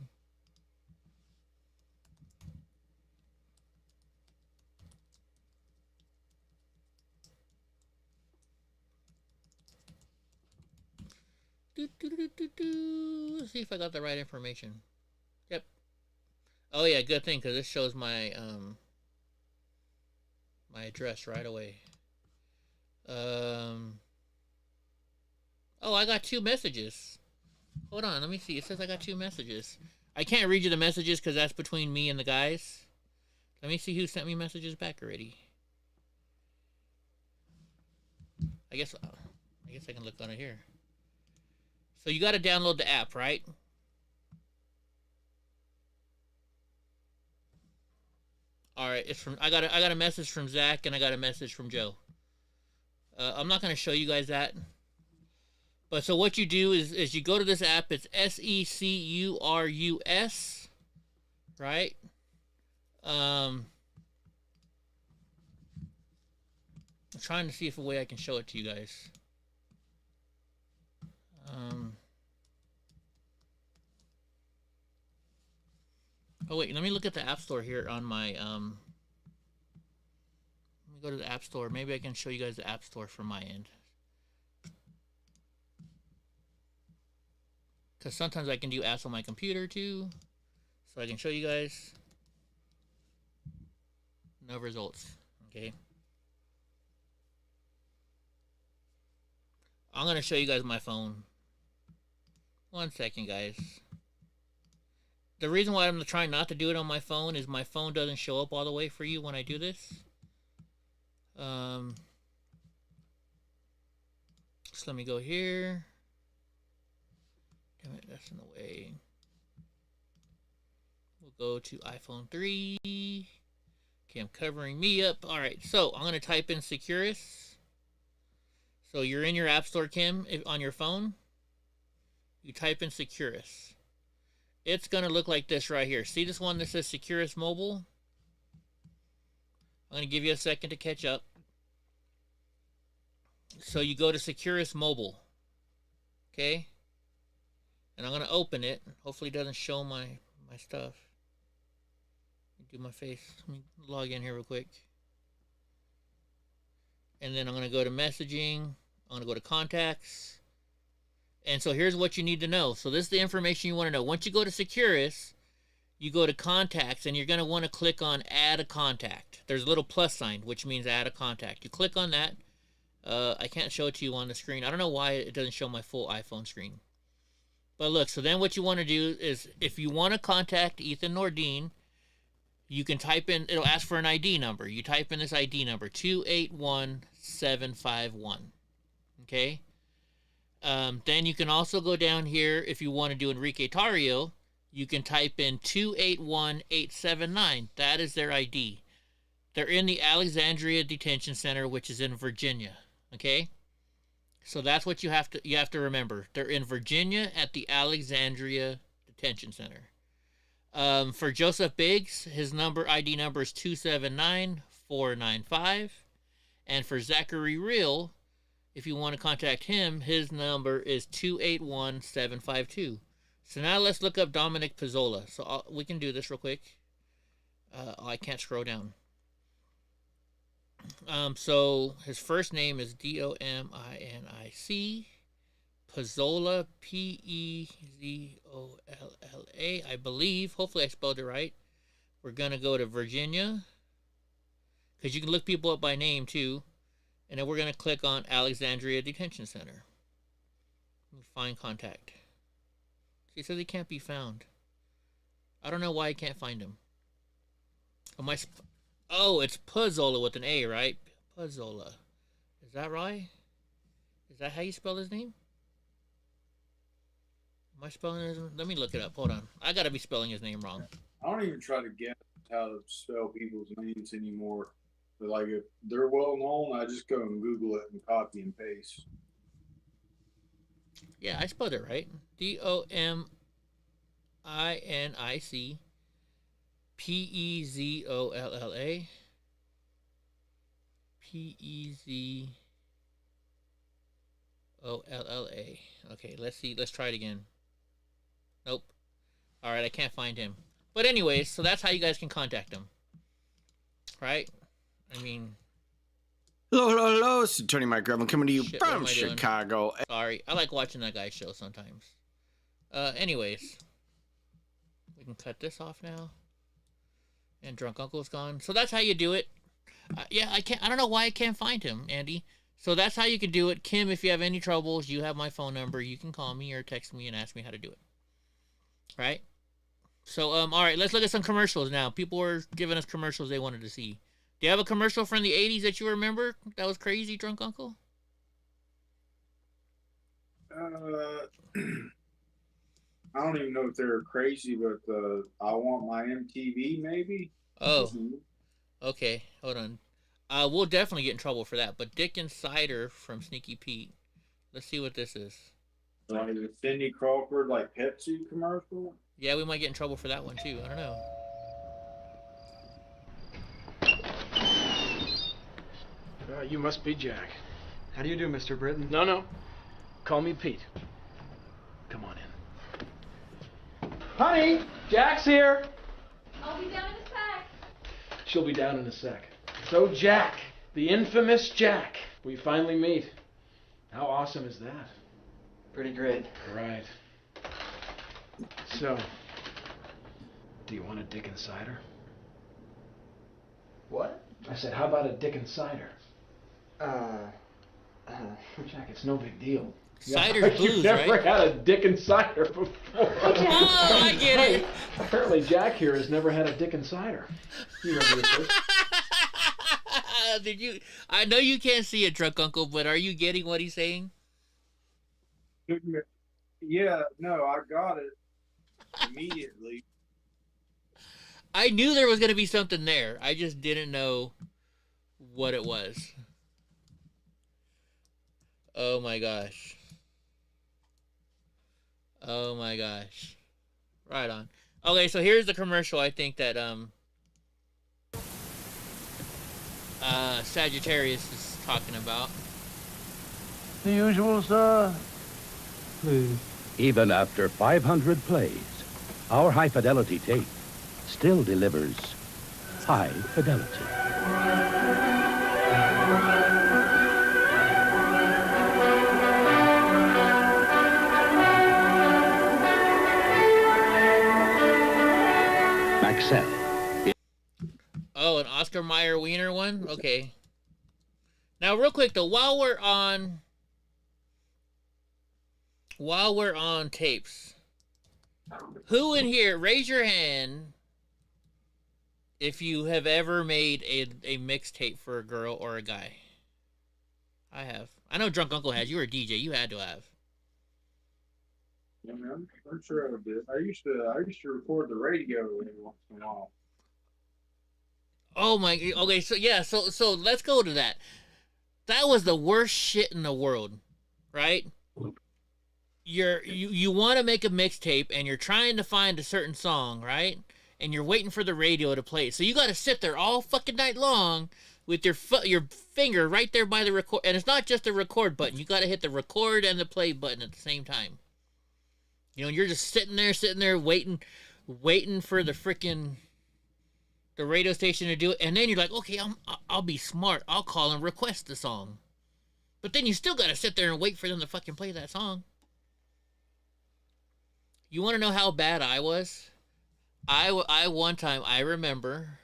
Let's see if I got the right information. Yep. Oh yeah, good thing, because this shows my my address right away. Oh, I got 2 messages. Hold on, let me see. It says I got 2 messages. I can't read you the messages because that's between me and the guys. Let me see who sent me messages back already. I guess I can look on it here. So you got to download the app, right? All right, it's from I got a message from Zach and I got a message from Joe. I'm not going to show you guys that. But so what you do is you go to this app. It's SECURUS, right? I'm trying to see if a way I can show it to you guys. Oh wait, let me look at the App Store here on my let me go to the App Store. Maybe I can show you guys the App Store from my end. Because sometimes I can do apps on my computer too. So I can show you guys. No results. Okay. I'm going to show you guys my phone. 1 second, guys. The reason why I'm trying not to do it on my phone is my phone doesn't show up all the way for you when I do this. So let me go here. Damn it, that's in the way. We'll go to iPhone 3. Okay, I'm covering me up. Alright, so I'm going to type in Securus. So you're in your App Store, Kim, on your phone. You type in Securus. It's going to look like this right here. See this one that says Securus Mobile? I'm going to give you a second to catch up. So you go to Securus Mobile. Okay? And I'm going to open it. Hopefully it doesn't show my stuff. Let me do my face. Let me log in here real quick. and then I'm going to go to messaging. I'm going to go to contacts. And so here's what you need to know. So this is the information you want to know. Once you go to Securus, you go to contacts, and you're going to want to click on add a contact. There's a little plus sign, which means add a contact. You click on that. I can't show it to you on the screen. I don't know why it doesn't show my full iPhone screen. But look, so then what you want to do is, if you want to contact Ethan Nordine, you can type in, it'll ask for an ID number. You type in this ID number, 281751. Okay? Then you can also go down here, if you want to do Enrique Tarrio, you can type in 281879. That is their ID. They're in the Alexandria Detention Center, which is in Virginia. Okay? So that's what you have to remember. They're in Virginia at the Alexandria Detention Center. For Joseph Biggs, his ID number is 279495. And for Zachary Real, if you want to contact him, his number is 281752. So now let's look up Dominic Pizzola. So we can do this real quick. I can't scroll down. So his first name is Dominic Pizzola, Pezzolla, I believe. Hopefully I spelled it right. We're going to go to Virginia, because you can look people up by name too. And then we're going to click on Alexandria Detention Center. Find contact. He says he can't be found. I don't know why I can't find him. Oh, it's Pizzola with an A, right? Pizzola. Is that right? Is that how you spell his name? Am I spelling his name? Let me look it up. Hold on. I gotta be spelling his name wrong. I don't even try to guess how to spell people's names anymore. But like, if they're well known, I just go and Google it and copy and paste. Yeah, I spelled it right. Dominic Pezzolla. Pezzolla. Okay, let's see. Let's try it again. Nope. All right, I can't find him. But anyways, so that's how you guys can contact him. Right? I mean... Hello, it's Attorney Mike Grevin coming to you from Chicago. Sorry, I like watching that guy's show sometimes. Anyways, we can cut this off now. And Drunk Uncle's gone. So that's how you do it. Yeah, I don't know why I can't find him, Andy. So that's how you can do it. Kim, if you have any troubles, you have my phone number. You can call me or text me and ask me how to do it. Right? So, all right, let's look at some commercials now. People were giving us commercials they wanted to see. Do you have a commercial from the 80s that you remember that was crazy, Drunk Uncle? I don't even know if they're crazy, but I Want My MTV, maybe? Oh, okay. Hold on. We'll definitely get in trouble for that. But Dick and Cider from Sneaky Pete. Let's see what this is. Like the Cindy Crawford, like Pepsi commercial? Yeah, we might get in trouble for that one, too. I don't know. You must be Jack. How do you do, Mr. Britton? No. Call me Pete. Come on in. Honey, Jack's here. I'll be down in a sec. She'll be down in a sec. So Jack, the infamous Jack, we finally meet. How awesome is that? Pretty great. Right. So, do you want a Dick and Cider? What? I said, how about a Dick and Cider? Jack, it's no big deal. Cider's booze, You've never had a Dick and Cider before. Oh, I get it. Apparently Jack here has never had a Dick and Cider. You remember this first? Did you? I know you can't see it, Drunk Uncle, but are you getting what he's saying? Yeah, no, I got it immediately. I knew there was going to be something there. I just didn't know what it was. Oh my gosh. Oh my gosh. Right on. Okay, so here's the commercial I think that Sagittarius is talking about. The usual, sir. Even after 500 plays, our high-fidelity tape still delivers high fidelity. an Oscar Mayer Wiener one? Okay. Now, real quick though, while we're on tapes, who in here, raise your hand if you have ever made a mixtape for a girl or a guy. I have. I know Drunk Uncle has. You were a DJ. You had to have. Yeah, man, I'm sure I did. I used to record the radio every once in a while. Oh my. Okay, so yeah, so let's go to that. That was the worst shit in the world, right? You want to make a mixtape and you're trying to find a certain song, right? And you're waiting for the radio to play it. So you got to sit there all fucking night long with your finger right there by the record. And it's not just the record button. You got to hit the record and the play button at the same time. You know, you're just sitting there waiting for the radio station to do it. And then you're like, okay, I'll be smart. I'll call and request the song. But then you still got to sit there and wait for them to fucking play that song. You want to know how bad I was? I one time, I remember,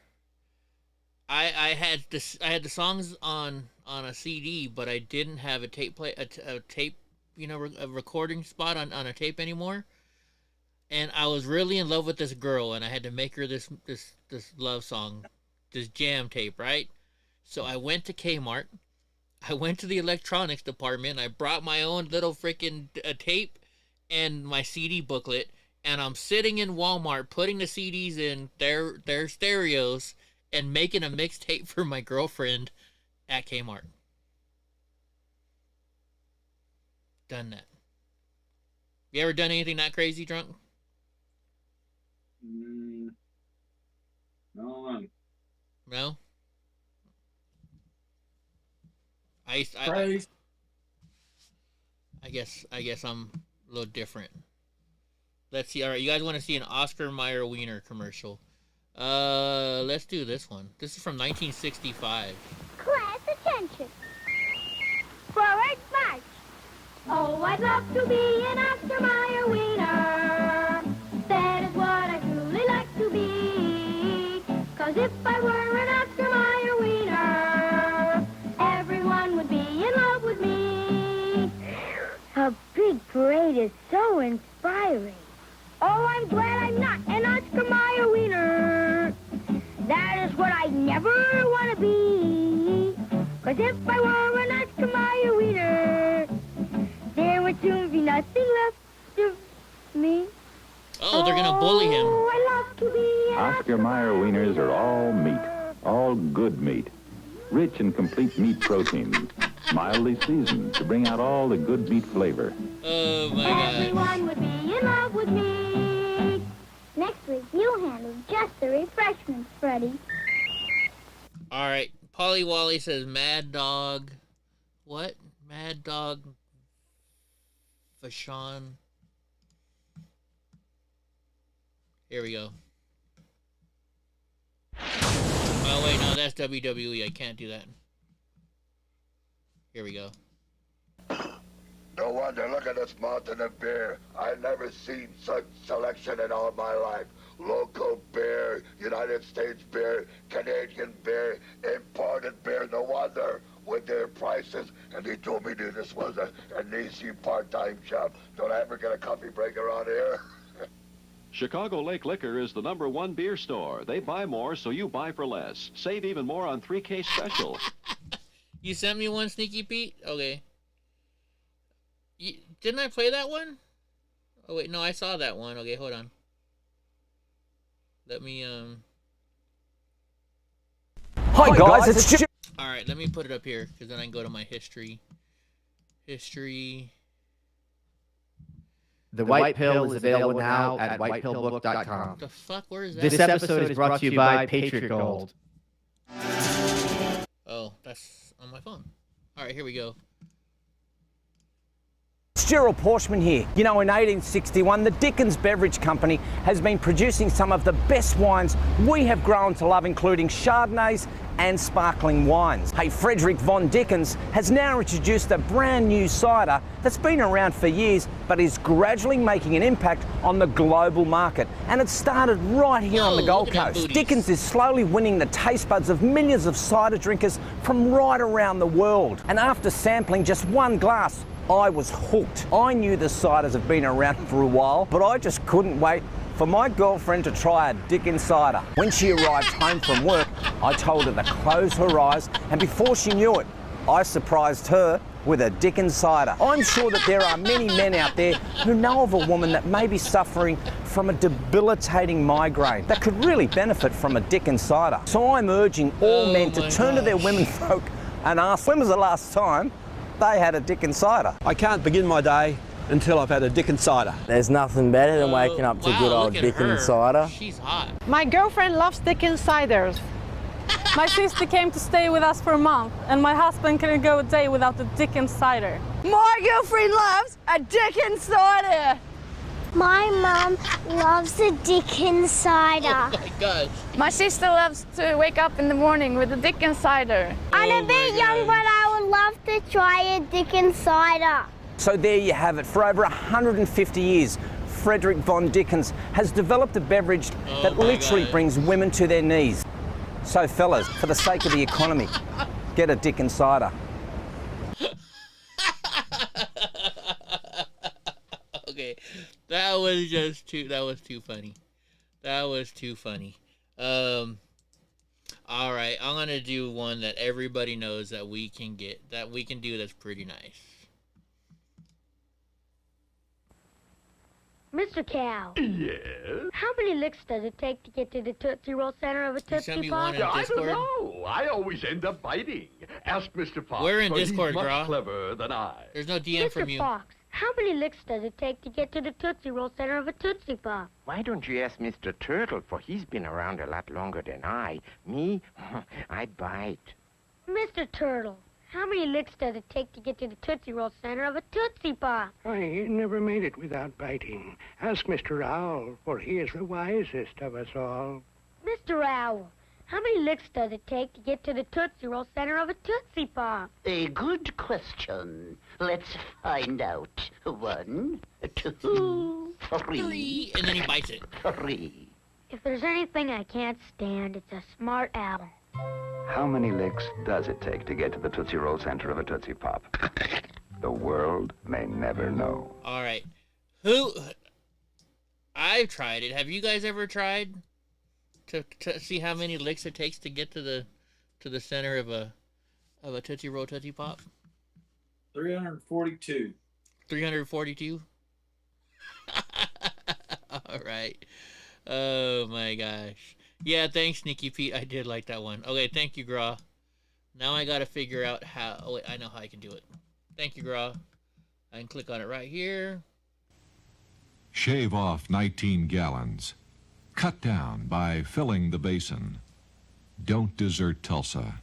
I had the songs on a CD, but I didn't have a tape, you know, a recording spot on a tape anymore. And I was really in love with this girl, and I had to make her this love song, this jam tape, right? So I went to Kmart, I went to the electronics department, I brought my own little freaking tape and my CD booklet, and I'm sitting in Walmart putting the CDs in their stereos and making a mixtape for my girlfriend at Kmart. Done that. You ever done anything that crazy, Drunk? No. No? I guess I'm a little different. Let's see. All right, you guys want to see an Oscar Mayer Wiener commercial? Let's do this one. This is from 1965. Class attention. Forward march. Oh, I'd love to be an Oscar Mayer Wiener. That is what I truly like to be. 'Cause if I were an Oscar Mayer Wiener, everyone would be in love with me. A big parade is so inspiring. Oh, I'm glad I'm not an Oscar Mayer Wiener. That is what I never want to be. 'Cause if I were an Oscar Mayer Wiener, there would soon be nothing left of me. Oh, they're gonna bully him. Oh, I love to be an Oscar Mayer wieners are all meat, all good meat, rich in complete meat protein, mildly seasoned to bring out all the good meat flavor. Oh my God. Everyone would be in love with me. Next week, you handle just the refreshments, Freddie. All right. Polly Wally says Mad Dog. What? Mad Dog Vachon. Here we go. Oh, wait, no, that's WWE. I can't do that. Here we go. No wonder, look at this mountain of beer. I've never seen such selection in all my life. Local beer, United States beer, Canadian beer, imported beer. No wonder with their prices. And they told me that this was an easy part-time job. Don't I ever get a coffee break around here? Chicago Lake Liquor is the #1 beer store. They buy more, so you buy for less. Save even more on 3K special. You sent me one, Sneaky Pete? Okay. Didn't I play that one? Oh, wait, no, I saw that one. Okay, hold on. Let me, Hi, guys, it's Alright, let me put it up here, because then I can go to my history. The White Pill is available now at whitepillbook.com. The fuck? Where is that? This episode is brought to you by Patriot Gold. Oh, that's on my phone. Alright, here we go. It's Gerald Porschman here. You know, in 1861, the Dickens Beverage Company has been producing some of the best wines we have grown to love, including Chardonnays and sparkling wines. Hey, Frederick Von Dickens has now introduced a brand new cider that's been around for years but is gradually making an impact on the global market. And it started right here on the Gold Coast. Dickens is slowly winning the taste buds of millions of cider drinkers from right around the world. And after sampling just one glass, I was hooked. I knew the ciders have been around for a while, but I just couldn't wait for my girlfriend to try a Dickens cider. When she arrived home from work, I told her to close her eyes, and before she knew it, I surprised her with a Dickens cider. I'm sure that there are many men out there who know of a woman that may be suffering from a debilitating migraine that could really benefit from a Dickens cider. So I'm urging all men to turn to their womenfolk and ask, when was the last time they had a Dickens cider? I can't begin my day until I've had a Dickens cider. There's nothing better than waking up to good old Dickens cider. She's hot. My girlfriend loves Dickens ciders. My sister came to stay with us for a month, and my husband couldn't go a day without the Dickens cider. My girlfriend loves a Dickens cider. My mum loves the Dickens cider. Oh my gosh. My sister loves to wake up in the morning with a Dickens cider. I'm a bit young, but I would love to try a Dickens cider. So there you have it. For over 150 years, Frederick Von Dickens has developed a beverage that literally brings women to their knees. So fellas, for the sake of the economy, get a Dickens cider. Okay, that was too funny. That was too funny. All right, I'm gonna do one that everybody knows that we can do that's pretty nice. Mr. Cow. Yes? How many licks does it take to get to the Tootsie Roll center of a Tootsie Pop? I don't know. I always end up biting. Ask Mr. Fox. We're in for Discord, he's much Gra. cleverer than I. There's no DM from you. Mr. Fox, how many licks does it take to get to the Tootsie Roll center of a Tootsie Pop? Why don't you ask Mr. Turtle, for he's been around a lot longer than I. Me, I bite. Mr. Turtle, how many licks does it take to get to the Tootsie Roll center of a Tootsie Pop? I never made it without biting. Ask Mr. Owl, for he is the wisest of us all. Mr. Owl, how many licks does it take to get to the Tootsie Roll center of a Tootsie Pop? A good question. Let's find out. 1, 2, 3. And then he bites it. 3. If there's anything I can't stand, it's a smart owl. How many licks does it take to get to the Tootsie Roll center of a Tootsie Pop? The world may never know. All right. I've tried it. Have you guys ever tried to see how many licks it takes to get to the center of a Tootsie Roll Tootsie Pop? 342. 342? All right. Oh my gosh. Yeah, thanks, Sneaky Pete. I did like that one. Okay, thank you, Gra. Now I gotta figure out how. Oh wait, I know how I can do it. Thank you, Gra. I can click on it right here. Shave off 19 gallons. Cut down by filling the basin. Don't desert Tulsa.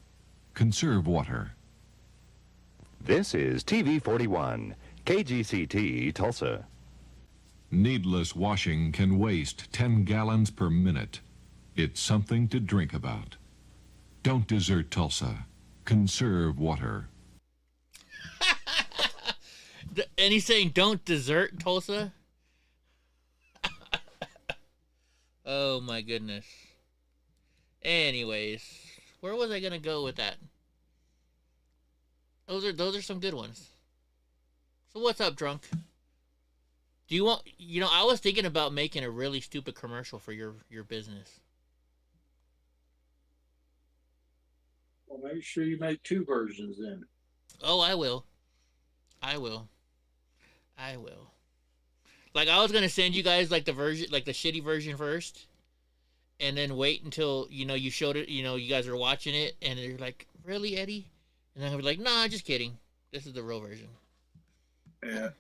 Conserve water. This is TV 41, KGCT Tulsa. Needless washing can waste 10 gallons per minute. It's something to drink about. Don't desert Tulsa. Conserve water. And he's saying don't desert Tulsa? Oh my goodness. Anyways, where was I gonna go with that? Those are some good ones. So what's up, drunk? Do you want, I was thinking about making a really stupid commercial for your business. Well, make sure you make 2 versions then. Oh, I will. Like, I was gonna send you guys like the shitty version first, and then wait until you showed it. You guys are watching it, and you're like, "Really, Eddie?" And I'm gonna be like, "Nah, just kidding. This is the real version." Yeah.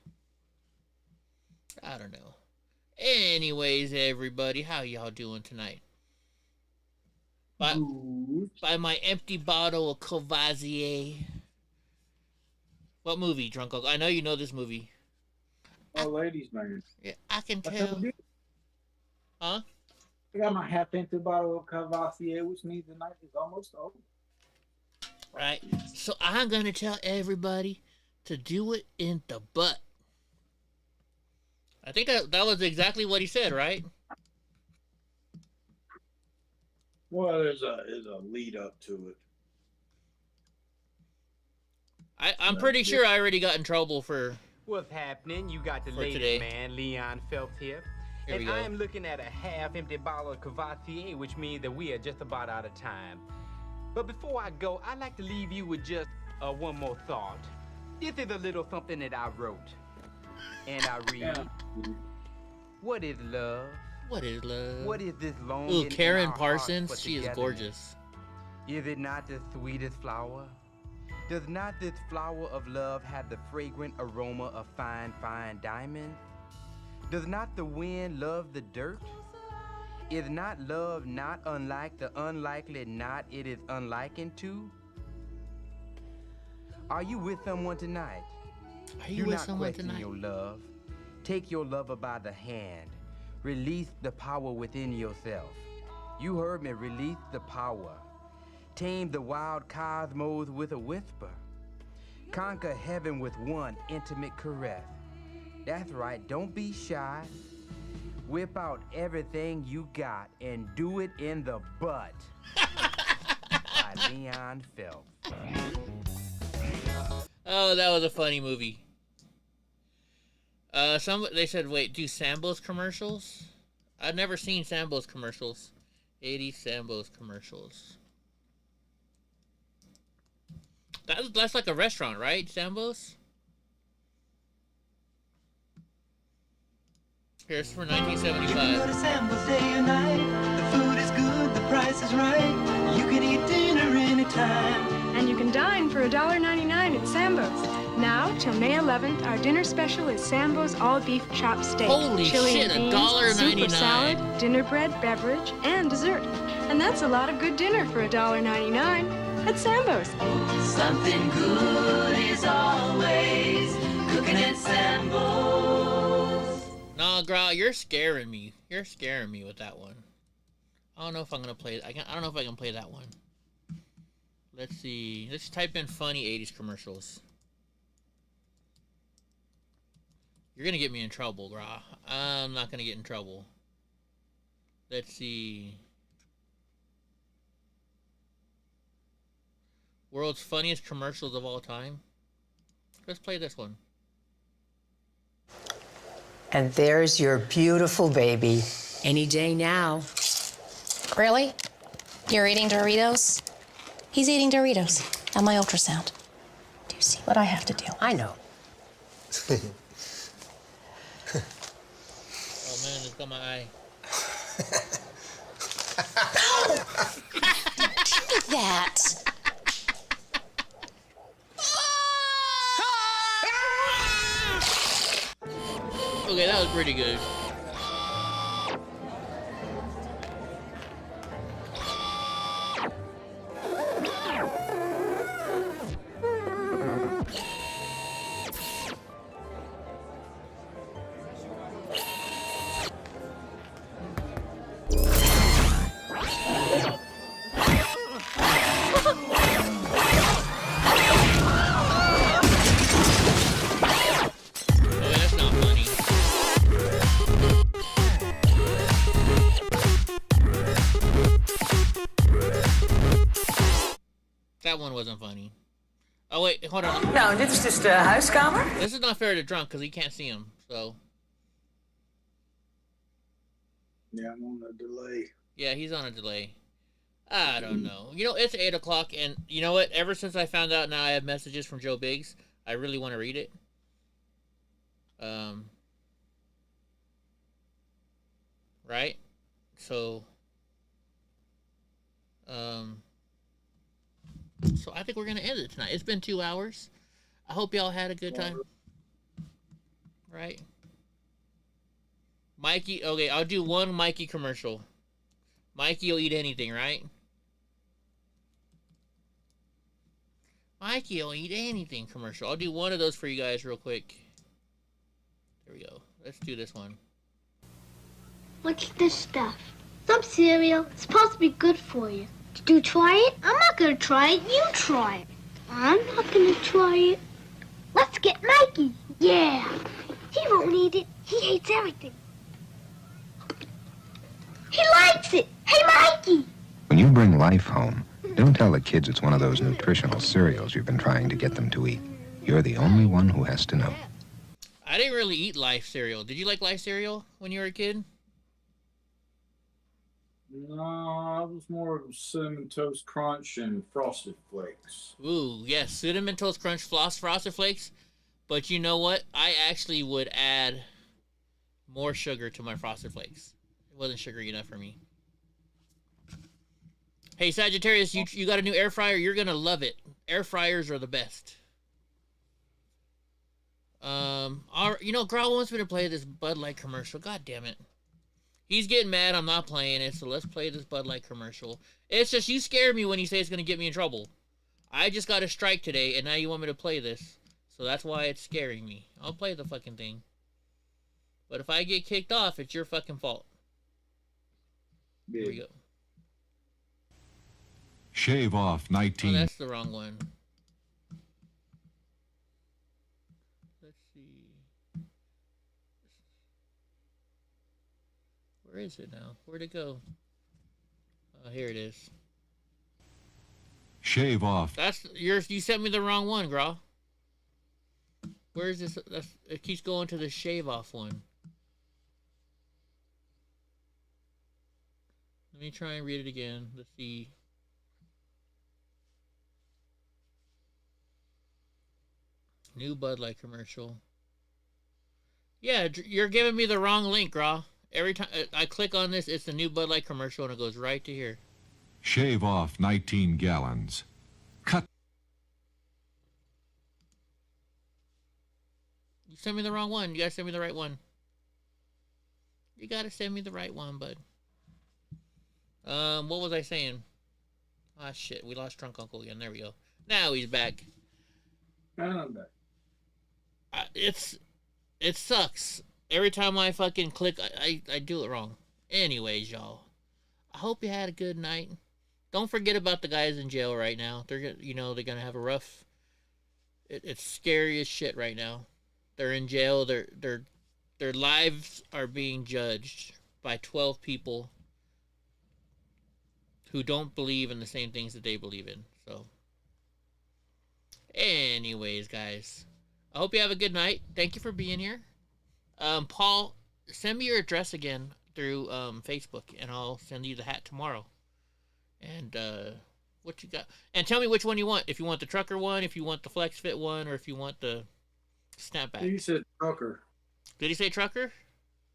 I don't know. Anyways, everybody, how y'all doing tonight? By my empty bottle of Courvoisier. What movie, Drunk Uncle? I know you know this movie. Oh, ladies, man. Yeah, I can tell. Huh? I got my half-empty bottle of Courvoisier, which means the night is almost over. Right? So I'm going to tell everybody to do it in the butt. I think that was exactly what he said, right? Well, there's a lead up to it. I'm pretty sure I already got in trouble for what's happening. You got the latest today. man, Leon Phelps here. Here And I am looking at a half-empty bottle of Cavassier, which means that we are just about out of time. But before I go, I'd like to leave you with just one more thought. This is a little something that I wrote. And I read, What is love? What is love? What is this longing? Ooh, Karen Parsons, she is gorgeous. Is it not the sweetest flower? Does not this flower of love have the fragrant aroma of fine, fine diamonds? Does not the wind love the dirt? Is not love not unlike the unlikely knot it is unlikened to? Are you with someone tonight? Are you with someone tonight? Do not question your love. Take your lover by the hand. Release the power within yourself. You heard me, release the power. Tame the wild cosmos with a whisper. Conquer heaven with one intimate caress. That's right, don't be shy. Whip out everything you got and do it in the butt. By Leon Phelps. Oh, that was a funny movie. They said, wait, do Sambo's commercials? I've never seen Sambo's commercials. 80 Sambo's commercials. That's like a restaurant, right? Sambo's? Here's for 1975. You can go to Sambo's day or night. The food is good, the price is right. You can eat dinner anytime. And you can dine for $1.99 at Sambo's. Now, till May 11th, our dinner special is Sambo's all-beef chop steak. Holy chili shit, and beans, soup or $1.99. salad, dinner bread, beverage, and dessert. And that's a lot of good dinner for $1.99 at Sambo's. Something good is always cooking at Sambo's. No, Gra, you're scaring me. You're scaring me with that one. I don't know if I'm gonna play. I don't know if I can play that one. Let's see. Let's type in funny 80s commercials. You're gonna get me in trouble, Gra. I'm not gonna get in trouble. Let's see. World's funniest commercials of all time. Let's play this one. And there's your beautiful baby. Any day now. Really? You're eating Doritos? He's eating Doritos on my ultrasound. Do you see what I have to do? I know. Oh man, it's got my eye. Do that. Okay, that was pretty good. That one wasn't funny. Oh wait, hold on. No, it's just a house cover. This is not fair to Drunk because he can't see him. So. Yeah, I'm on a delay. Yeah, he's on a delay. I don't know. You know, it's 8 o'clock, and you know what? Ever since I found out now I have messages from Joe Biggs, I really want to read it. Right? So. So I think we're gonna end it tonight. It's been 2 hours. I hope y'all had a good time. Right? Mikey, okay, I'll do one Mikey commercial. Mikey will eat anything, right? Mikey will eat anything commercial. I'll do one of those for you guys real quick. There we go. Let's do this one. What's this stuff? Some cereal. It's supposed to be good for you. Did you try it? I'm not gonna try it. You try it. I'm not gonna try it. Let's get Mikey. Yeah. He won't eat it. He hates everything. He likes it. Hey, Mikey. When you bring life home, don't tell the kids it's one of those nutritional cereals you've been trying to get them to eat. You're the only one who has to know. I didn't really eat Life cereal. Did you like Life cereal when you were a kid? No, I was more of a Cinnamon Toast Crunch and Frosted Flakes. Ooh, yes, Cinnamon Toast Crunch Frosted Flakes. But you know what? I actually would add more sugar to my Frosted Flakes. It wasn't sugary enough for me. Hey, Sagittarius, you got a new air fryer? You're going to love it. Air fryers are the best. Grau wants me to play this Bud Light commercial. God damn it. He's getting mad I'm not playing it, so let's play this Bud Light commercial. It's just you scare me when you say it's going to get me in trouble. I just got a strike today, and now you want me to play this. So that's why it's scaring me. I'll play the fucking thing. But if I get kicked off, it's your fucking fault. Yeah. Here we go. Shave off 19. Oh, that's the wrong one. Let's see. Where is it now? Where'd it go? Here it is. Shave off. That's yours. You sent me the wrong one, Gra. Where is this? It keeps going to the shave off one. Let me try and read it again. Let's see. New Bud Light commercial. Yeah, you're giving me the wrong link, Gra. Every time I click on this, it's the new Bud Light commercial, and it goes right to here. Shave off 19 gallons. Cut. You sent me the wrong one. You gotta send me the right one. You gotta send me the right one, bud. What was I saying? Ah, shit. We lost Drunk Uncle again. There we go. Now he's back. And I'm back. It sucks. Every time I fucking click, I do it wrong. Anyways, y'all. I hope you had a good night. Don't forget about the guys in jail right now. They're gonna have a rough. It's scary as shit right now. They're in jail. Their lives are being judged by 12 people who don't believe in the same things that they believe in. So, anyways, guys, I hope you have a good night. Thank you for being here. Paul, send me your address again through Facebook, and I'll send you the hat tomorrow. And what you got? And tell me which one you want. If you want the trucker one, if you want the flex fit one, or if you want the snapback. He said trucker. Did he say trucker?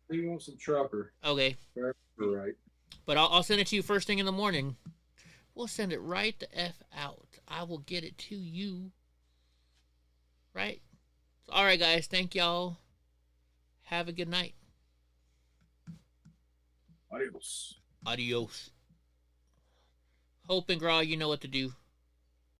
He wants a trucker. Okay. Right. But I'll send it to you first thing in the morning. We'll send it right the F out. I will get it to you. Right? So, all right, guys. Thank y'all. Have a good night. Adios. Adios. Hope and Gra, you know what to do.